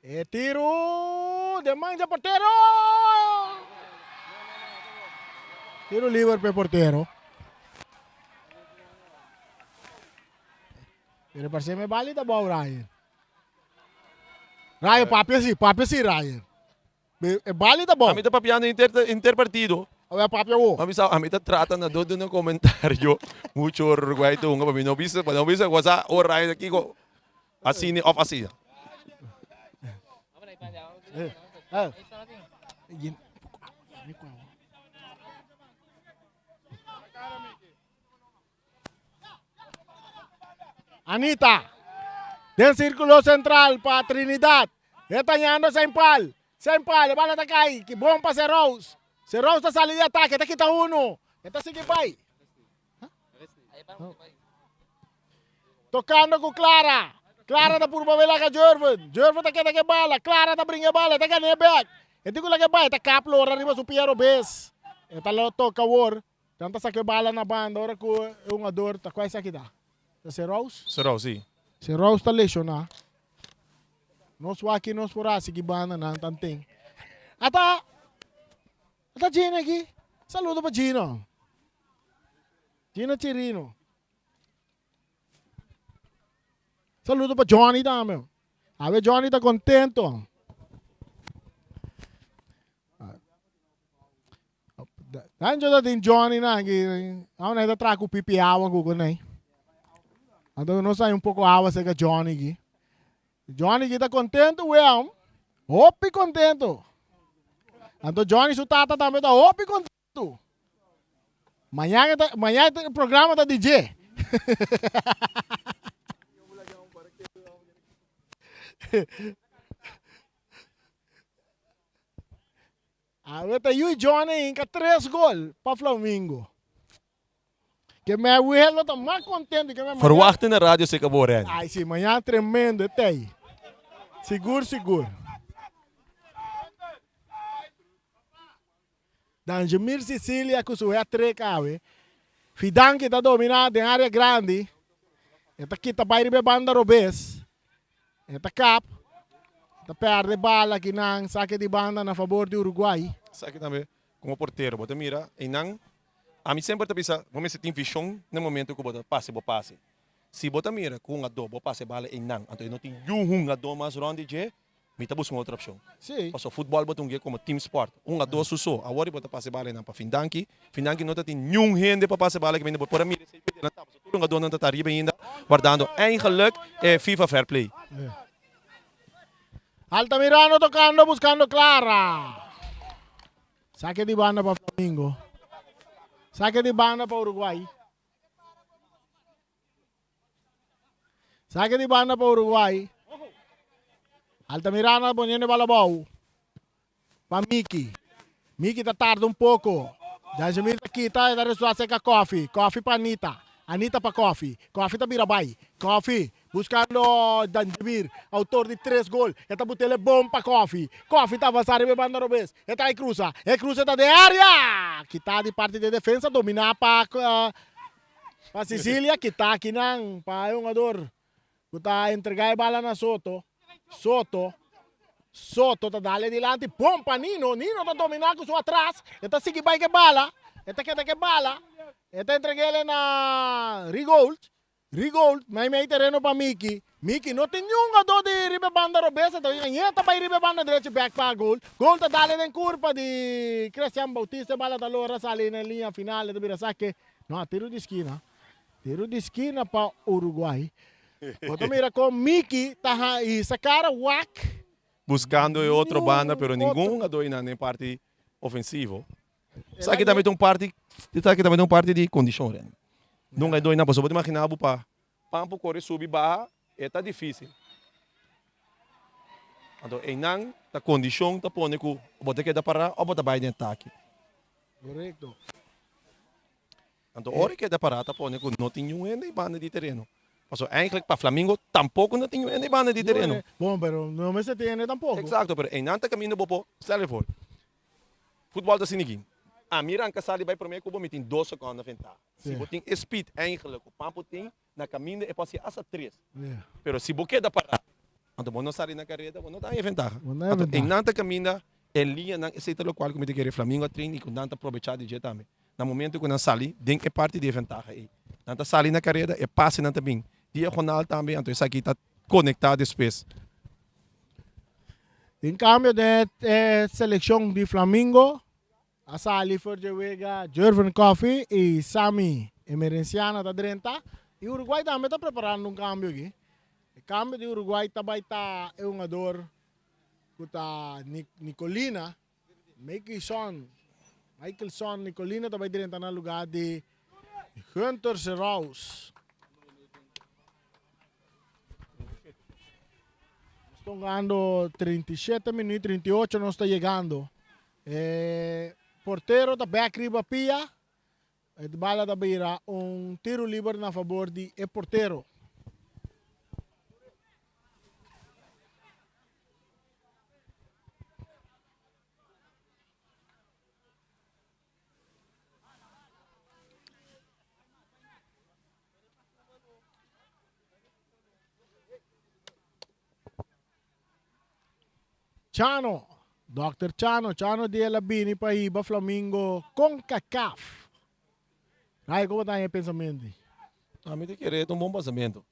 E tiro de manja porteiro. Tiro livre para porteiro. Ele parece me bali da boa Ryan. Ryan, papi assim, Ryan. É bali da boa. A mim tá papiando interpartido. A mim tá tratando de um comentário muito orgulho do para mim não bisa coisa o Ryan aqui assim off assim. Anita, del círculo central para Trinidad. Está ganhando Saint Paul, a bola está cai, que bom para Serrou está salindo de ataque, está quita uno. Está seguindo vai. Tocando com Clara. Clara está por bela com Jorvan está queda bala. Clara está brinca bala, está ganhando back. Está com que vai, está caplo, ora arriba su Piero Bes. Está lá toca war. Tanta saque bala na banda, ora com um ador, está quase aqui dá. Serrou, sim. Serrou está lesionado. Nós aqui nós por assim que banda não tanting. Ata Gina aqui. Saludo para Gina. Gina Chirino. Saludo para Johnny também. A ver Johnny está contento. Anjo da din Johnny na que a una da trago pipi água com né. Então nós sai pouco água seca Johnny aqui. Johnny está contento, well. Hopi contento. Então Johnny su tata também está hopi contento. Amanhã o programa da DJ. Agora eu e Johnny com 3 gols para Flamengo. Que me abuelo está mais contente que me Verwachten na rádio se acabou, né? Ai, sim, amanhã tremendo até aí. Seguro. Danjamir Sicília com sua trecawe. Fidan que está dominado em área grande. Está aqui, está para banda Robes. Está cap. Está perde bala que não saque de banda na favor de Uruguai. Saque também como porteiro, bota mira, e não. A mim sempre pensa, vamos ter visão no momento que bota passe. Se bota mira com a do, passe bala e não. Então não tem a do mais ronde de, me tá buscando outra opção. Sim. Passo futebol bota como team sport. A do susso, agora bota passe bala não para Fidanki não tem nenhum rende para passe bala que vem para mira, se pede na tapa. Tudo a do não tá arriba ainda, guardando eigenlijk FIFA Fair Play. Altamirano tocando, buscando Clara. Saque de banda para Flamengo. Saque de banda para Uruguai. Saque de banda para Uruguai. Altamirano poniendo balabau. Para Miki. Miki está tarde um pouco. Dan Jamir kita ita resulta ka coffee. Coffee pa Anita. Anita pa coffee. Coffee ta Birabay. Coffee. Buscando Dan Jamir, autor de 3 gols. Esta botele bom pa coffee. Coffee ta avançar e banda Robes. Esta aí cruza. E cruza ta de área. Kita de parte de defesa dominar pa Sicilia. Kita aqui nang pa yung ador. Kuta entregar a bala na Soto. Soto tá dale dilante, pompa Nino tá dominando com sua atrás, está sigue vai que bala, está que bala, está entregue ele na Rigold, mas meio terreno para Miki não tem nenhum jogador de riba banda Robesa, então tá vai riba banda direita back para gol tá dale em curva de Cristian Bautista, bala da Lora sale na linha final, do Birasaque, não, tiro de esquina para Uruguai, então mira com Miki tá e essa cara whack. Buscando outro banda, pero nenhum jogador na parte ofensivo. Sabe que também tem um parte de condição, né? Não é dois na pessoa, pode imaginar para pampo correr subir barra, tá difícil. Então, não tá condição tá pone que botar que dá para ou botar vai de ataque. Correto. Então, hora que dá para tá pone que não tem nenhum banda de terreno. Paso eigenlijk para Flamengo tampoco não tem any banda de terreno. Bom, pero não me se tiene tampoco. Exacto, pero en ante caminho bopo, sale for. Futebol da Sinigin. A mira anca sali vai primeiro cubo tem 2 segundos na ventaja. Se você tem speed eigenlijk, o pampo tem na caminho é para ser asa 3. Pero se você dá para, então você não sai na carreira, você não dá em ventaja. Em ante caminho em linha não aceita o qual como te quer Flamengo treina e com tanta aproveitar de jeito também. No momento que não sali, tem é parte de ventaja aí. Nanta sali na carreira é passe não também. Diagonal também, então isso aqui está conectado depois. Em cambio de seleção de Flamengo, a sali for Jewega, Jervin Coffee e Sami Emerenciana da Drenta. E o Uruguai também está preparando um cambio aqui. O cambio de Uruguai também está é um jogador que está Nicolina, Michaelson, Nicolina também Drenta no lugar de Hunter Serraus. Estão ganhando 37 minutos, 38 não está chegando. Porteiro da back riba pia. De bala da beira, tiro livre na favor de porteiro. Chano, Dr. Chano de Labini para iba Flamengo com CACAF. Aí como está aí o pensamento? A mim tem que querer um bom pensamento.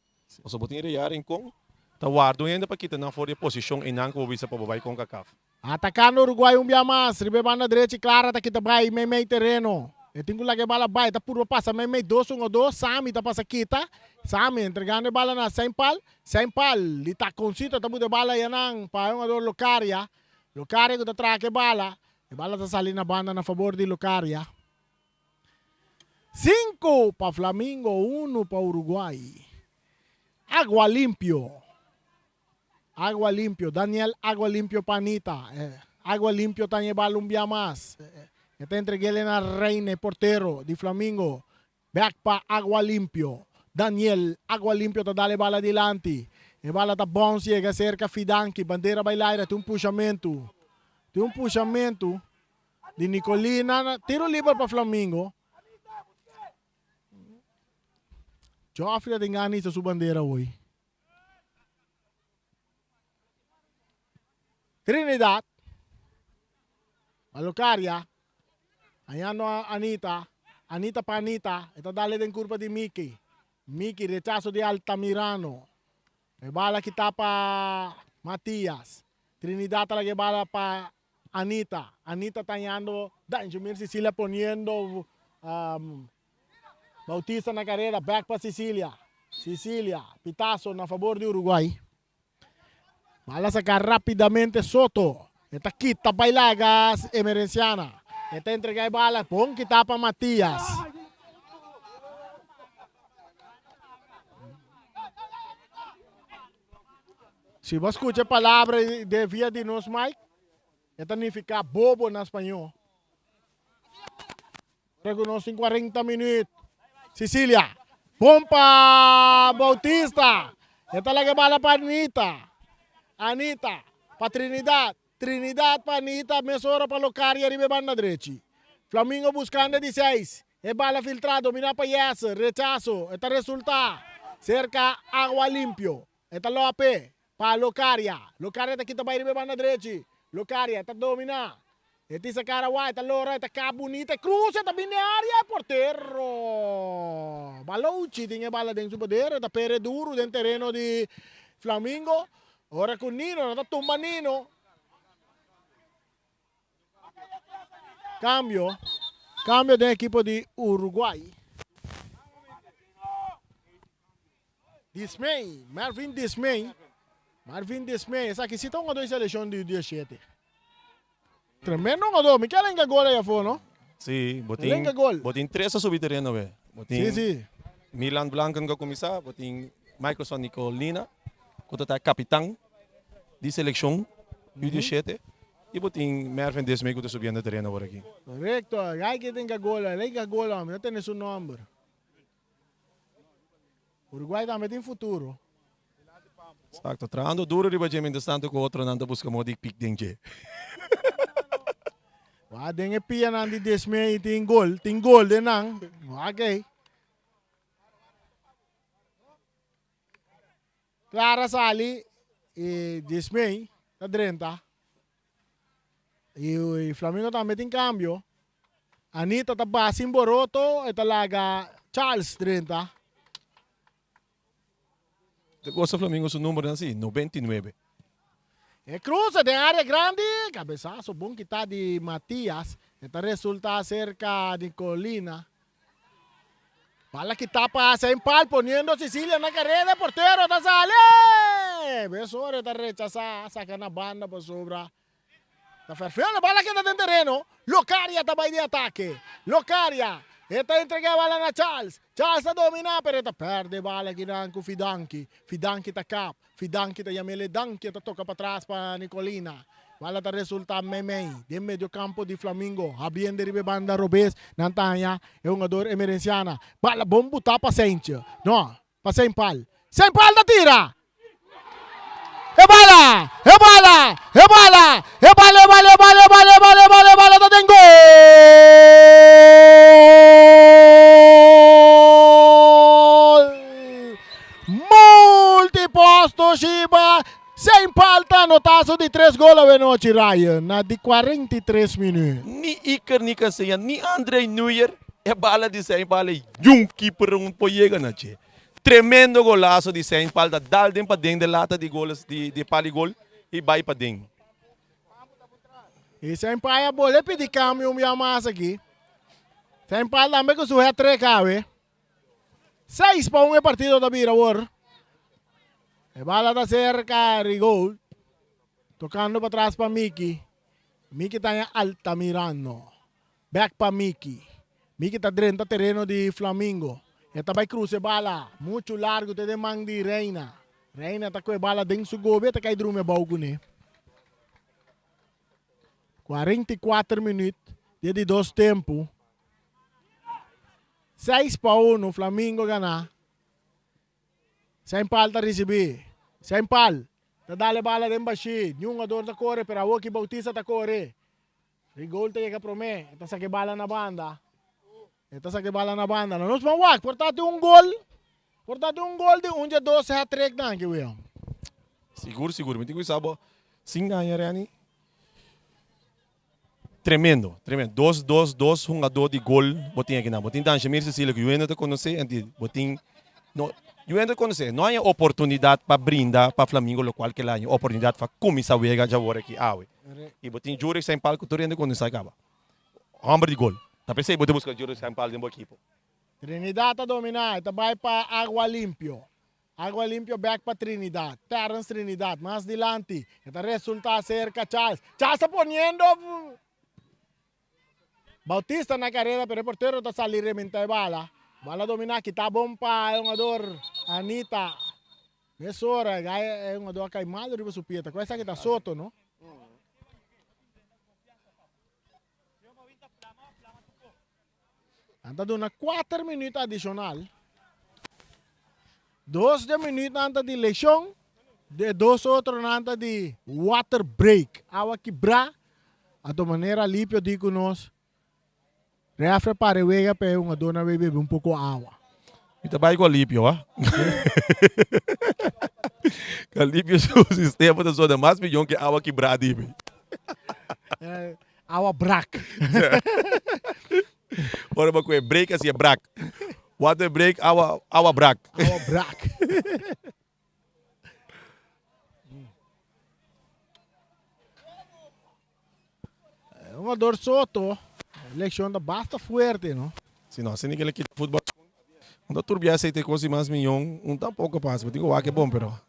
Você pode ir com tá guardo ainda para quitar na fora de posição e não com visa para vai com CACAF. Atacando o Uruguai dia mais, riba na direita clara tá kita vai meio terreno. Eu tenho que bala vai, tá puro passa meio 2-1-2, Sami tá passa kita. Sami entregando bala na Sempal, li tá consito tá de bala yanang para um ador Locaria que tá traque bala, e bala tá salindo na banda na favor de Locaria. 5 para Flamengo, 1 para Uruguai. Agua limpio, Daniel Agua limpio panita, Agua limpio tá bala um dia mais. Está entreguele na Reine portero de Flamengo. Back pa Agua limpio. Daniel Agua limpio tá dale bala dilante. E bala tá bom chega cerca Fidanki. Bandeira bailaira tem puxamento. De Nicolina. Tiro livre para Flamengo. Joffrey tem ganho sa sua bandeira hoje. Trinidad. Alocaria. Ayan no Anita pa Anita, ito dali din kurva di Mickey, rechazo di Altamirano, e bala kita pa Matias, Trinidad talaga bala pa Anita tanyando, Dan Jamir Sicilia poniendo Bautista na carrera, back pa Sicilia, pitazo na favor de Uruguay, bala sacar rapidamente Soto, esta kita bailagas Emerenciana. Esta entrega de bala, pon kita para Matías. Se você escuta a palavra de via de nós, Mike, esta significa bobo na espanhol. Reconoce em 40 minutos. Sicilia. Pompa Bautista. Esta la que bala para Anita. Anita. Para Trinidad. Trinidad para Anita. Mesora para Locaria. Ribe banda derecha. Flamengo buscando 16. É bala filtrada. Domina para Yasser. Rechazo. Esta resulta. Cerca Agua Limpio. Esta Lope. Para Locaria. Locaria está quita para Ribe banda derecha. Locaria. Esta domina. Esta isa cara guay. Esta Lora. Esta cá bonita. Cruza. Esta bine área. Portero. Balouchi. Tinha bala dentro do poder. Esta pere duro dentro do terreno de Flamengo. Ora com Nino. Esta tumba Nino. Cambio do equipo de Uruguai. Dismay, Marvin Dismay. Essa aqui cita uma seleção de 17. Tremendo jogador. Me quer lenga gol aí fora, não? Sim, botin 3 a subir terreno, velho. Sim. Milan Blanco que começar, botin Microsoft Nicolina, que tá capitão de seleção de 17. E botin Marvin Dismay que tá subindo terreno por aqui. Correcto. Hay que tenga gol, não tem seu nome. Uruguai também tem futuro. Exacto. Trabajando duro riba de mientras tanto que otro nanda busca modi pick dengue. Dengue pia nandi Dismay tem gol de nang. Okay. Clara Sali e Dismay tá 30. E o Flamengo também tem cambio. Anita tá basin Boroto e talaga Charles 30. Depois o Flamengo su número assim, 99. E cruza de área grande, cabeçaço bom que tá de Matias. Esta resulta cerca de Colina. Bala que tapa sem pal, poniendo Sicilia na carrera, portero tá sale. Besore tá rechazar, saca na banda por sobra. Tá perfeito, bala que tá dentro terreno. Locaria tá vai de ataque. Locaria. Esta entrega bala na Charles. Charles tá domina, pero esta perde bala aqui com Fidanchi. Fidanchi tá cap. Fidanchi tá Yamele Danchi. Esta toca para trás para Nicolina. Bala tá resulta Memei. De medio campo de Flamengo. Habien de ribe banda Robes. Nantanya. É um jogador emerenciana. Bala bombo tá para Sencha. Não. Para Sempal. Sempal da tira. É bala! É bala! É bala! É bala! É bala! É bala! É bala! É bala! É bala! É bala! Tá dentro! Multiposto Shiba! Sem falta, notaço de 3 gols a noite, Ryan, na de 43 minutos. Ni Iker ni Casillas, ni André Neuer, é bala de 100 bala e um keeper um poiega na che. Tremendo golaço de 100 falta, dá dentro para dentro de lata de gols de paligol e vai para dentro. E 100 palha bolé pedir câmbio minha massa aqui. 100 palha também que suja 3 cabe. 6 para um partido da Bira, war. E bala da cerca, Rigol. Tocando para trás para Miki. Miki está em Altamirano. Back para Miki. Miki está dentro do terreno de Flamengo. Esta vai cruze bala. Muito largo te demang de Reina. Reina está com a bala dentro do gobe. Está cai drume balgo ne. 44 minutos. Dia de 2 tempos. 6 para 1. Flamengo ganha. Sem falta receber. Sem pal. Tá dale bala dentro baixi. Nenhum jogador da corre. Pero o que Bautista tá corre. Rigol te chega pro me. Esta sa que bala na banda. Esta sa que bala na banda. Não nos vamos. Portanto gol. Portanto gol de 1 a 2 hat-trick na que William. Seguro. Me digo sabo. Sim ganha Rani. Tremendo. 2-2 jogador de gol. Botin aqui na. Botin dan Jamir Cecília que eu ainda te conheci. Botin no eu ainda conheci. Não há oportunidade para brindar para Flamengo lo qual que lá. Oportunidade para começar a ver já agora aqui. E botin jure sem palco tu ainda conheci acaba. Hombre de gol. Tá pensei botar buscar jure sem palco dentro do equipo. Trinidad tá dominar. Tá vai para Agua Limpio. Agua Limpio back para Trinidad. Terrence Trinidad. Mais dilante. Esta resulta cerca Charles. Charles está poniendo. Bautista na carreira, pero o porteiro está salir rementar bala. Bala dominar, que tá bom para o jogador Anita. Nessa hora, é um jogador que cai mal de supieta. Com essa que tá Soto, não? Anta doon na 4 minutos adicional. 2 minutos antes de lesión. De 2 otros antes de water break. Agua quebrar. A tu maneira limpio de conosco. Refre para vega para uma dona beber um pouco água. Ito ba ko alipio, ha? Alipio sa sistema da zona mas milhão que água quebrada, ibe. Água brac. Ora ba ko break assim é brac. Water break, água brac. Água brac. Uma dor soto. Eleição da basta fuerte, não? Se não, se ninguém quer futebol, não turbia se tem coisa mais milhão, um tampouco passa. Digo, que é bom, pero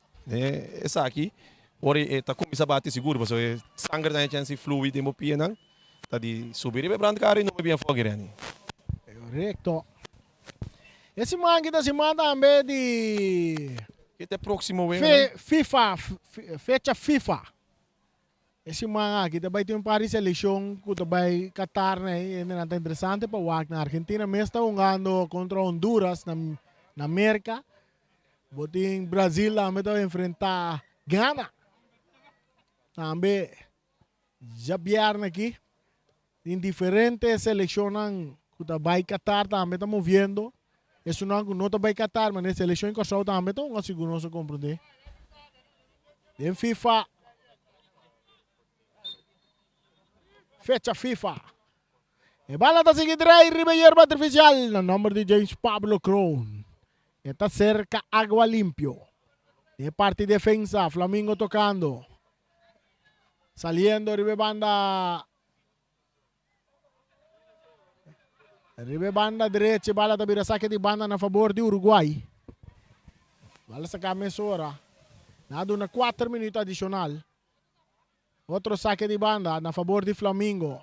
essa aqui, ora tá com essa bate seguro, porque sangue na chance flui de mo pia não, tá de subir e bebrando cara e não bem fogo grande. Correto. Esse mangue da semana também de que é próximo FIFA, fecha FIFA. Esse mga kita vai ter pari seleção que vai Qatar né, é muito interessante para o na Argentina mesmo está jogando contra Honduras na América. Botin Brasil também está enfrentar Ghana. Também já vieram aqui em diferentes seleções que vai Qatar também está movendo. Isso não vai Qatar, mas a seleção em Costa também está um seguro se compreender. Em FIFA fecha FIFA. E bala da seguinte rei, Ribeiro artificial, no número de James Pablo Crown. Está cerca Agua Limpio. De parte defensa, Flamengo tocando. Saliendo Ribe banda. Ribe banda derecha, bala da vira saque de banda na favor de Uruguay. Bala sa camesora. Nado na 4 minutos adicional. Outro saque de banda na favor de Flamengo.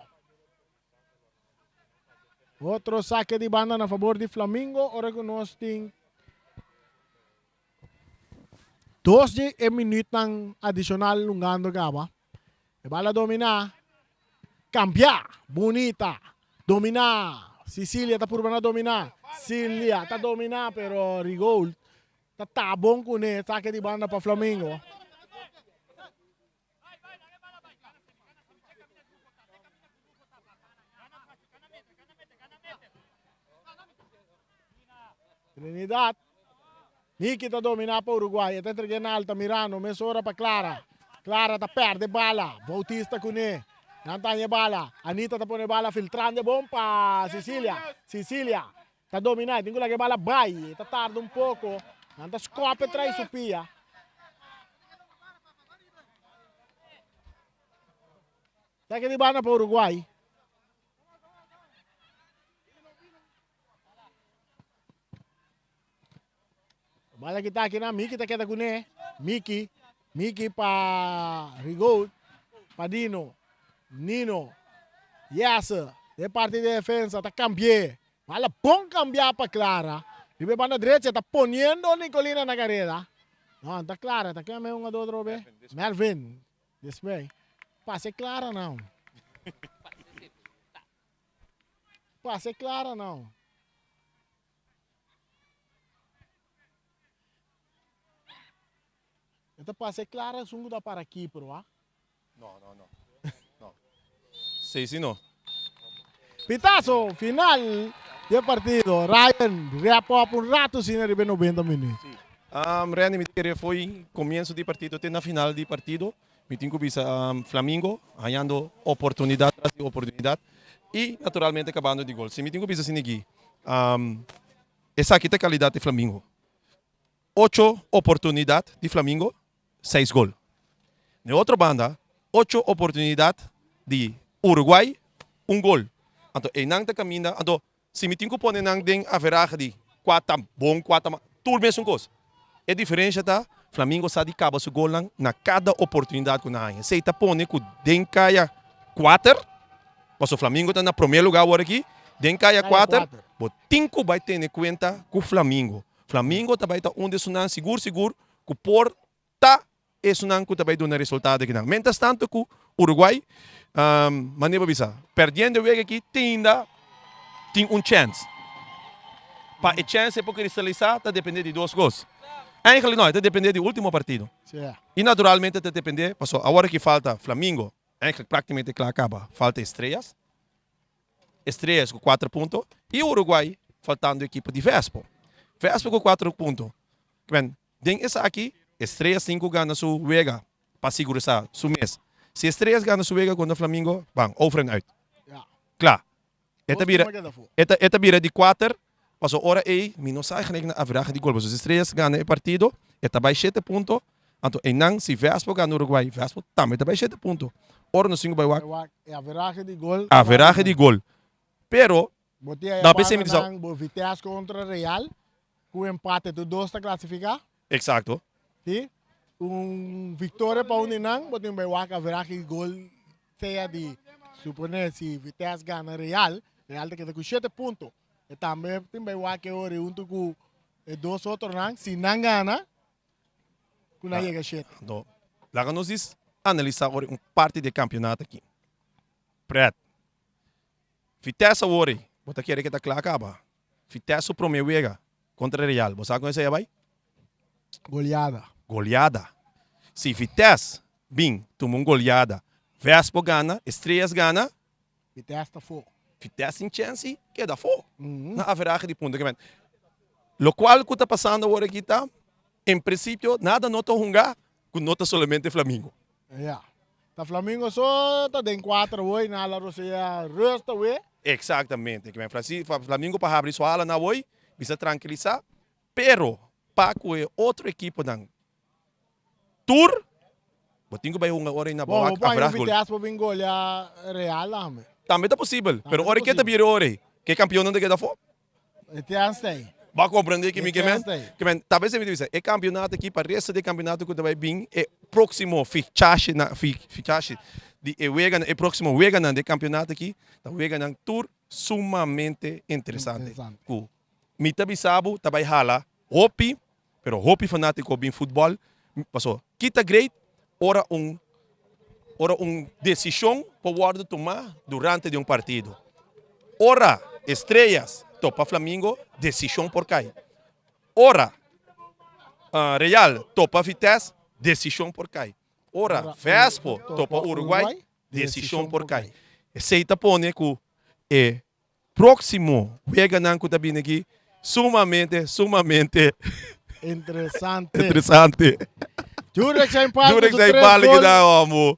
Outro saque de banda na favor de Flamengo. Ora que nós temos 12 minutos adicional lungando gaba. E bala dominar. Cambiar. Bonita. Dominar. Sicilia está por dominar. Cilia está dominar, pero Rigol está bom com ele. Saque de banda para Flamengo. Trinidad. Miki está dominar para Uruguai. Está entregando Altamirano. Mesora para Clara. Clara está perde bala. Bautista com ele. Nantanya bala. Anita está pondo bala filtrando bom para Sicilia. Sicilia está dominando. Tem que bala vai. Está tarde um pouco. Nanta scope trai supia. Saque de bala para Uruguai. Bala kita aqui na Miki, kita com ele. Miki para Rigol, Padino, Nino, Yassa, de parte de defesa, tá cambiar. Bala bom cambiar para Clara. E bem na direita, tá ponendo Nicolina na carreira. Não, tá Clara, tá aqui um do outro, be. Melvin, this way. Passe Clara não. Passe Clara não. Então, passe Clara, sungo da para aqui, pro ah? Não. Sim, não. Pitazo, final do partido. Ryan, reapop um rato, sim, arriba 90 minutos. Ryan, me queria foi começo de partido até na final de partido. Me tenho que Flamengo, ganhando oportunidade tras oportunidade. E, naturalmente, acabando de gol. Se me tenho que assim aqui, essa aqui é a qualidade de Flamengo. 8 oportunidades de Flamengo. 6 gols. Na outra banda, 8 oportunidades de Uruguai, 1 gol. Então, em nang caminha, então, se me tenho que pôr nang den a veragem de 4 bom, 4 tudo mesmo coisa. A diferença tá, Flamengo sabe de cabo seu gol na cada oportunidade que na se tá pôr que den caia 4, mas o Flamengo está na primeiro lugar agora aqui, den caia 4, o 5 vai ter em conta com o Flamengo. Flamengo também está onde sunan seguro que por tá isso não que também dá um resultado aqui não. Mientras tanto que o Uruguai, maneira bisa, perdendo o aqui tem um chance. Para a chance para cristalizar, está depender de 2 gols. Eigenlijk não, está depender do último partido. Sim. E naturalmente está depender, passou, agora que falta Flamengo, eigenlijk praticamente que acaba, falta Estrelas. Estrelas com 4 pontos. E o Uruguai, faltando a equipe de Vespo. Vespo com 4 pontos. Tem essa aqui, Estrelas 5 ganha sua Vega, para segurar seu mês. Se Estrelas ganha sua Vega contra o Flamengo, bang, over en uit. Ja. Klaar. Eta bira de 4, passou hora e, não sai na average de gol. Mas os Estrelas ganham o partido, eta vai 7 pontos. Então, e não, se Vespo ganha no Uruguai, Vespo também está vai 7 pontos. Ora no 5 vai o É a average de gol. average de gol. Pero, da PC me diz, Vitesse contra Real, com empate de 2 está classificar. exacto. Sim. Vitória para Uninang, botem vai o average de gol seja de, suponer, se Vitesse ganha Real, Real tem que ter com 7 pontos. E também tem vai o ora junto com 2 outros nang, se não ganha, com não chega 7. Então, lá que nós diz, analisar parte do campeonato aqui. Preto. Vitesse hoje, você quer que está claro acaba. Vitesse o primeiro vega contra Real. Você sabe como é vai? Goleada. Goleada. Se Vitesse, bem, toma goleada. Vespo gana, Estrelas gana. Vitesse está fora. Vitesse em chance, que dá fora. Na average de pontos. Lo qual que está passando agora aqui, tá? Em princípio, nada nota rungar, com nota somente Flamengo. Ja. O Flamengo só está em 4 hoje, na ala Roseia resta hoje. Exatamente. O Flamengo para abrir sua ala na hoje, precisa tranquilizar. Pero, para que outra equipe não Tour, botinho vai uma hora na boa, haverá gol. Vitesse para vir golear Real lá, também é possível. Pero hora que está vir hora, que campeão não tem que dar fora. Vitesse tem. Vai compreender que me talvez me diz, é campeonato aqui para o resto do campeonato que vai vir, é próximo fichaje de é próximo Weganan de campeonato aqui, tá Weganan Tour sumamente interessante. Me tabi sabo, tabay hala, hopi, pero hopi fanático bem futebol, passou. Kita great, ora decisão para tomar durante um partido. Ora Estrelas topa Flamengo, decisão por cai. Ora, Real topa Vitesse, decisão por cai. Ora, Vespo topa Uruguai, decisão por cai. Aceita pone que é próximo, pega não que tá vindo aqui, sumamente interessante. Jurek zijn pal que dá, amor.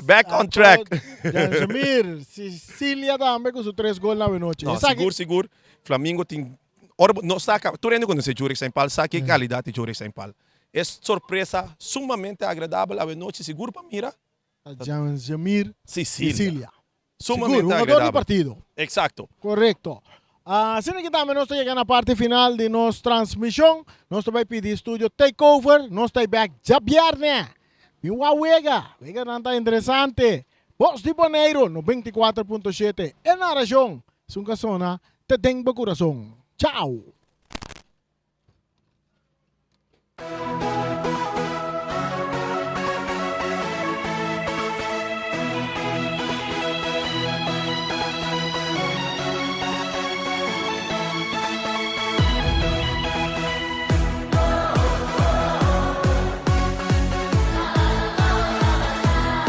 Back on track. Jamir, Sicília também com os 3 gols na noite. Seguro. Flamengo tem... Ora, não saca, tu ainda conhece Jurek Saint Paul, sabe que qualidade de Jurek Saint Paul. É surpresa sumamente agradável a noite, seguro para mira. Jamir, Sicília. Sumamente seguro, agradável. Partido. Exacto. Correcto. Assim que também nós estamos chegando à parte final de nossa transmissão. Nós também pedir estúdio takeover. Nós estamos back já viernes. E uma Vega não está interessante. Voz de Boneiro, 94.7. É na região. Sungkasona, te tenho coração. Tchau.